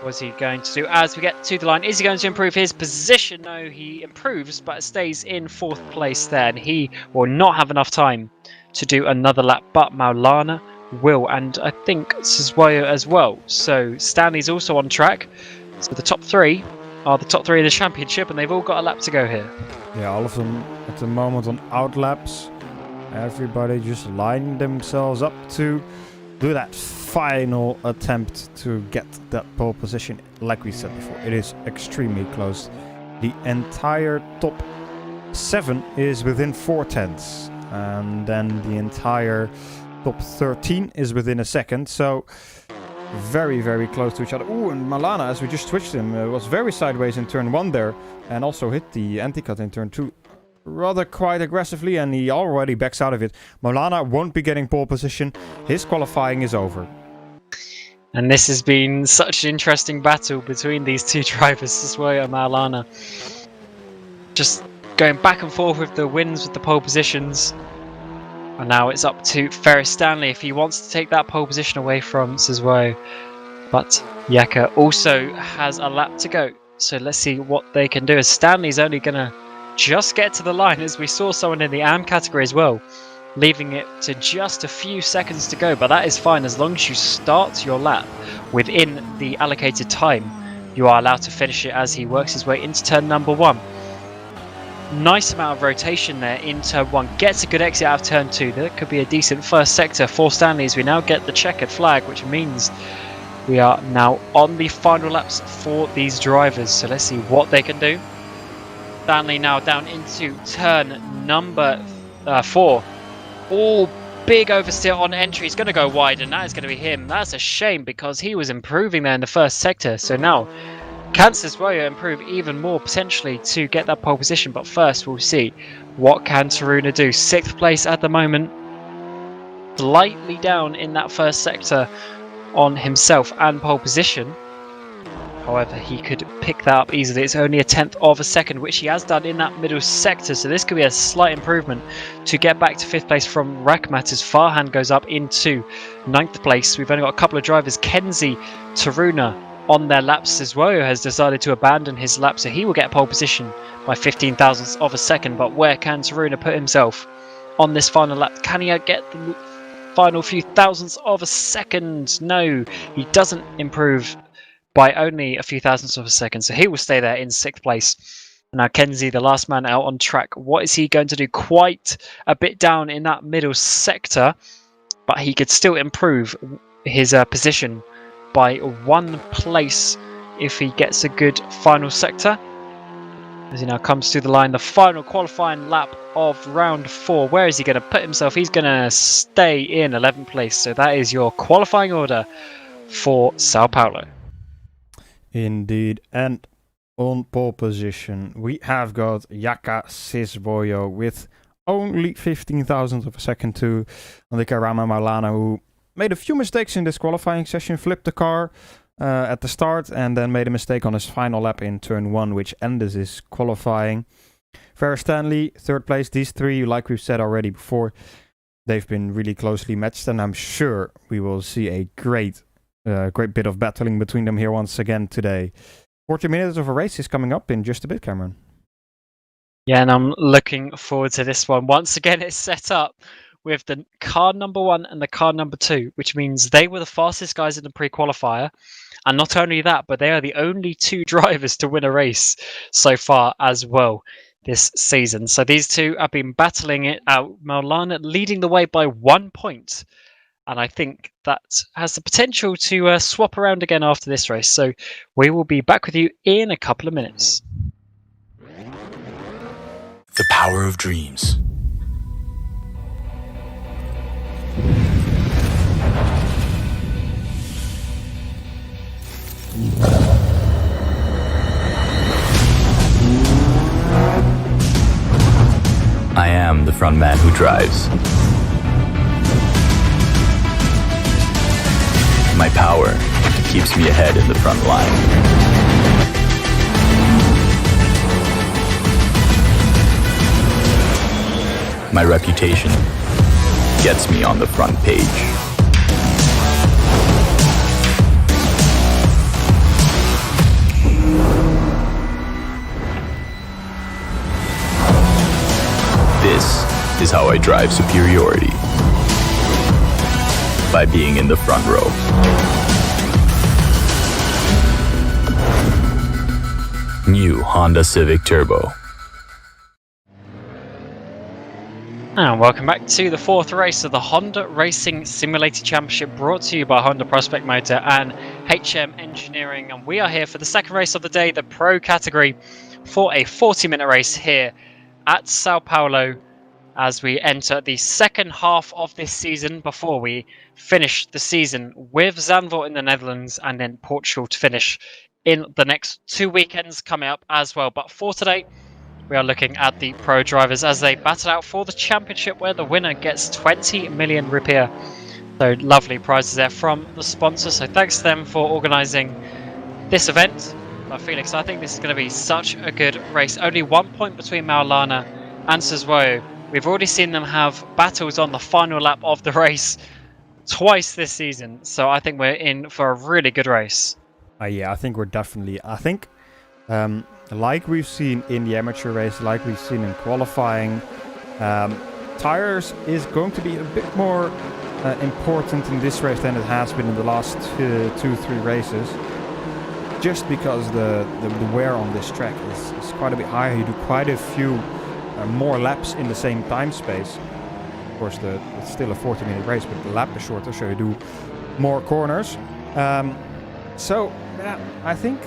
A: What's he going to do as we get to the line? Is he going to improve his position? No, he improves, but stays in 4th place there, and he will not have enough time to do another lap, but Maulana will, and I think Siswayo as well. So Stanley's also on track. So the top 3 are the top 3 of the championship, and they've all got a lap to go here.
D: Yeah, all of them at the moment on outlaps. Everybody just lining themselves up to do that final attempt to get that pole position. Like we said before, it is extremely close. The entire top 7 is within 4/10, and then the entire top 13 is within a second. So very, very close to each other. Ooh, and Maulana, as we just switched him, was very sideways in turn 1 there, and also hit the anti-cut in turn 2 rather quite aggressively, and he already backs out of it. Maulana won't be getting pole position. His qualifying is over.
A: And this has been such an interesting battle between these two drivers, Siswayo and Maulana. Just going back and forth with the wins with the pole positions. And now it's up to Ferris Stanley if he wants to take that pole position away from Siswayo. But Yaka also has a lap to go. So let's see what they can do, as Stanley's only going to just get to the line, as we saw someone in the AM category as well, leaving it to just a few seconds to go. But that is fine, as long as you start your lap within the allocated time, you are allowed to finish it, as he works his way into turn number 1. Nice amount of rotation there in turn 1. Gets a good exit out of turn 2. That could be a decent first sector for Stanley, as we now get the checkered flag, which means we are now on the final laps for these drivers. So let's see what they can do. Stanley now down into turn number 4. All big oversteer on entry. He's going to go wide, and that is going to be him. That's a shame, because he was improving there in the first sector. So now can Siswayo improve even more potentially to get that pole position? But first we'll see what can Taruna do. 6th place at the moment, slightly down in that first sector on himself and pole position. However, he could pick that up easily. It's only a 1/10 of a second, which he has done in that middle sector. So this could be a slight improvement to get back to 5th place from Rakhmat, as Farhan goes up into 9th place. We've only got a couple of drivers, Kenzie, Taruna, on their laps. Siswayo has decided to abandon his lap, so he will get pole position by 15 thousandths of a second. But where can Taruna put himself on this final lap? Can he get the final few thousandths of a second? No, he doesn't improve by only a few thousandths of a second, so he will stay there in 6th place. Now Kenzie, the last man out on track, what is he going to do? Quite a bit down in that middle sector, but he could still improve his position by 1 place if he gets a good final sector. As he now comes to the line, the final qualifying lap of round 4. Where is he going to put himself? He's going to stay in 11th place. So that is your qualifying order for Sao Paulo.
D: Indeed, and on pole position we have got Yaka Siswayo with only 15 thousandths of a second to Karama Maulana, who made a few mistakes in this qualifying session, flipped the car at the start, and then made a mistake on his final lap in turn 1, which ended his qualifying. Ferris Stanley, 3rd place. These 3, like we've said already before, they've been really closely matched, and I'm sure we will see a great bit of battling between them here once again today. 40 minutes of a race is coming up in just a bit, Cameron.
A: Yeah, and I'm looking forward to this one. Once again, it's set up with the car number 1 and the car number 2, which means they were the fastest guys in the pre-qualifier. And not only that, but they are the only 2 drivers to win a race so far as well this season. So these 2 have been battling it out. Maulana leading the way by 1 point. And I think that has the potential to swap around again after this race. So we will be back with you in a couple of minutes.
E: The power of dreams. I am the front man who drives. My power keeps me ahead in the front line. My reputation gets me on the front page. This is how I drive superiority. By being in the front row. New Honda Civic Turbo.
A: And welcome back to the fourth race of the Honda Racing Simulator Championship, brought to you by Honda Prospect Motor and HM Engineering. And we are here for the second race of the day, the Pro category, for a 40-minute race here at Sao Paulo, as we enter the second half of this season before we finish the season with Zandvoort in the Netherlands and then Portugal to finish in the next 2 weekends coming up as well. But for today, we are looking at the pro drivers as they battle out for the championship, where the winner gets 20 million rupiah. So lovely prizes there from the sponsor. So thanks to them for organising this event. But Felix, I think this is going to be such a good race. Only 1 point between Maulana and Suswoyo. We've already seen them have battles on the final lap of the race twice this season. So I think we're in for a really good race.
D: Yeah, I think we're definitely... like we've seen in the amateur race, like we've seen in qualifying, tires is going to be a bit more important in this race than it has been in the last 2-3 races. Just because the wear on this track is quite a bit higher. You do quite a few more laps in the same time space. Of course, it's still a 40-minute race, but the lap is shorter, so you do more corners. So, yeah, I think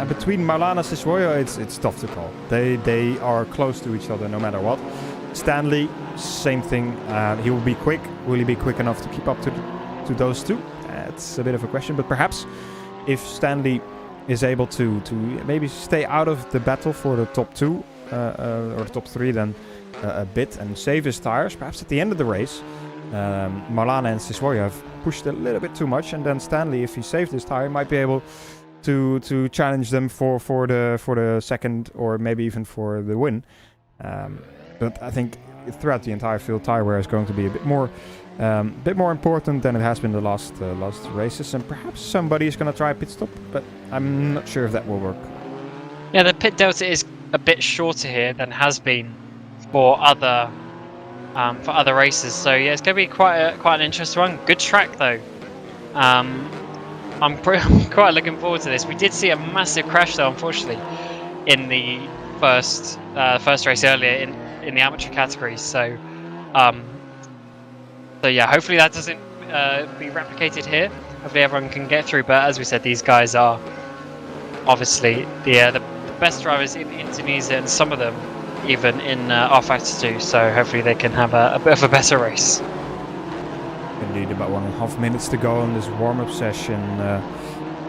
D: between Maulana and Suswoyo, it's tough to call. They are close to each other no matter what. Stanley, same thing. He will be quick. Will he be quick enough to keep up to those two? It's a bit of a question, but perhaps if Stanley is able to maybe stay out of the battle for the top 2 or the top 3 then a bit and save his tires, perhaps at the end of the race, Maulana and Suswoyo have pushed a little bit too much, and then Stanley, if he saved his tire, might be able to challenge them for the second or maybe even for the win. But I think throughout the entire field, tire wear is going to be a bit more important than it has been the last races, and perhaps somebody is going to try a pit stop, but I'm not sure if that will work.
A: Yeah, the pit delta is a bit shorter here than has been for other races. So yeah, it's going to be quite an interesting one. Good track though. I'm quite looking forward to this. We did see a massive crash though, unfortunately, in the first race earlier in the amateur category. So yeah, hopefully that doesn't be replicated here. Hopefully everyone can get through. But as we said, these guys are obviously the best drivers in Indonesia, and some of them even in R-Factor 2. So hopefully they can have a bit of a better race.
D: Indeed, about 1.5 minutes to go on this warm-up session,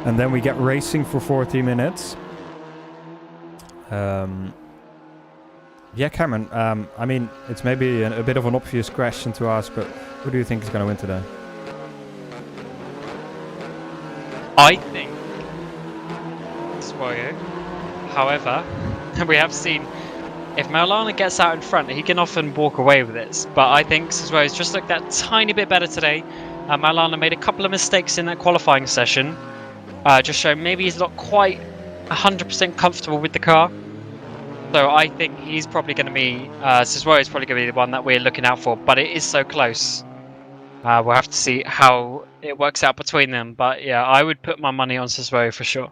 D: and then we get racing for 40 minutes. Yeah, Cameron, I mean, it's maybe a bit of an obvious question to ask, but who do you think is going to win today?
A: I think Suswoyo. However, we have seen if Maulana gets out in front, he can often walk away with it. But I think Suswoyo's just looked that tiny bit better today. Maulana made a couple of mistakes in that qualifying session, just showing maybe he's not quite 100% comfortable with the car. So I think he's probably going to be, Suswoyo is probably going to be the one that we're looking out for. But it is so close. We'll have to see how it works out between them. But yeah, I would put my money on Suswoyo for sure.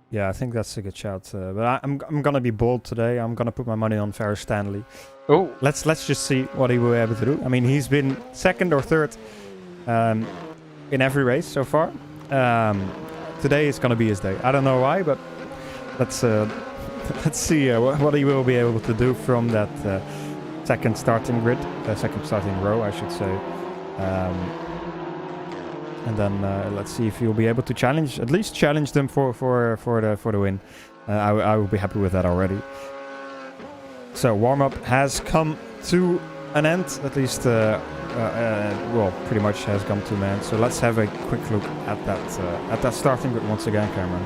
D: Yeah, I think that's a good shout. But I'm gonna be bold today. I'm gonna put my money on Ferris Stanley.
A: Oh,
D: let's just see what he will be able to do. I mean, he's been second or third in every race so far. Today is gonna be his day. I don't know why, but let's see what he will be able to do from that second starting grid, second starting row, I should say. And then let's see if he'll be able to at least challenge them for the win. I will be happy with that already. So warm-up has come to an end, at least, well, pretty much has come to an end. So let's have a quick look at that starting grid once again, Cameron.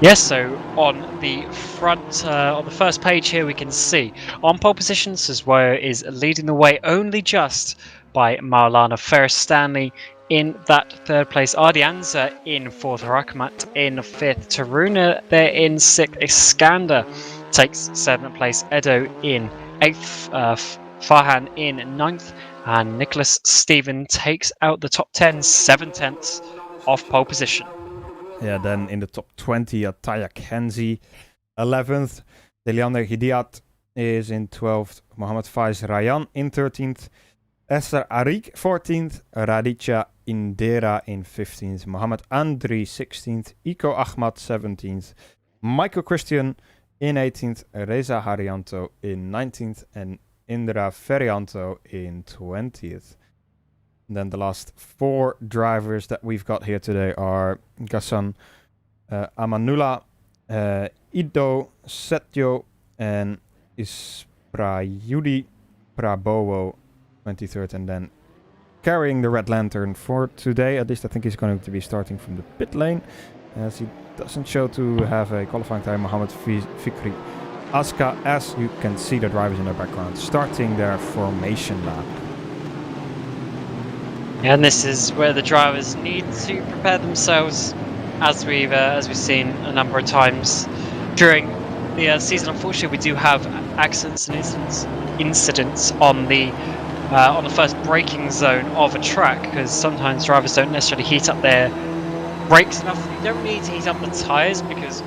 A: Yes, so on the front, on the first page here, we can see on pole position, Suzwayo is leading the way only just by Maulana. Ferris Stanley in that third place, Ardianza in fourth, Rakhmat in fifth, Taruna there in sixth, Iskander takes seventh place, Edo in eighth, Farhan in ninth, and Nicholas Stephen takes out the top 10, 7/10 off pole position.
D: Yeah, then in the top 20, Ataya Kenzi, 11th. Deliander Hidiat is in 12th. Mohammed Faiz Rayan in 13th. Esther Arik, 14th. Raditya Indera in 15th. Mohammed Andri, 16th. Iko Ahmad, 17th. Michael Christian in 18th. Reza Haryanto in 19th. And Indra Ferianto in 20th. And then the last four drivers that we've got here today are Ghassan Amanullah, Ido Setio, and Isprayudi Prabowo, 23rd. And then carrying the red lantern for today, at least I think he's going to be starting from the pit lane, as he doesn't show to have a qualifying time, Mohammed Fikri Aska, as you can see the drivers in the background starting their formation lap.
A: And this is where the drivers need to prepare themselves, as we've seen a number of times during the season. Unfortunately, we do have accidents and incidents on the first braking zone of a track, because sometimes drivers don't necessarily heat up their brakes enough. You don't need to heat up the tyres, because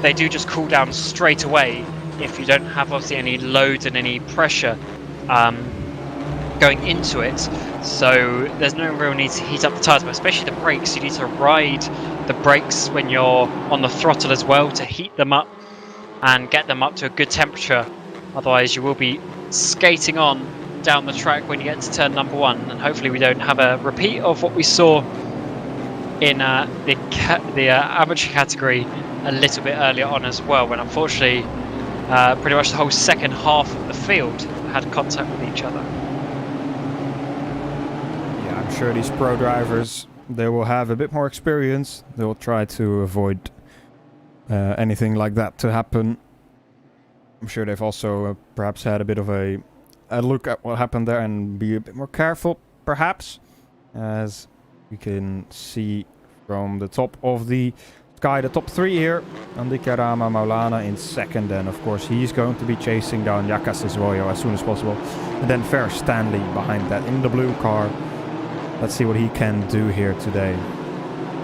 A: they do just cool down straight away if you don't have obviously any load and any pressure going into it. So there's no real need to heat up the tyres, but especially the brakes, you need to ride the brakes when you're on the throttle as well to heat them up and get them up to a good temperature. Otherwise you will be skating on down the track when you get to turn number one, and hopefully we don't have a repeat of what we saw in the amateur category a little bit earlier on as well, when unfortunately pretty much the whole second half of the field had contact with each other.
D: I'm sure these pro drivers, they will have a bit more experience. They will try to avoid anything like that to happen. I'm sure they've also perhaps had a bit of a look at what happened there and be a bit more careful, perhaps. As you can see from the top of the sky, the top three here. Andika Rama Maulana in second, and of course he's going to be chasing down Yakas Iswoyo as soon as possible. And then Ferris Stanley behind that in the blue car. Let's see what he can do here today.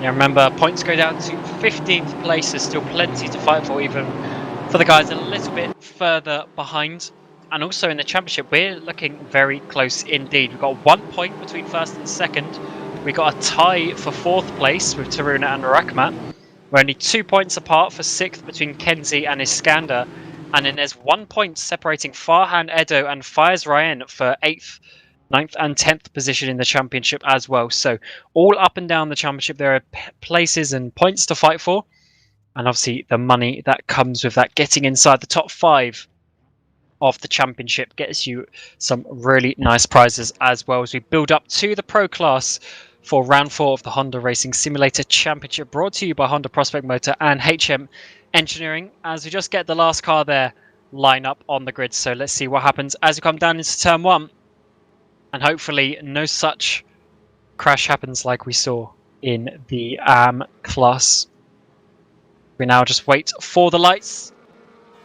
A: Yeah, remember, points go down to 15th place. There's still plenty to fight for, even for the guys a little bit further behind. And also in the championship, we're looking very close indeed. We've got 1 point between first and second. We've got a tie for fourth place with Taruna and Rakhmat. We're only 2 points apart for sixth between Kenzi and Iskander. And then there's 1 point separating Farhan Edo and Faiz Ryan for 8th, 9th and 10th position in the championship as well. So all up and down the championship, there are places and points to fight for. And obviously the money that comes with that, getting inside the top 5 of the championship, gets you some really nice prizes as well, as we build up to the pro class for round 4 of the Honda Racing Simulator Championship, brought to you by Honda Prospect Motor and HM Engineering, as we just get the last car there line up on the grid. So let's see what happens as we come down into turn 1, and hopefully no such crash happens like we saw in the AM class. We now just wait for the lights.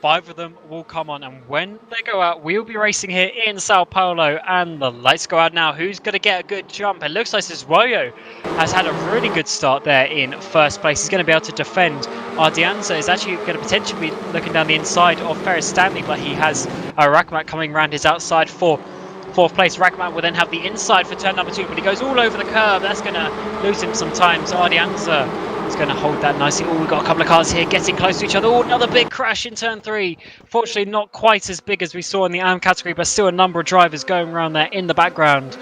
A: 5 of them will come on, and when they go out, we'll be racing here in Sao Paulo, and the lights go out now. Who's going to get a good jump? It looks like Suzwayo has had a really good start there in first place. He's going to be able to defend. Ardianza is actually going to potentially be looking down the inside of Ferris Stanley, but he has Rakhmat coming around his outside for fourth place. Rakhmat will then have the inside for turn number 2, but he goes all over the curb. That's going to lose him some time. So Ardianza is going to hold that nicely. Oh, we've got a couple of cars here getting close to each other. Oh, another big crash in turn 3. Fortunately, not quite as big as we saw in the AM category, but still a number of drivers going around there in the background.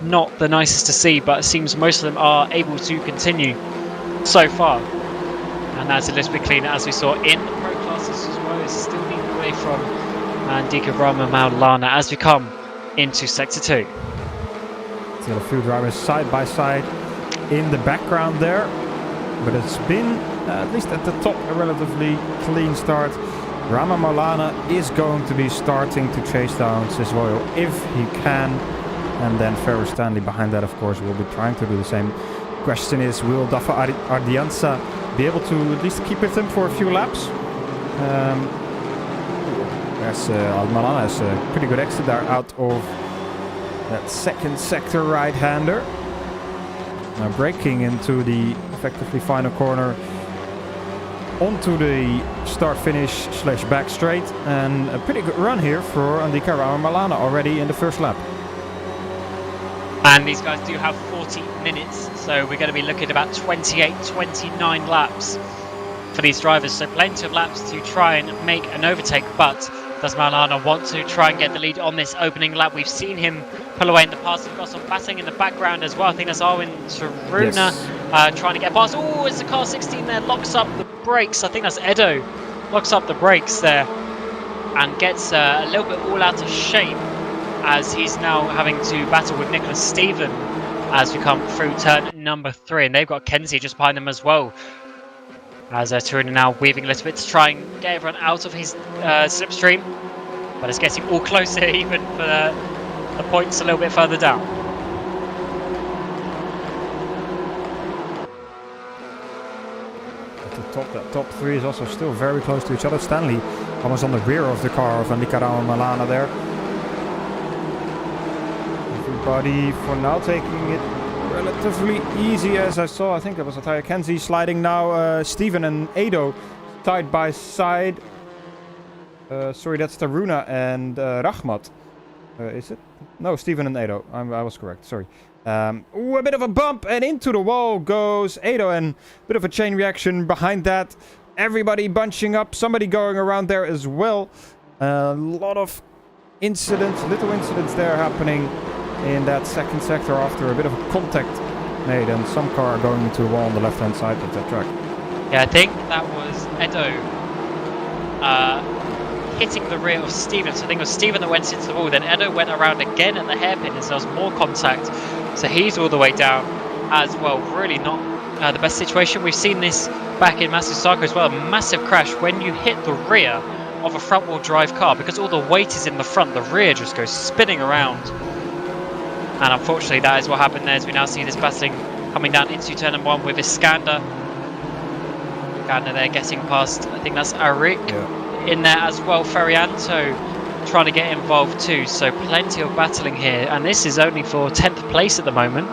A: Not the nicest to see, but it seems most of them are able to continue so far. And that's a little bit cleaner, as we saw in the pro classes as well. It's still leading away from Andika Rama Maulana as we come into sector 2.
D: Still a few drivers side by side in the background there, but it's been at least at the top, a relatively clean start. Rama Maulana is going to be starting to chase down Siswoyo if he can. And then Ferris Stanley behind that, of course, will be trying to do the same. Question is, will Dafa Ardianza be able to at least keep with him for a few laps? There's Maulana has a pretty good exit there out of that second sector right-hander. Now braking into the effectively final corner onto the start-finish / back straight, and a pretty good run here for Andika Rama Maulana already in the first lap.
A: And these guys do have 40 minutes, so we're going to be looking at about 28, 29 laps for these drivers. So plenty of laps to try and make an overtake, but does Maulana want to try and get the lead on this opening lap? We've seen him pull away in the past. We've got some battling in the background as well. I think that's Arwin Taruna trying to get past. Oh, it's the car 16 there, locks up the brakes. I think that's Edo. Locks up the brakes there and gets a little bit all out of shape, as he's now having to battle with Nicholas Stephen as we come through turn number 3. And they've got Kenzie just behind them as well, as Taruna now weaving a little bit to try and get everyone out of his slipstream. But it's getting all closer even for the points a little bit further down.
D: At the top, that top 3 is also still very close to each other. Stanley almost on the rear of the car of Andika Rama Maulana there. Everybody for now taking it relatively easy, as I saw. I think that was Ataya Kenzie sliding now. Steven and Edo side by side. Sorry, that's Taruna and Rahmat. Is it? No, Steven and Edo. I was correct. Sorry. Ooh, a bit of a bump, and into the wall goes Edo, and a bit of a chain reaction behind that. Everybody bunching up. Somebody going around there as well. A lot of incidents, little incidents there happening in that second sector after a bit of a contact made, and some car going into the wall on the left hand side of that track.
A: Yeah, I think that was Edo hitting the rear of Steven. So I think it was Steven that went into the wall, then Edo went around again at the hairpin as there was more contact. So he's all the way down as well. Really not the best situation. We've seen this back in Masusaka as well. A massive crash when you hit the rear of a front wheel drive car, because all the weight is in the front, the rear just goes spinning around. And unfortunately that is what happened there, as we now see this battling coming down into turn number 1 with Iskander. Iskander there getting past, I think that's Arik in there as well. Ferianto trying to get involved too, so plenty of battling here. And this is only for 10th place at the moment,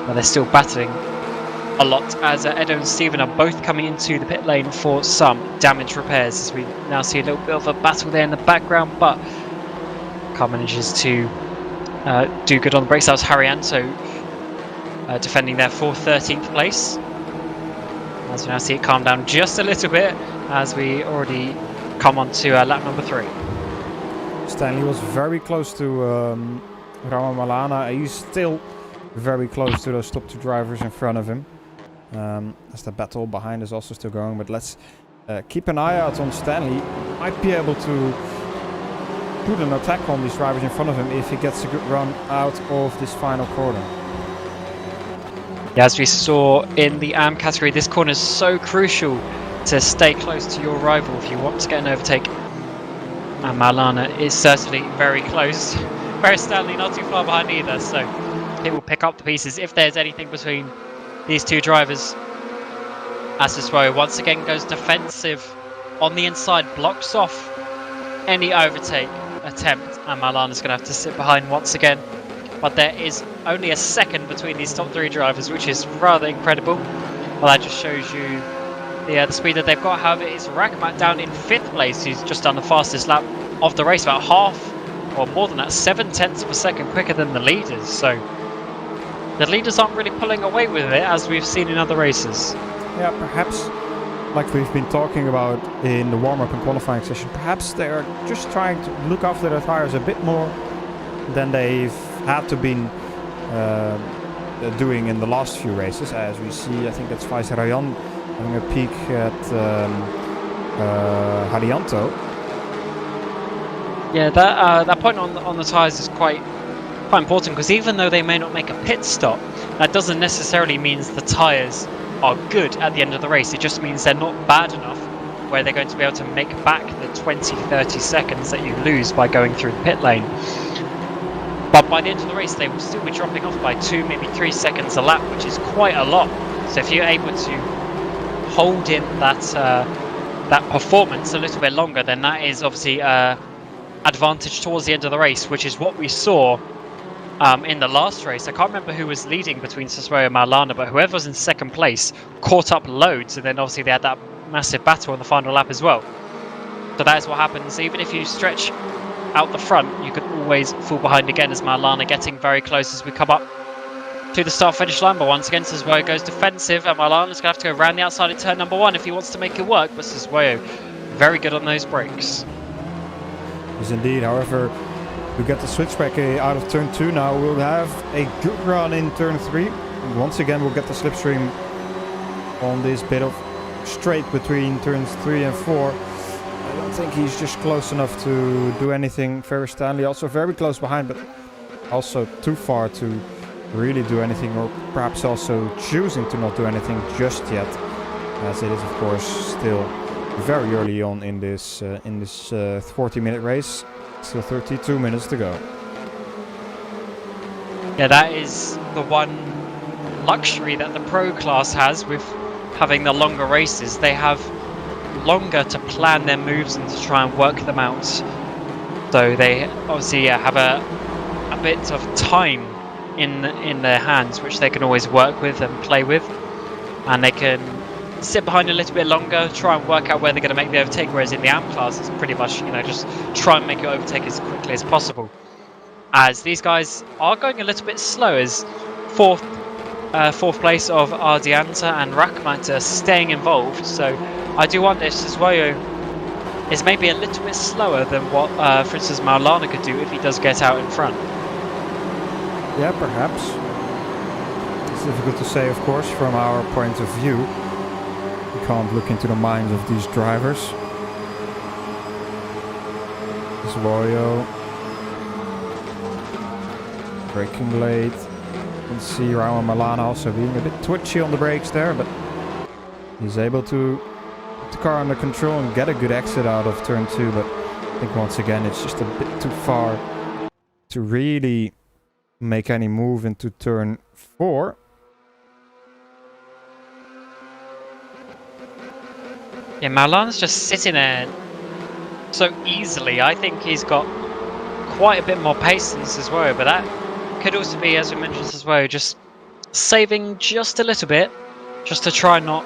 A: but they're still battling a lot, as Edo and Steven are both coming into the pit lane for some damage repairs, as we now see a little bit of a battle there in the background, but car manages to do good on the brakes. That was Harrianto defending there for 13th place. As we now see it calm down just a little bit, as we already come on to lap number 3.
D: Stanley was very close to Rama Maulana. He's still very close to those top 2 drivers in front of him. As the battle behind is also still going, but let's keep an eye out on Stanley. Might be able to put an attack on these drivers in front of him if he gets a good run out of this final corner.
A: Yeah, as we saw in the AM category, this corner is so crucial to stay close to your rival if you want to get an overtake. And Maulana is certainly very close. Ferris Stanley not too far behind either, so he will pick up the pieces if there's anything between these 2 drivers. Asiswo once again goes defensive on the inside, blocks off any overtake attempt, and Maulana's going to have to sit behind once again. But there is only a second between these top 3 drivers, which is rather incredible. Well, that just shows you the speed that they've got. However, it's Rakhmat down in 5th place, who's just done the fastest lap of the race, about half or more than that, 0.7 of a second quicker than the leaders. So the leaders aren't really pulling away with it, as we've seen in other races.
D: Yeah, perhaps, like we've been talking about in the warm-up and qualifying session, perhaps they're just trying to look after their tires a bit more than they've had to been doing in the last few races. As we see, I think that's Faisal Rayan having a peek at Harianto.
A: Yeah, that point on the tyres is quite important, because even though they may not make a pit stop, that doesn't necessarily mean the tyres are good at the end of the race. It just means they're not bad enough where they're going to be able to make back the 20-30 seconds that you lose by going through the pit lane. But by the end of the race, they will still be dropping off by 2, maybe 3 seconds a lap, which is quite a lot. So if you're able to hold in that performance a little bit longer, then that is obviously advantage towards the end of the race, which is what we saw in the last race. I can't remember who was leading between Soswoyo and Maulana, but whoever was in second place caught up loads, and then obviously they had that massive battle on the final lap as well. So that is what happens. Even if you stretch out the front, you could always fall behind again, as Maulana getting very close as we come up to the start-finish line. But once again, Soswoyo goes defensive, and Maulana's going to have to go around the outside of turn number 1 if he wants to make it work. But Soswoyo, very good on those brakes.
D: Yes, indeed. However, we get the switchback out of turn 2 now. We'll have a good run in turn 3. And once again, we'll get the slipstream on this bit of straight between turns 3 and 4. I don't think he's just close enough to do anything. Ferry Stanley also very close behind, but also too far to really do anything, or perhaps also choosing to not do anything just yet, as it is of course still very early on in this 40-minute race. Still 32 minutes to go.
A: Yeah, that is the one luxury that the pro class has with having the longer races. They have longer to plan their moves and to try and work them out. So they obviously have a bit of time in their hands, which they can always work with and play with, and they can sit behind a little bit longer, try and work out where they're going to make the overtake, whereas in the AMP class it's pretty much, just try and make it overtake as quickly as possible. As these guys are going a little bit slow, as fourth place of Ardianza and Rakhmat are staying involved, so I do wonder if Soswoyo is maybe a little bit slower than what, for instance, Maulana could do if he does get out in front.
D: Yeah, perhaps. It's difficult to say, of course, from our point of view. We can't look into the minds of these drivers. Soswoyo braking late. You can see Rauma Maulana also being a bit twitchy on the brakes there, but he's able to put the car under control and get a good exit out of turn 2. But I think once again it's just a bit too far to really make any move into turn 4.
A: Yeah, Maulana's just sitting there so easily. I think he's got quite a bit more pace than Soswoyo, but that could also be, as we mentioned, Soswoyo just saving just a little bit, just to try and not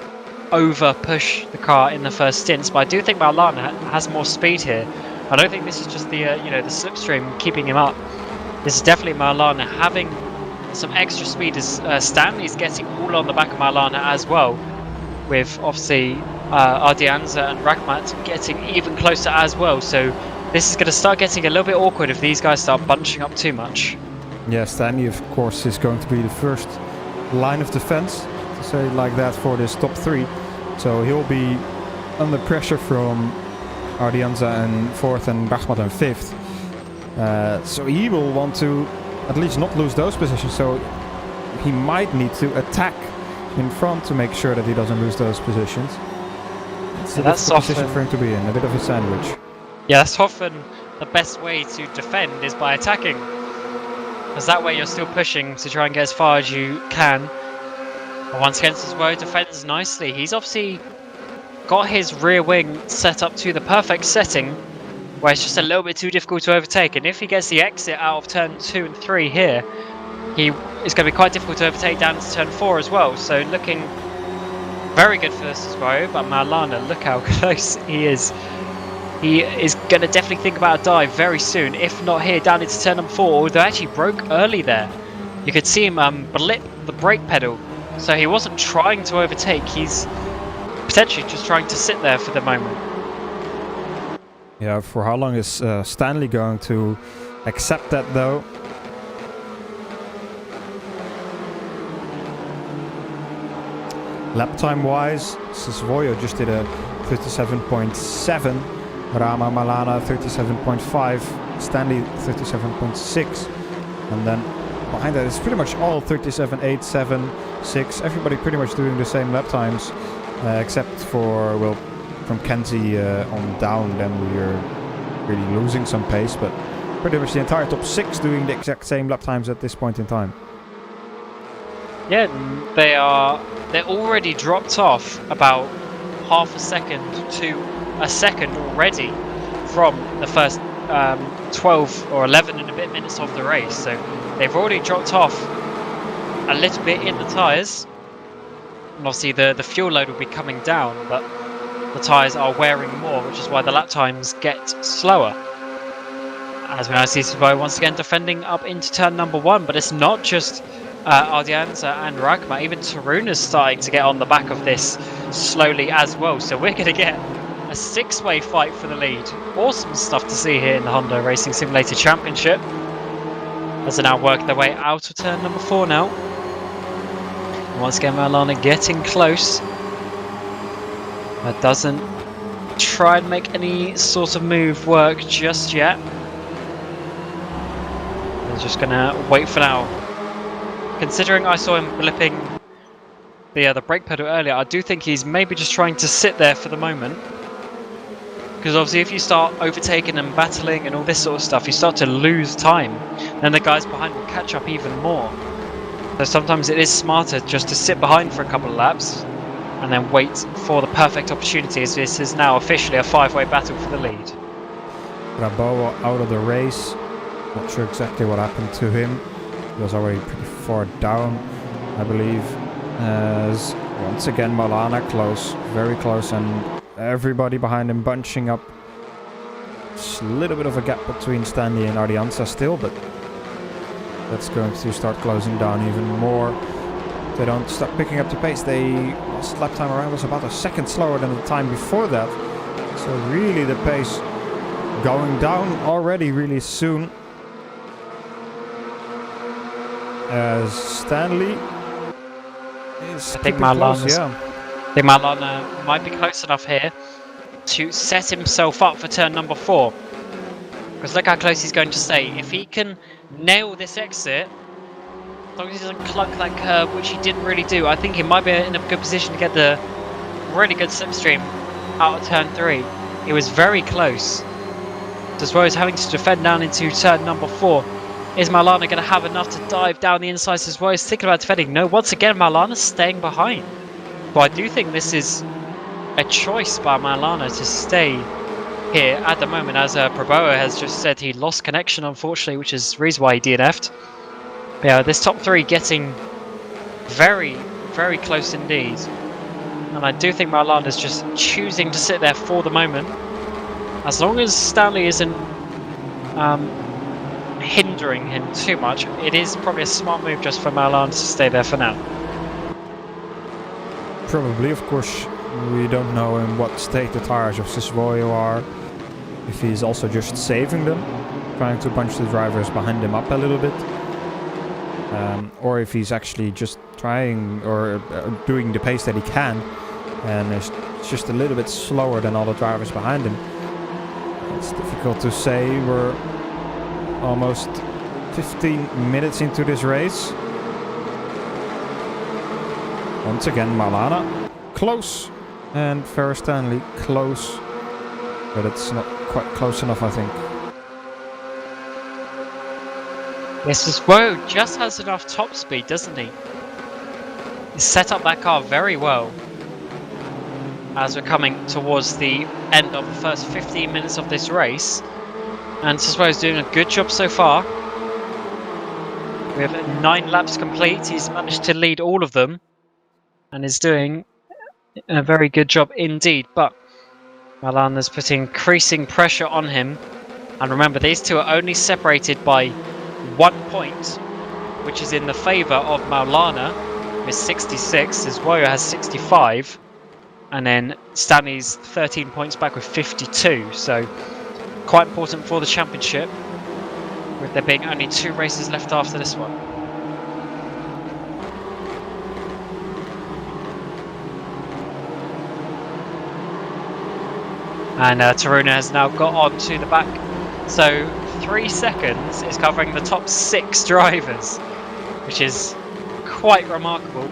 A: over push the car in the first stints. But I do think Maulana has more speed here. I don't think this is just the the slipstream keeping him up. This is definitely Maulana having some extra speed, as Stanley's getting all on the back of Maulana as well, with obviously Ardianza and Rakhmat getting even closer as well. So this is going to start getting a little bit awkward if these guys start bunching up too much.
D: Yeah, Stanley of course is going to be the first line of defense, to say it like that, for this top 3. So he'll be under pressure from Ardianza in 4th and Rakhmat in 5th. So he will want to at least not lose those positions. So he might need to attack in front to make sure that he doesn't lose those positions. It's a difficult position for him to be in, a bit of a sandwich.
A: Yeah, that's often the best way to defend, is by attacking. Because that way you're still pushing to try and get as far as you can. But once again, Soswoyo defends nicely. He's obviously got his rear wing set up to the perfect setting, where it's just a little bit too difficult to overtake. And if he gets the exit out of turn 2 and 3 here, it's going to be quite difficult to overtake down into turn 4 as well. So looking very good for Soswoyo, but Maulana, look how close he is. He is going to definitely think about a dive very soon, if not here, down into turn number 4, although actually broke early there. You could see him blip the brake pedal, so he wasn't trying to overtake, he's potentially just trying to sit there for the moment.
D: Yeah, for how long is Stanley going to accept that though? Lap time wise, Soswoyo just did a 37.7. Rama Maulana 37.5, Stanley 37.6, and then behind that, it's pretty much all 37, 8, 7, 6. Everybody pretty much doing the same lap times, except for, well, from Kenzie on down, then we're really losing some pace, but pretty much the entire top 6 doing the exact same lap times at this point in time.
A: Yeah, they're already dropped off about half a second to a second already from the first 12 or 11 and a bit minutes of the race. So they've already dropped off a little bit in the tyres. And obviously the fuel load will be coming down, but the tyres are wearing more, which is why the lap times get slower. As we now see Sabo once again defending up into turn number 1, but it's not just Ardianza and Ragma. Even Taruna's starting to get on the back of this slowly as well. So we're going to get a 6-way fight for the lead. Awesome stuff to see here in the Honda Racing Simulator Championship. As they now work their way out of turn number 4 now. And once again, Maulana getting close. That doesn't try and make any sort of move work just yet. They're just going to wait for now. Considering I saw him blipping the brake pedal earlier, I do think he's maybe just trying to sit there for the moment. Because obviously if you start overtaking and battling and all this sort of stuff, you start to lose time. Then the guys behind will catch up even more. So sometimes it is smarter just to sit behind for a couple of laps and then wait for the perfect opportunity, as this is now officially a 5-way battle for the lead.
D: Raboa out of the race. Not sure exactly what happened to him. He was already pretty far down, I believe. As once again Maulana close, very close, and everybody behind him bunching up. Just a little bit of a gap between Stanley and Ardianza still, but that's going to start closing down even more. If they don't start picking up the pace, they lost lap time around was about a second slower than the time before that. So really the pace going down already really soon. As Stanley is
A: I think Maulana might be close enough here to set himself up for turn number 4. Because look how close he's going to stay. If he can nail this exit, as long as he doesn't clunk that curve, which he didn't really do, I think he might be in a good position to get the really good slipstream out of turn 3. It was very close. As well as having to defend down into turn number 4. Is Maulana going to have enough to dive down the insides as well? He's thinking about defending. No, once again, Maulana's staying behind. But I do think this is a choice by Maulana to stay here at the moment, as Proboa has just said he lost connection, unfortunately, which is the reason why he DNF'd. But yeah, this top 3 getting very, very close indeed. And I do think Maulana's just choosing to sit there for the moment. As long as Stanley isn't hindering him too much, it is probably a smart move just for Maulana to stay there for now.
D: Probably, of course, we don't know in what state the tires of Sisvoyo are. If he's also just saving them, trying to punch the drivers behind him up a little bit. Or if he's actually just trying or doing the pace that he can, and it's just a little bit slower than all the drivers behind him. It's difficult to say. We're almost 15 minutes into this race. Once again, Maulana close, and Ferris Stanley close, but it's not quite close enough, I think.
A: Yes, Whoa just has enough top speed, doesn't he? He's set up that car very well. As we're coming towards the end of the first 15 minutes of this race. And Siswo is doing a good job so far. We have 9 laps complete. He's managed to lead all of them. And is doing a very good job indeed. But Maulana's putting increasing pressure on him. And remember, these two are only separated by 1 point, which is in the favour of Maulana with 66. As Woyo has 65. And then Stanley's 13 points back with 52. So quite important for the championship, with there being only 2 races left after this one. And Taruna has now got on to the back. So 3 seconds is covering the top 6 drivers. which is quite remarkable.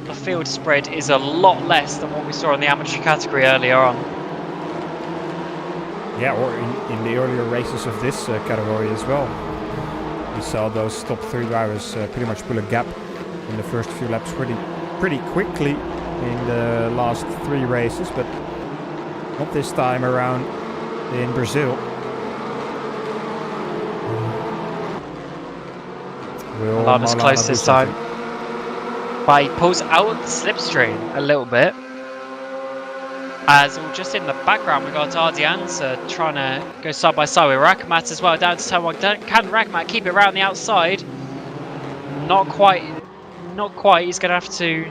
A: The field spread is a lot less than what we saw in the amateur category earlier on.
D: Yeah, or in the earlier races of this category as well. We saw those top 3 drivers pretty much pull a gap in the first few laps pretty quickly in the last 3 races, but not this time around in Brazil.
A: Milana's close this time. But he pulls out the slipstream a little bit. As just in the background, we got Ardianza trying to go side by side with Rakamat as well, down to turn 1. Can Rakamat keep it around the outside? Not quite. He's going to have to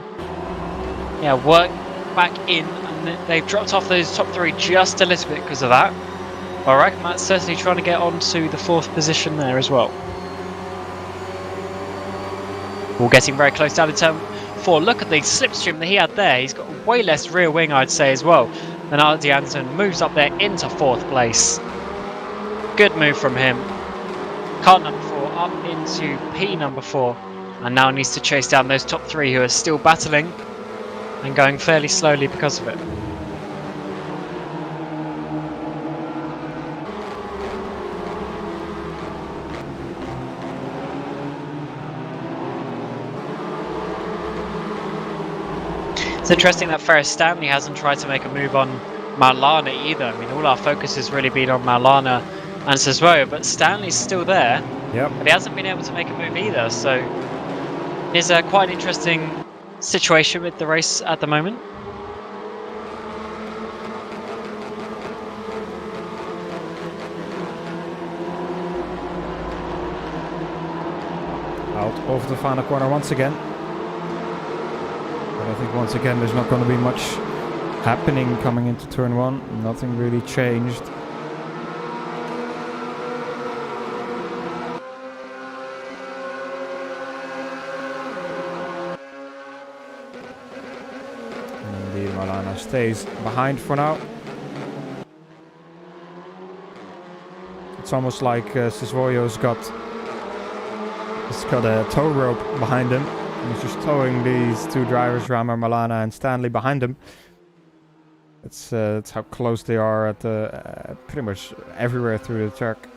A: work back in. And they've dropped off those top 3 just a little bit because of that. Well, Rakamat's certainly trying to get onto the 4th position there as well. We're getting very close down in turn 4. Look at the slipstream that he had there. He's got way less rear wing, I'd say, as well. And Ardianza moves up there into 4th place. Good move from him. Car number 4 up into P number 4. And now needs to chase down those top 3 who are still battling and going fairly slowly because of it. It's interesting that Ferris Stanley hasn't tried to make a move on Maulana either. I mean, all our focus has really been on Maulana and Sesvoyo, but Stanley's still there.
D: Yep.
A: But he hasn't been able to make a move either, so it's quite an interesting situation with the race at the moment.
D: Out of the final corner once again. I think once again there's not going to be much happening coming into turn 1. Nothing really changed. And indeed, Maulana stays behind for now. It's almost like Sesvoyo's got a tow rope behind him. He's just towing these 2 drivers, Rama, Maulana and Stanley, behind him. That's how close they are at pretty much everywhere through the track.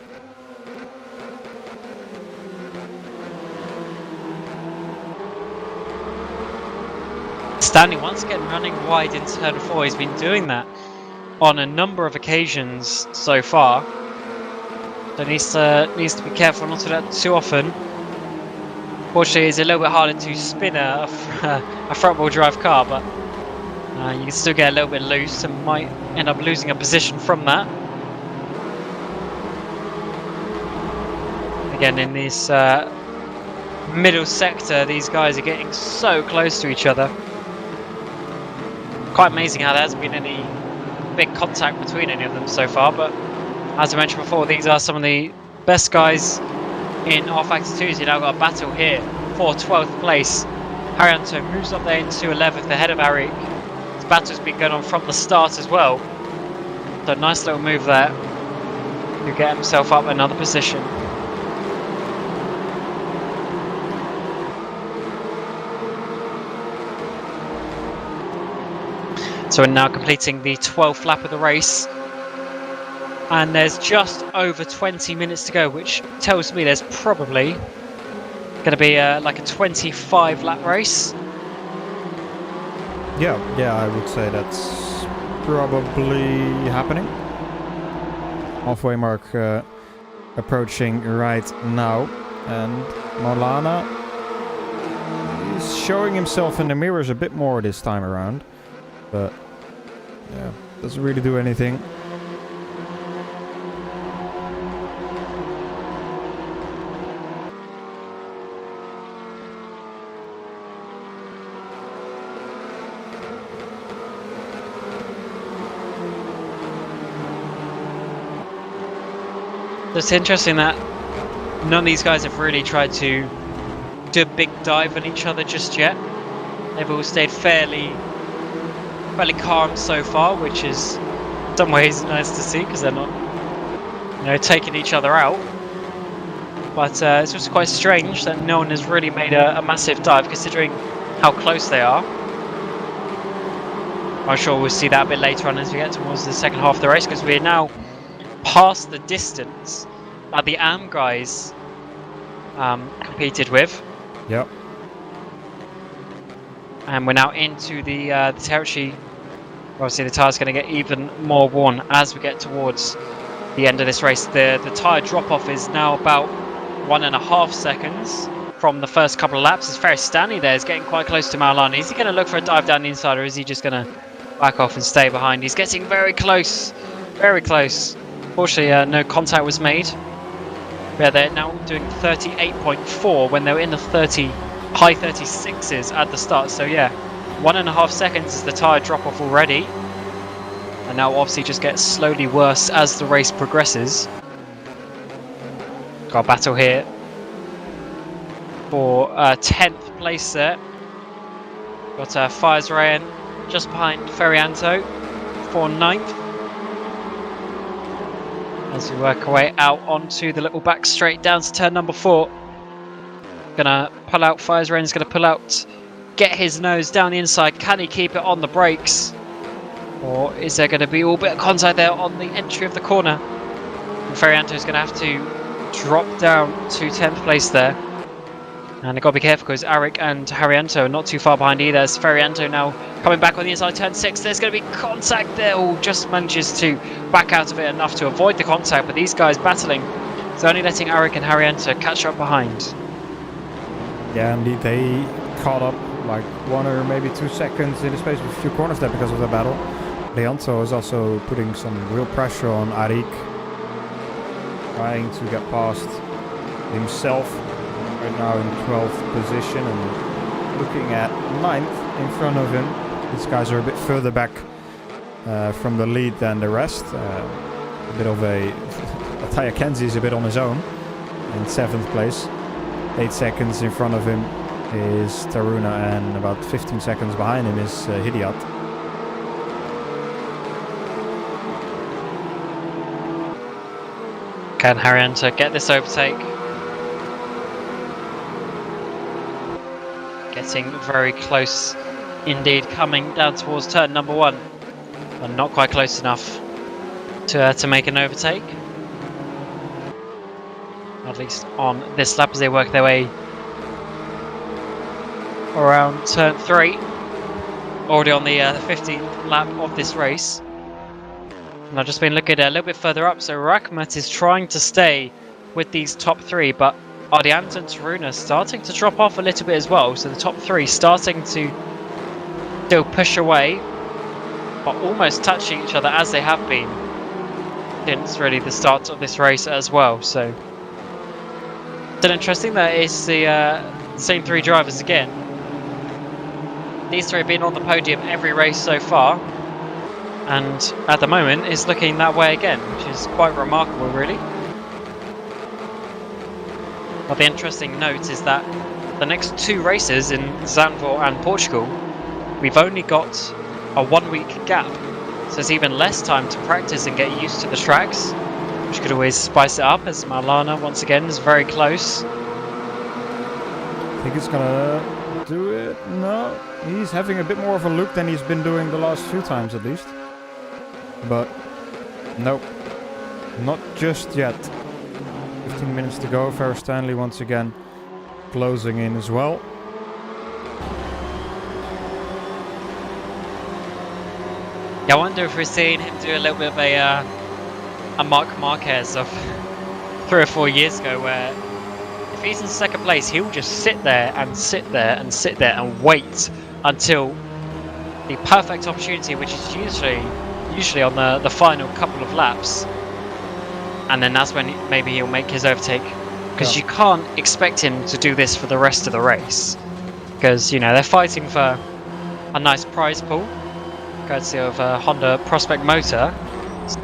A: Stanley once again running wide in turn 4. He's been doing that on a number of occasions so far. So needs to be careful not to do that too often. Fortunately, it's a little bit harder to spin a front-wheel drive car, but you can still get a little bit loose and might end up losing a position from that. Again, in this middle sector, these guys are getting so close to each other. Quite amazing how there hasn't been any big contact between any of them so far, but as I mentioned before, these are some of the best guys in our Factor 2s. You now got a battle here for 12th place. Haryanto moves up there into 11th ahead of Arik. This battle's been going on from the start as well. So nice little move there to get himself up another position. So we're now completing the 12th lap of the race. And there's just over 20 minutes to go, which tells me there's probably going to be like a 25 lap race.
D: Yeah, I would say that's probably happening. Halfway mark approaching right now. And Maulana is showing himself in the mirrors a bit more this time around. But yeah, doesn't really do anything.
A: It's interesting that none of these guys have really tried to do a big dive on each other just yet. They've all stayed fairly calm so far, which is in some ways nice to see because they're not, taking each other out. But it's just quite strange that no one has really made a massive dive, considering how close they are. I'm sure we'll see that a bit later on as we get towards the second half of the race, because we're now past the distance that the AM guys competed with.
D: Yep.
A: And we're now into the territory. Obviously, the tyre's going to get even more worn as we get towards the end of this race. The tyre drop-off is now about 1.5 seconds from the first couple of laps. As Ferris Stanley there is getting quite close to Maulana. Is he going to look for a dive down the inside, or is he just going to back off and stay behind? He's getting very close. Very close. Fortunately, no contact was made. Yeah, they're now doing 38.4 when they were in the high 36s at the start. So yeah, 1.5 seconds is the tyre drop off already, and now obviously just gets slowly worse as the race progresses. Got a battle here for 10th place there. Got Fires Ryan just behind Ferianto for 9th. As we work our way out onto the little back straight down to turn number 4. Gonna pull out, Fires Ryan's gonna pull out, get his nose down the inside. Can he keep it on the brakes? Or is there gonna be all bit of contact there on the entry of the corner? And Ferianto's gonna have to drop down to 10th place there. And they've got to be careful because Arik and Harrianto are not too far behind either. As Ferianto now coming back on the inside turn 6. There's going to be contact there. Oh, just manages to back out of it enough to avoid the contact. But these guys battling. It's only letting Arik and Harrianto catch up behind.
D: Yeah, indeed. They caught up like 1 or maybe 2 seconds in the space of a few corners there because of the battle. Harrianto is also putting some real pressure on Arik, trying to get past himself. Right now in 12th position and looking at 9th in front of him. These guys are a bit further back from the lead than the rest. A bit of a Taya Kenzie is a bit on his own in 7th place. 8 seconds in front of him is Taruna, and about 15 seconds behind him is Hidiat.
A: Can Harrianto get this overtake? Getting very close indeed, coming down towards turn number 1, but not quite close enough to make an overtake. At least on this lap as they work their way around turn 3. Already on the 15th lap of this race. And I've just been looking a little bit further up, so Rakhmat is trying to stay with these top 3, but Ardiant and Taruna starting to drop off a little bit as well, so the top 3 starting to still push away, but almost touching each other as they have been since really the start of this race as well. So still interesting that it's the same 3 drivers again. These 3 have been on the podium every race so far, and at the moment it's looking that way again, which is quite remarkable really. But the interesting note is that the next 2 races in Zandvoort and Portugal, we've only got a 1-week gap. So there's even less time to practice and get used to the tracks, which could always spice it up, as Maulana once again is very close.
D: I think he's gonna do it. No, he's having a bit more of a look than he's been doing the last few times at least. But nope, not just yet. 15 minutes to go. Ferris Stanley once again closing in as well.
A: Yeah, I wonder if we're seeing him do a little bit of a Marc Marquez of 3 or 4 years ago, where if he's in 2nd place, he'll just sit there and sit there and sit there and wait until the perfect opportunity, which is usually on the final couple of laps. And then that's when maybe he'll make his overtake, because you can't expect him to do this for the rest of the race, because you know they're fighting for a nice prize pool, courtesy of Honda Prospect Motor.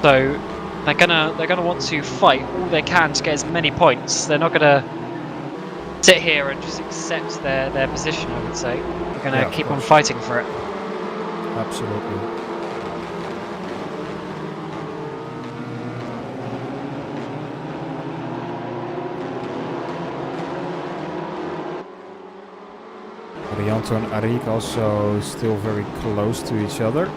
A: So they're gonna want to fight all they can to get as many points. They're not gonna sit here and just accept their position. I would say they're gonna keep on fighting for it.
D: Absolutely. Rianto and Arik also still very close to each other.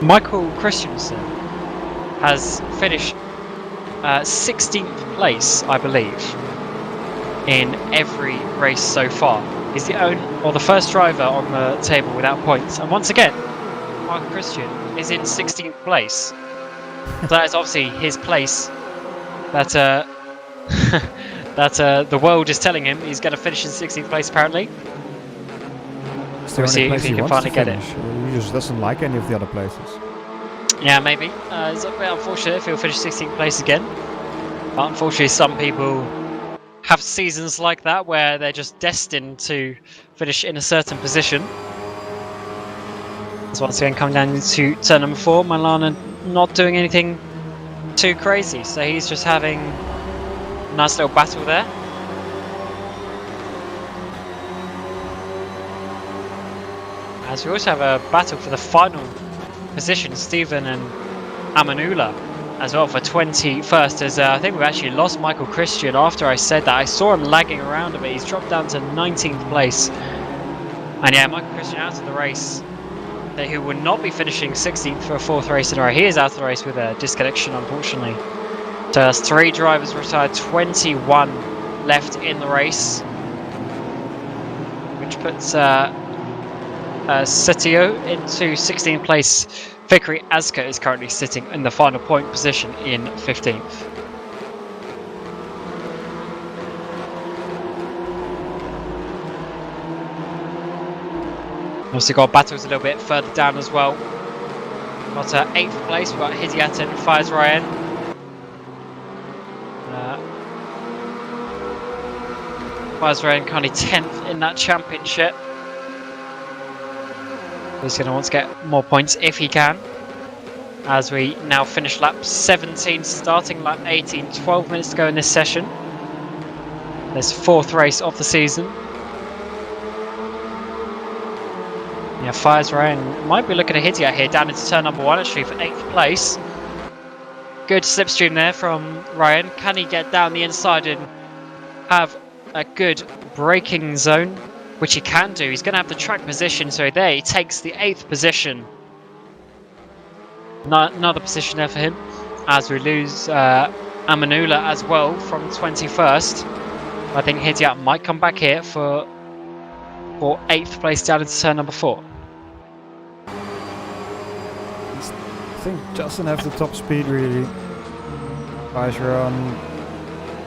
A: Michael Christensen has finished 16th place, I believe, in every race so far. He's the first driver on the table without points. And once again, Michael Christian is in 16th place. That is obviously his place. That the world is telling him he's going to finish in 16th place. Apparently, we'll see if he can finally get it.
D: He just doesn't like any of the other places.
A: Yeah, maybe. It's a bit unfortunate if he'll finish 16th place again. But unfortunately, some people have seasons like that where they're just destined to finish in a certain position. So once again, coming down to turn number 4, Milana not doing anything too crazy, so he's just having a nice little battle there. As we also have a battle for the final position, Stephen and Amanula as well for 21st, as I think we've actually lost Michael Christian. After I said that, I saw him lagging around a bit. He's dropped down to 19th place. And yeah, Michael Christian out of the race. Who will not be finishing 16th for a 4th race in a row. He is out of the race with a disconnection, unfortunately. So that's 3 drivers retired, 21 left in the race. Which puts Setio into 16th place. Fikri Azka is currently sitting in the final point position in 15th. Also got battles a little bit further down as well. Got 8th place, we've got Hidiaten, Fires Ryan. Fires Ryan currently 10th in that championship. He's going to want to get more points if he can. As we now finish lap 17, starting lap 18, 12 minutes to go in this session. This 4th race of the season. Yeah, Fires Ryan might be looking at Hidia here down into turn number 1 actually for 8th place. Good slipstream there from Ryan. Can he get down the inside and have a good braking zone? Which he can do. He's going to have the track position, so there he takes the 8th position. Another position there for him. As we lose Amanula as well from 21st. I think Hidiat might come back here for 8th place down into turn number 4.
D: I think doesn't have the top speed really. Aisharan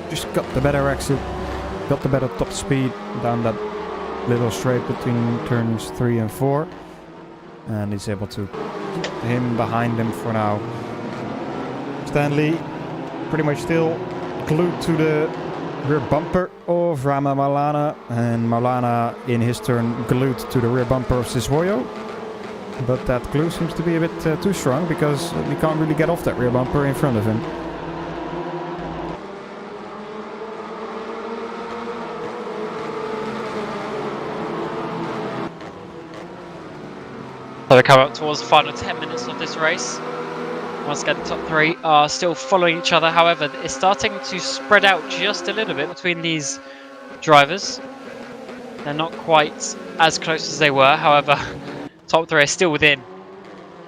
D: just got the better exit, got the better top speed down that little straight between turns 3 and 4, and he's able to keep him behind him for now. Stanley pretty much still glued to the rear bumper of Rama Maulana, and Maulana in his turn glued to the rear bumper of Siswoyo. But that glue seems to be a bit too strong because we can't really get off that rear bumper in front of him.
A: So we come up towards the final 10 minutes of this race. Once again, the top 3 are still following each other. However, it's starting to spread out just a little bit between these drivers. They're not quite as close as they were. However, top 3 are still within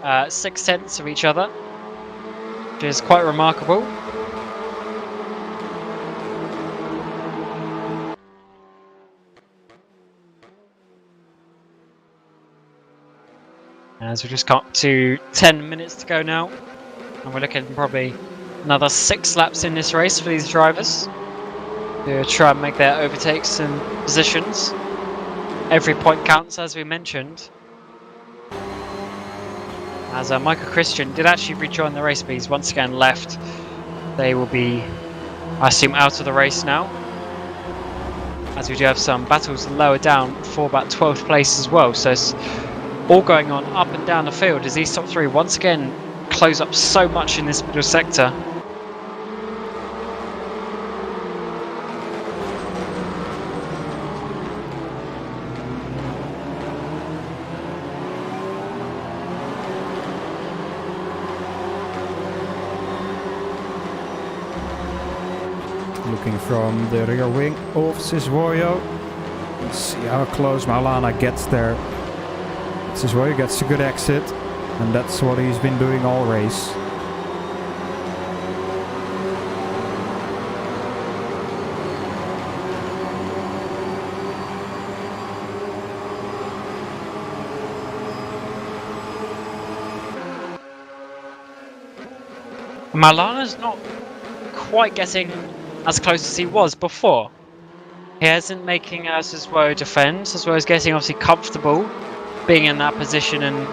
A: 6/10 of each other, which is quite remarkable. As we just got to 10 minutes to go now, and we're looking probably another 6 laps in this race for these drivers to try and make their overtakes and positions. Every point counts, as we mentioned. As Michael Christian did actually rejoin the race, but he's once again left. They will be, I assume, out of the race now. As we do have some battles lower down for about 12th place as well. So it's all going on up and down the field as these top 3 once again close up so much in this middle sector.
D: looking from the rear wing of Siswoyo. Let's see how close Maulana gets there. Siswoyo gets a good exit, and that's what he's been doing all race.
A: Maulana's not quite getting as close as he was before. He isn't making Siswoyo defend. Siswoyo's getting obviously comfortable being in that position and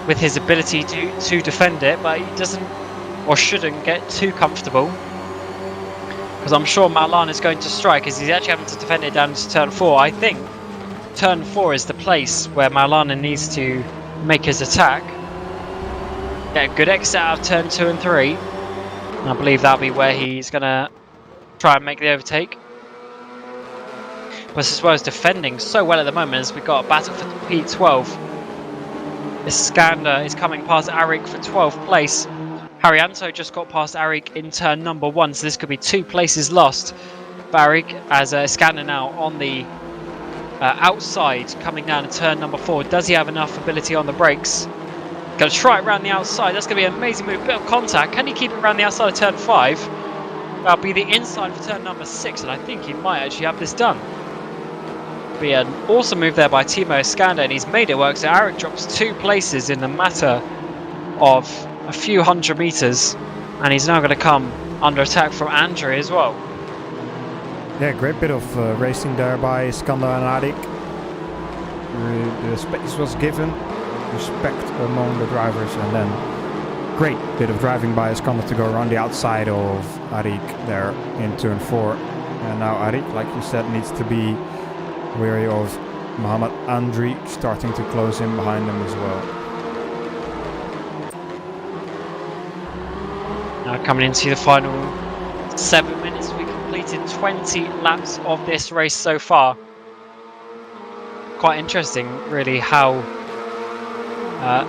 A: with his ability to defend it, but he doesn't or shouldn't get too comfortable, because I'm sure Maulana is going to strike as he's actually having to defend it down to turn 4. I think turn 4 is the place where Maulana needs to make his attack. Get a good exit out of turn 2 and 3. And I believe that'll be where he's going to try and make the overtake. But Siswoyo's defending so well at the moment as we've got a battle for P12. Iskander is coming past Arik for 12th place. Haryanto just got past Arik in turn number 1, so this could be 2 places lost. But Arik, as Iskander now on the outside, coming down to turn number 4. Does he have enough ability on the brakes? Going to try it around the outside. That's going to be an amazing move. Bit of contact. Can he keep it around the outside of turn 5? That'll be the inside for turn number 6, and I think he might actually have this done. Be an awesome move there by Timo Iskander, and he's made it work. So Arik drops 2 places in the matter of a few hundred meters, and he's now going to come under attack from Andre as well.
D: Yeah, great bit of racing there by Iskander and Arik. The space was given, respect among the drivers, and then great bit of driving by Iskander to go around the outside of Arik there in turn 4. And now Arik, like you said, needs to be wary of Mohamed Andri starting to close in behind him as well.
A: Now coming into the final 7 minutes, we completed 20 laps of this race so far. Quite interesting, really, how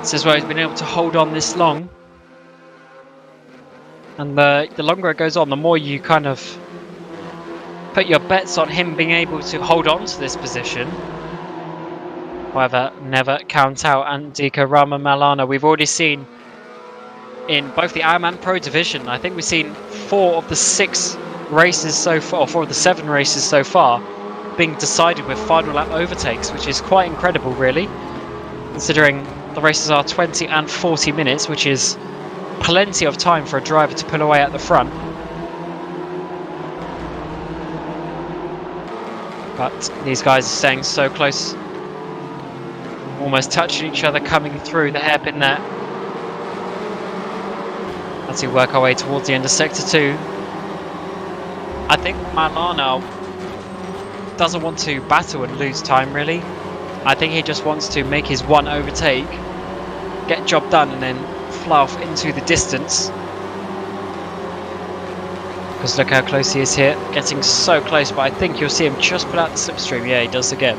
A: Siswoyo's been able to hold on this long. And the longer it goes on, the more you kind of put your bets on him being able to hold on to this position. However, never count out Andika Rama Maulana. We've already seen in both the AM and Pro Division, I think we've seen 4 of the 6 races so far, or 4 of the 7 races so far, being decided with final lap overtakes, which is quite incredible, really, considering the races are 20 and 40 minutes, which is plenty of time for a driver to pull away at the front. But these guys are staying so close, almost touching each other coming through the hairpin there. As we work our way towards the end of Sector 2. I think Maulana doesn't want to battle and lose time, really. I think he just wants to make his one overtake, get job done, and then fly off into the distance. Because look how close he is here, getting so close, but I think you'll see him just put out the slipstream. Yeah, he does again.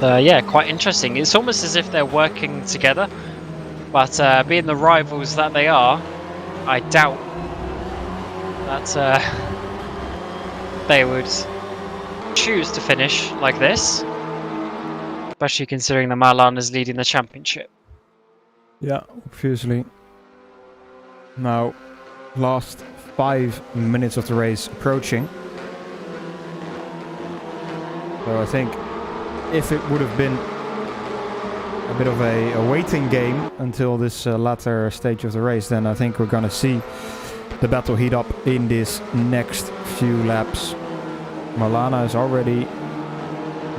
A: Yeah, quite interesting. It's almost as if they're working together, but being the rivals that they are, I doubt that they would choose to finish like this. Especially considering the Maulana is leading the championship.
D: Yeah, obviously. Now, last 5 minutes of the race approaching. So I think if it would have been a bit of a waiting game until this latter stage of the race, then I think we're going to see the battle heat up in this next few laps. Maulana has already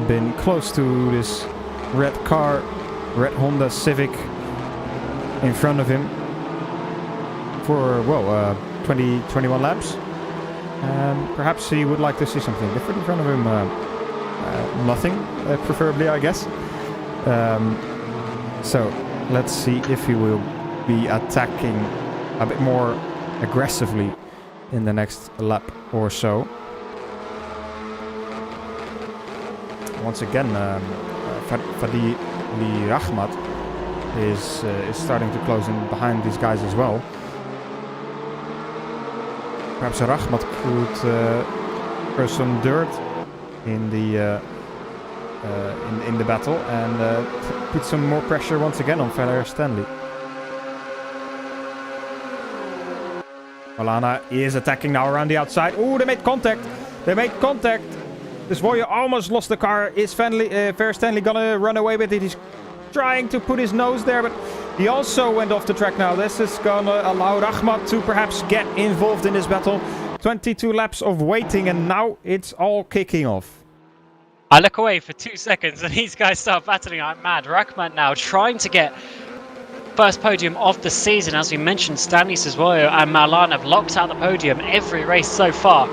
D: been close to this red car, red Honda Civic in front of him for, well, 21 laps. Perhaps he would like to see something different in front of him. Nothing, preferably, I guess. So let's see if he will be attacking a bit more aggressively in the next lap or so. Once again, Fadli Rahmat is starting to close in behind these guys as well. Perhaps Rahmat could throw some dirt in the battle and put some more pressure once again on Fair Stanley. Malana is attacking now around the outside. Oh, they made contact. They made contact. This warrior almost lost the car. Is Fair Stanley gonna run away with it? He's trying to put his nose there, but he also went off the track now. This is gonna allow Rahmat to perhaps get involved in this battle. 22 laps of waiting, and now it's all kicking off.
A: I look away for 2 seconds and these guys start battling like mad. Rahmat now trying to get first podium of the season. As we mentioned, Stanley Siswoyo and Malan have locked out the podium every race so far.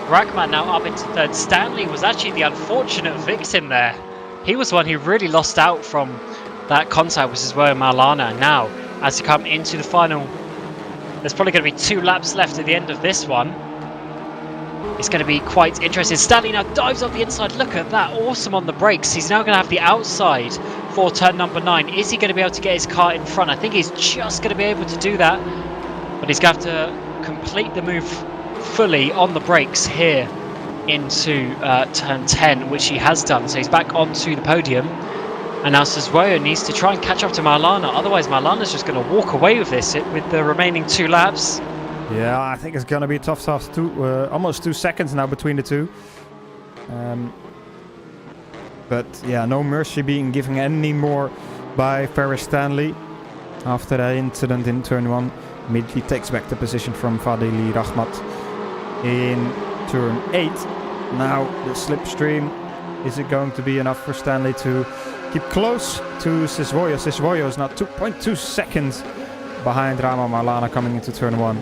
A: Rahmat now up into third. Stanley was actually the unfortunate victim there. He was one who really lost out from that contact with Siswoyo and Malana. Now, as he come into the final, there's probably going to be 2 laps left at the end of this one. It's going to be quite interesting. Stanley now dives up the inside. Look at that. Awesome on the brakes. He's now going to have the outside for turn number 9. Is he going to be able to get his car in front? I think he's just going to be able to do that. But he's going to have to complete the move fully on the brakes here into turn 10, which he has done. So he's back onto the podium. And now Siswoyo needs to try and catch up to Malana. Otherwise, Malana's just going to walk away with this with the remaining 2 laps.
D: Yeah, I think it's gonna be a tough task. Almost 2 seconds now between the two. But yeah, no mercy being given anymore by Fair Stanley after that incident in turn 1. Immediately takes back the position from Fadli Rahmat in turn 8. Now the slipstream, is it going to be enough for Stanley to keep close to Siswoyo? Siswoyo is now 2.2 seconds behind Rama Malana coming into turn 1.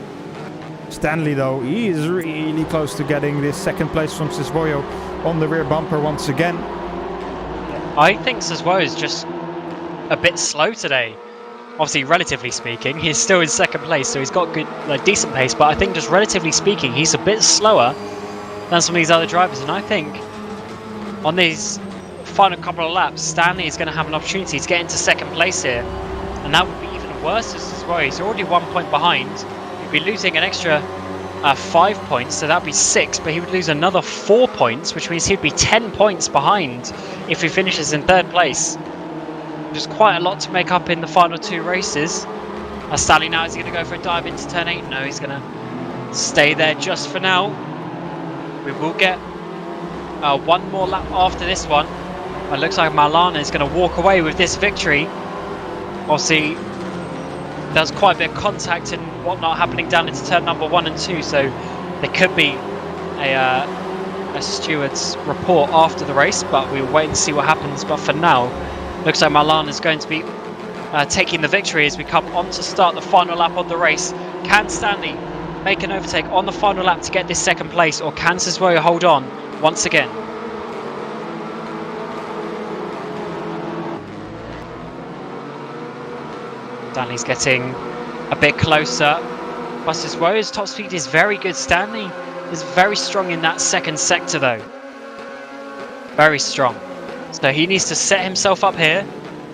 D: Stanley, though, he is really close to getting this second place from Siswoyo on the rear bumper once again.
A: I think Siswoyo is just a bit slow today. Obviously, relatively speaking, he's still in second place, so he's got good, decent pace. But I think just relatively speaking, he's a bit slower than some of these other drivers. And I think on these final couple of laps, Stanley is going to have an opportunity to get into second place here. And that would be even worse as Siswoyo. He's already 1 point behind. Be losing an extra 5 points, so that'd be 6, but he would lose another 4 points, which means he'd be 10 points behind if he finishes in third place. Just quite a lot to make up in the final 2 races. Stanley now, is he going to go for a dive into turn 8? No, he's going to stay there just for now. We will get 1 more lap after this one. It looks like Malana is going to walk away with this victory. Obviously, there's quite a bit of contact and whatnot happening down into turn number 1 and 2, so there could be a steward's report after the race, but we'll wait and see what happens. But for now, looks like Malana is going to be taking the victory as we come on to start the final lap of the race. Can Stanley make an overtake on the final lap to get this second place, or can Siswoyo hold on once again? Stanley's getting a bit closer. But Siswoyo's top speed is very good. Stanley is very strong in that second sector though. Very strong. So he needs to set himself up here.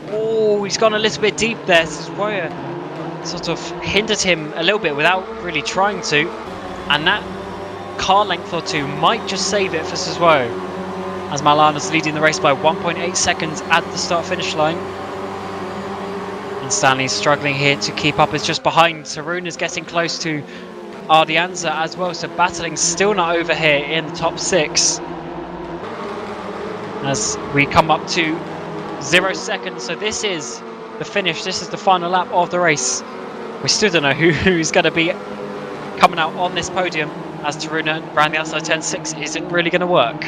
A: Oh, he's gone a little bit deep there. Siswoyo sort of hindered him a little bit without really trying to. And that car length or 2 might just save it for Siswoyo, as Malana's leading the race by 1.8 seconds at the start-finish line. And Stanley's struggling here to keep up. It's just behind. Tarun is getting close to Ardianza as well. So battling still not over here in the top 6. As we come up to 0 seconds. So this is the finish. This is the final lap of the race. We still don't know who's going to be coming out on this podium, as Tarun around the outside turn 6 isn't really going to work.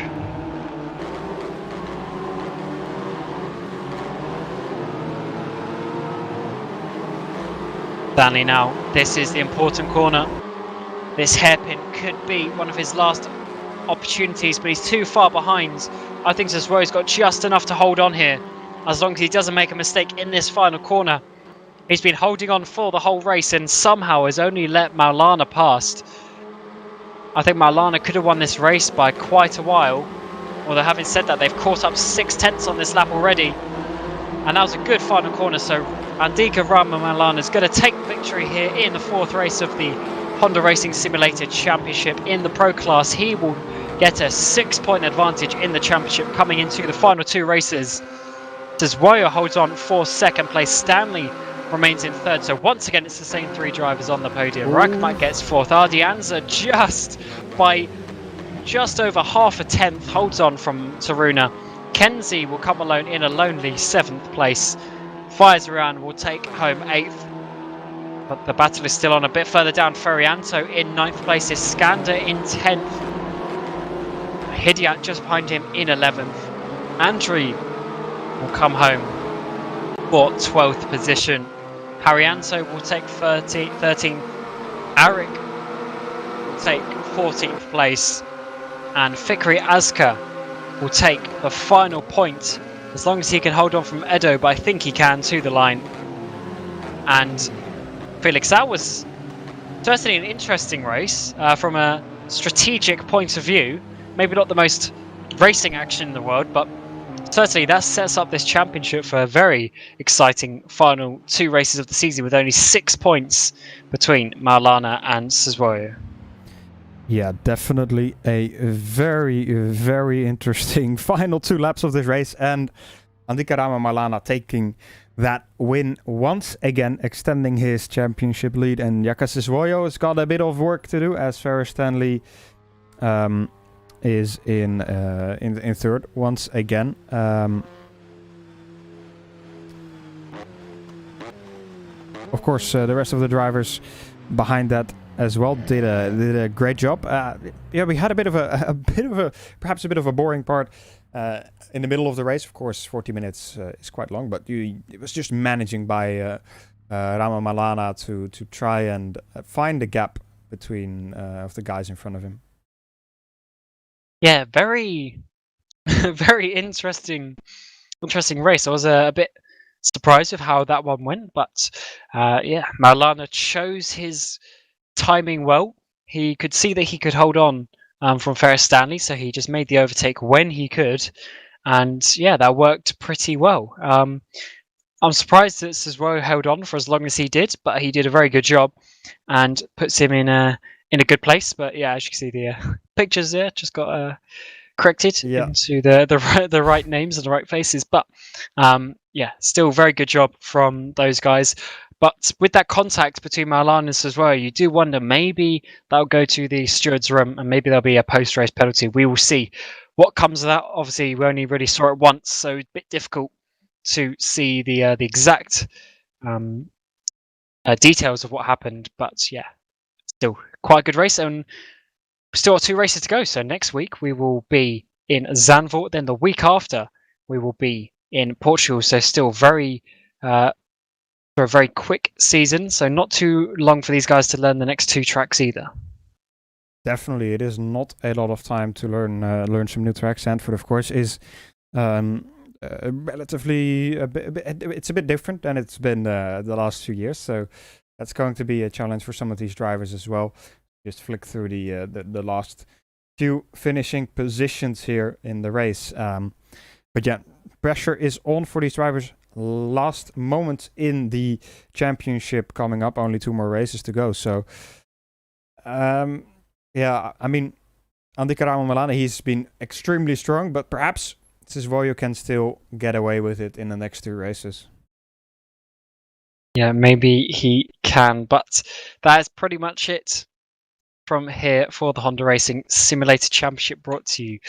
A: Stanley now, this is the important corner. This hairpin could be one of his last opportunities, but he's too far behind. I think Siswoyo's got just enough to hold on here, as long as he doesn't make a mistake in this final corner. He's been holding on for the whole race and somehow has only let Malana past. I think Malana could have won this race by quite a while, Although having said that, they've caught up 6/10 on this lap already. And that was a good final corner, so Andika Ramamalana is going to take victory here in the 4th race of the Honda Racing Simulator Championship in the Pro Class. He will get a 6-point advantage in the championship coming into the final 2 races. Deswoyo holds on for 2nd place. Stanley remains in 3rd, so once again it's the same 3 drivers on the podium. Rakmat gets 4th. Ardianza just over half a tenth holds on from Taruna. Kenzie will come alone in a lonely 7th place. Faizaran will take home 8th. But the battle is still on a bit further down. Ferianto in 9th place. Iskander in 10th. Hidyat just behind him in 11th. Andri will come home for 12th position. Haryanto will take 13th. Arik will take 14th place. And Fikri Azka will take the final point as long as he can hold on from Edo, but I think he can, to the line. And Felix, that was certainly an interesting race from a strategic point of view. Maybe not the most racing action in the world, but certainly that sets up this championship for a very exciting final 2 races of the season with only 6 points between Maulana and Sazwoyo.
D: Yeah, definitely a very, very interesting final 2 laps of this race. And Andika Ramamalana taking that win once again, extending his championship lead. And Jaka Sazwoyo has got a bit of work to do, as Ferris Stanley is in 3rd once again. Of course, the rest of the drivers behind that as well did a great job. Yeah, we had perhaps a bit of a boring part in the middle of the race. Of course, 40 minutes is quite long, but it was just managing by Ramamalana to try and find the gap between of the guys in front of him.
A: Yeah, very, very interesting race. I was a bit surprised with how that one went, but yeah, Maulana chose his timing well. He could see that he could hold on from Ferris Stanley, so he just made the overtake when he could, and yeah, that worked pretty well. I'm surprised that Sazwoyo held on for as long as he did, but he did a very good job and puts him in a good place. But yeah, as you can see, the pictures there just got corrected into the right names and the right places. But yeah, still very good job from those guys. But with that contact between Maulana and Sazwoyo, you do wonder maybe that'll go to the steward's room and maybe there'll be a post-race penalty. We will see what comes of that. Obviously, we only really saw it once, so it's a bit difficult to see the exact details of what happened. But yeah, still quite a good race, and still got 2 races to go. So next week we will be in Zandvoort. Then the week after we will be in Portugal. So still very a very quick season, so not too long for these guys to learn the next 2 tracks either.
D: Definitely, it is not a lot of time to learn some new tracks. Zandvoort, of course, is relatively it's a bit different than it's been the last few years, so that's going to be a challenge for some of these drivers as well. Just flick through the last few finishing positions here in the race, but yeah, pressure is on for these drivers. Last moment in the championship coming up, only 2 more races to go. So yeah, I mean, Andika Ramamalana, he's been extremely strong, but perhaps Sazwoyo can still get away with it in the next 2 races.
A: Yeah, maybe he can, but that is pretty much it from here for the Honda Racing Simulator Championship, brought to you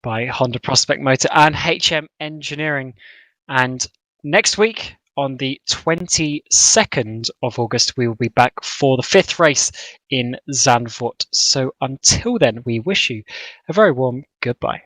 A: by Honda Prospect Motor and HM Engineering. And next week, on the 22nd of August, we will be back for the 5th race in Zandvoort. So until then, we wish you a very warm goodbye.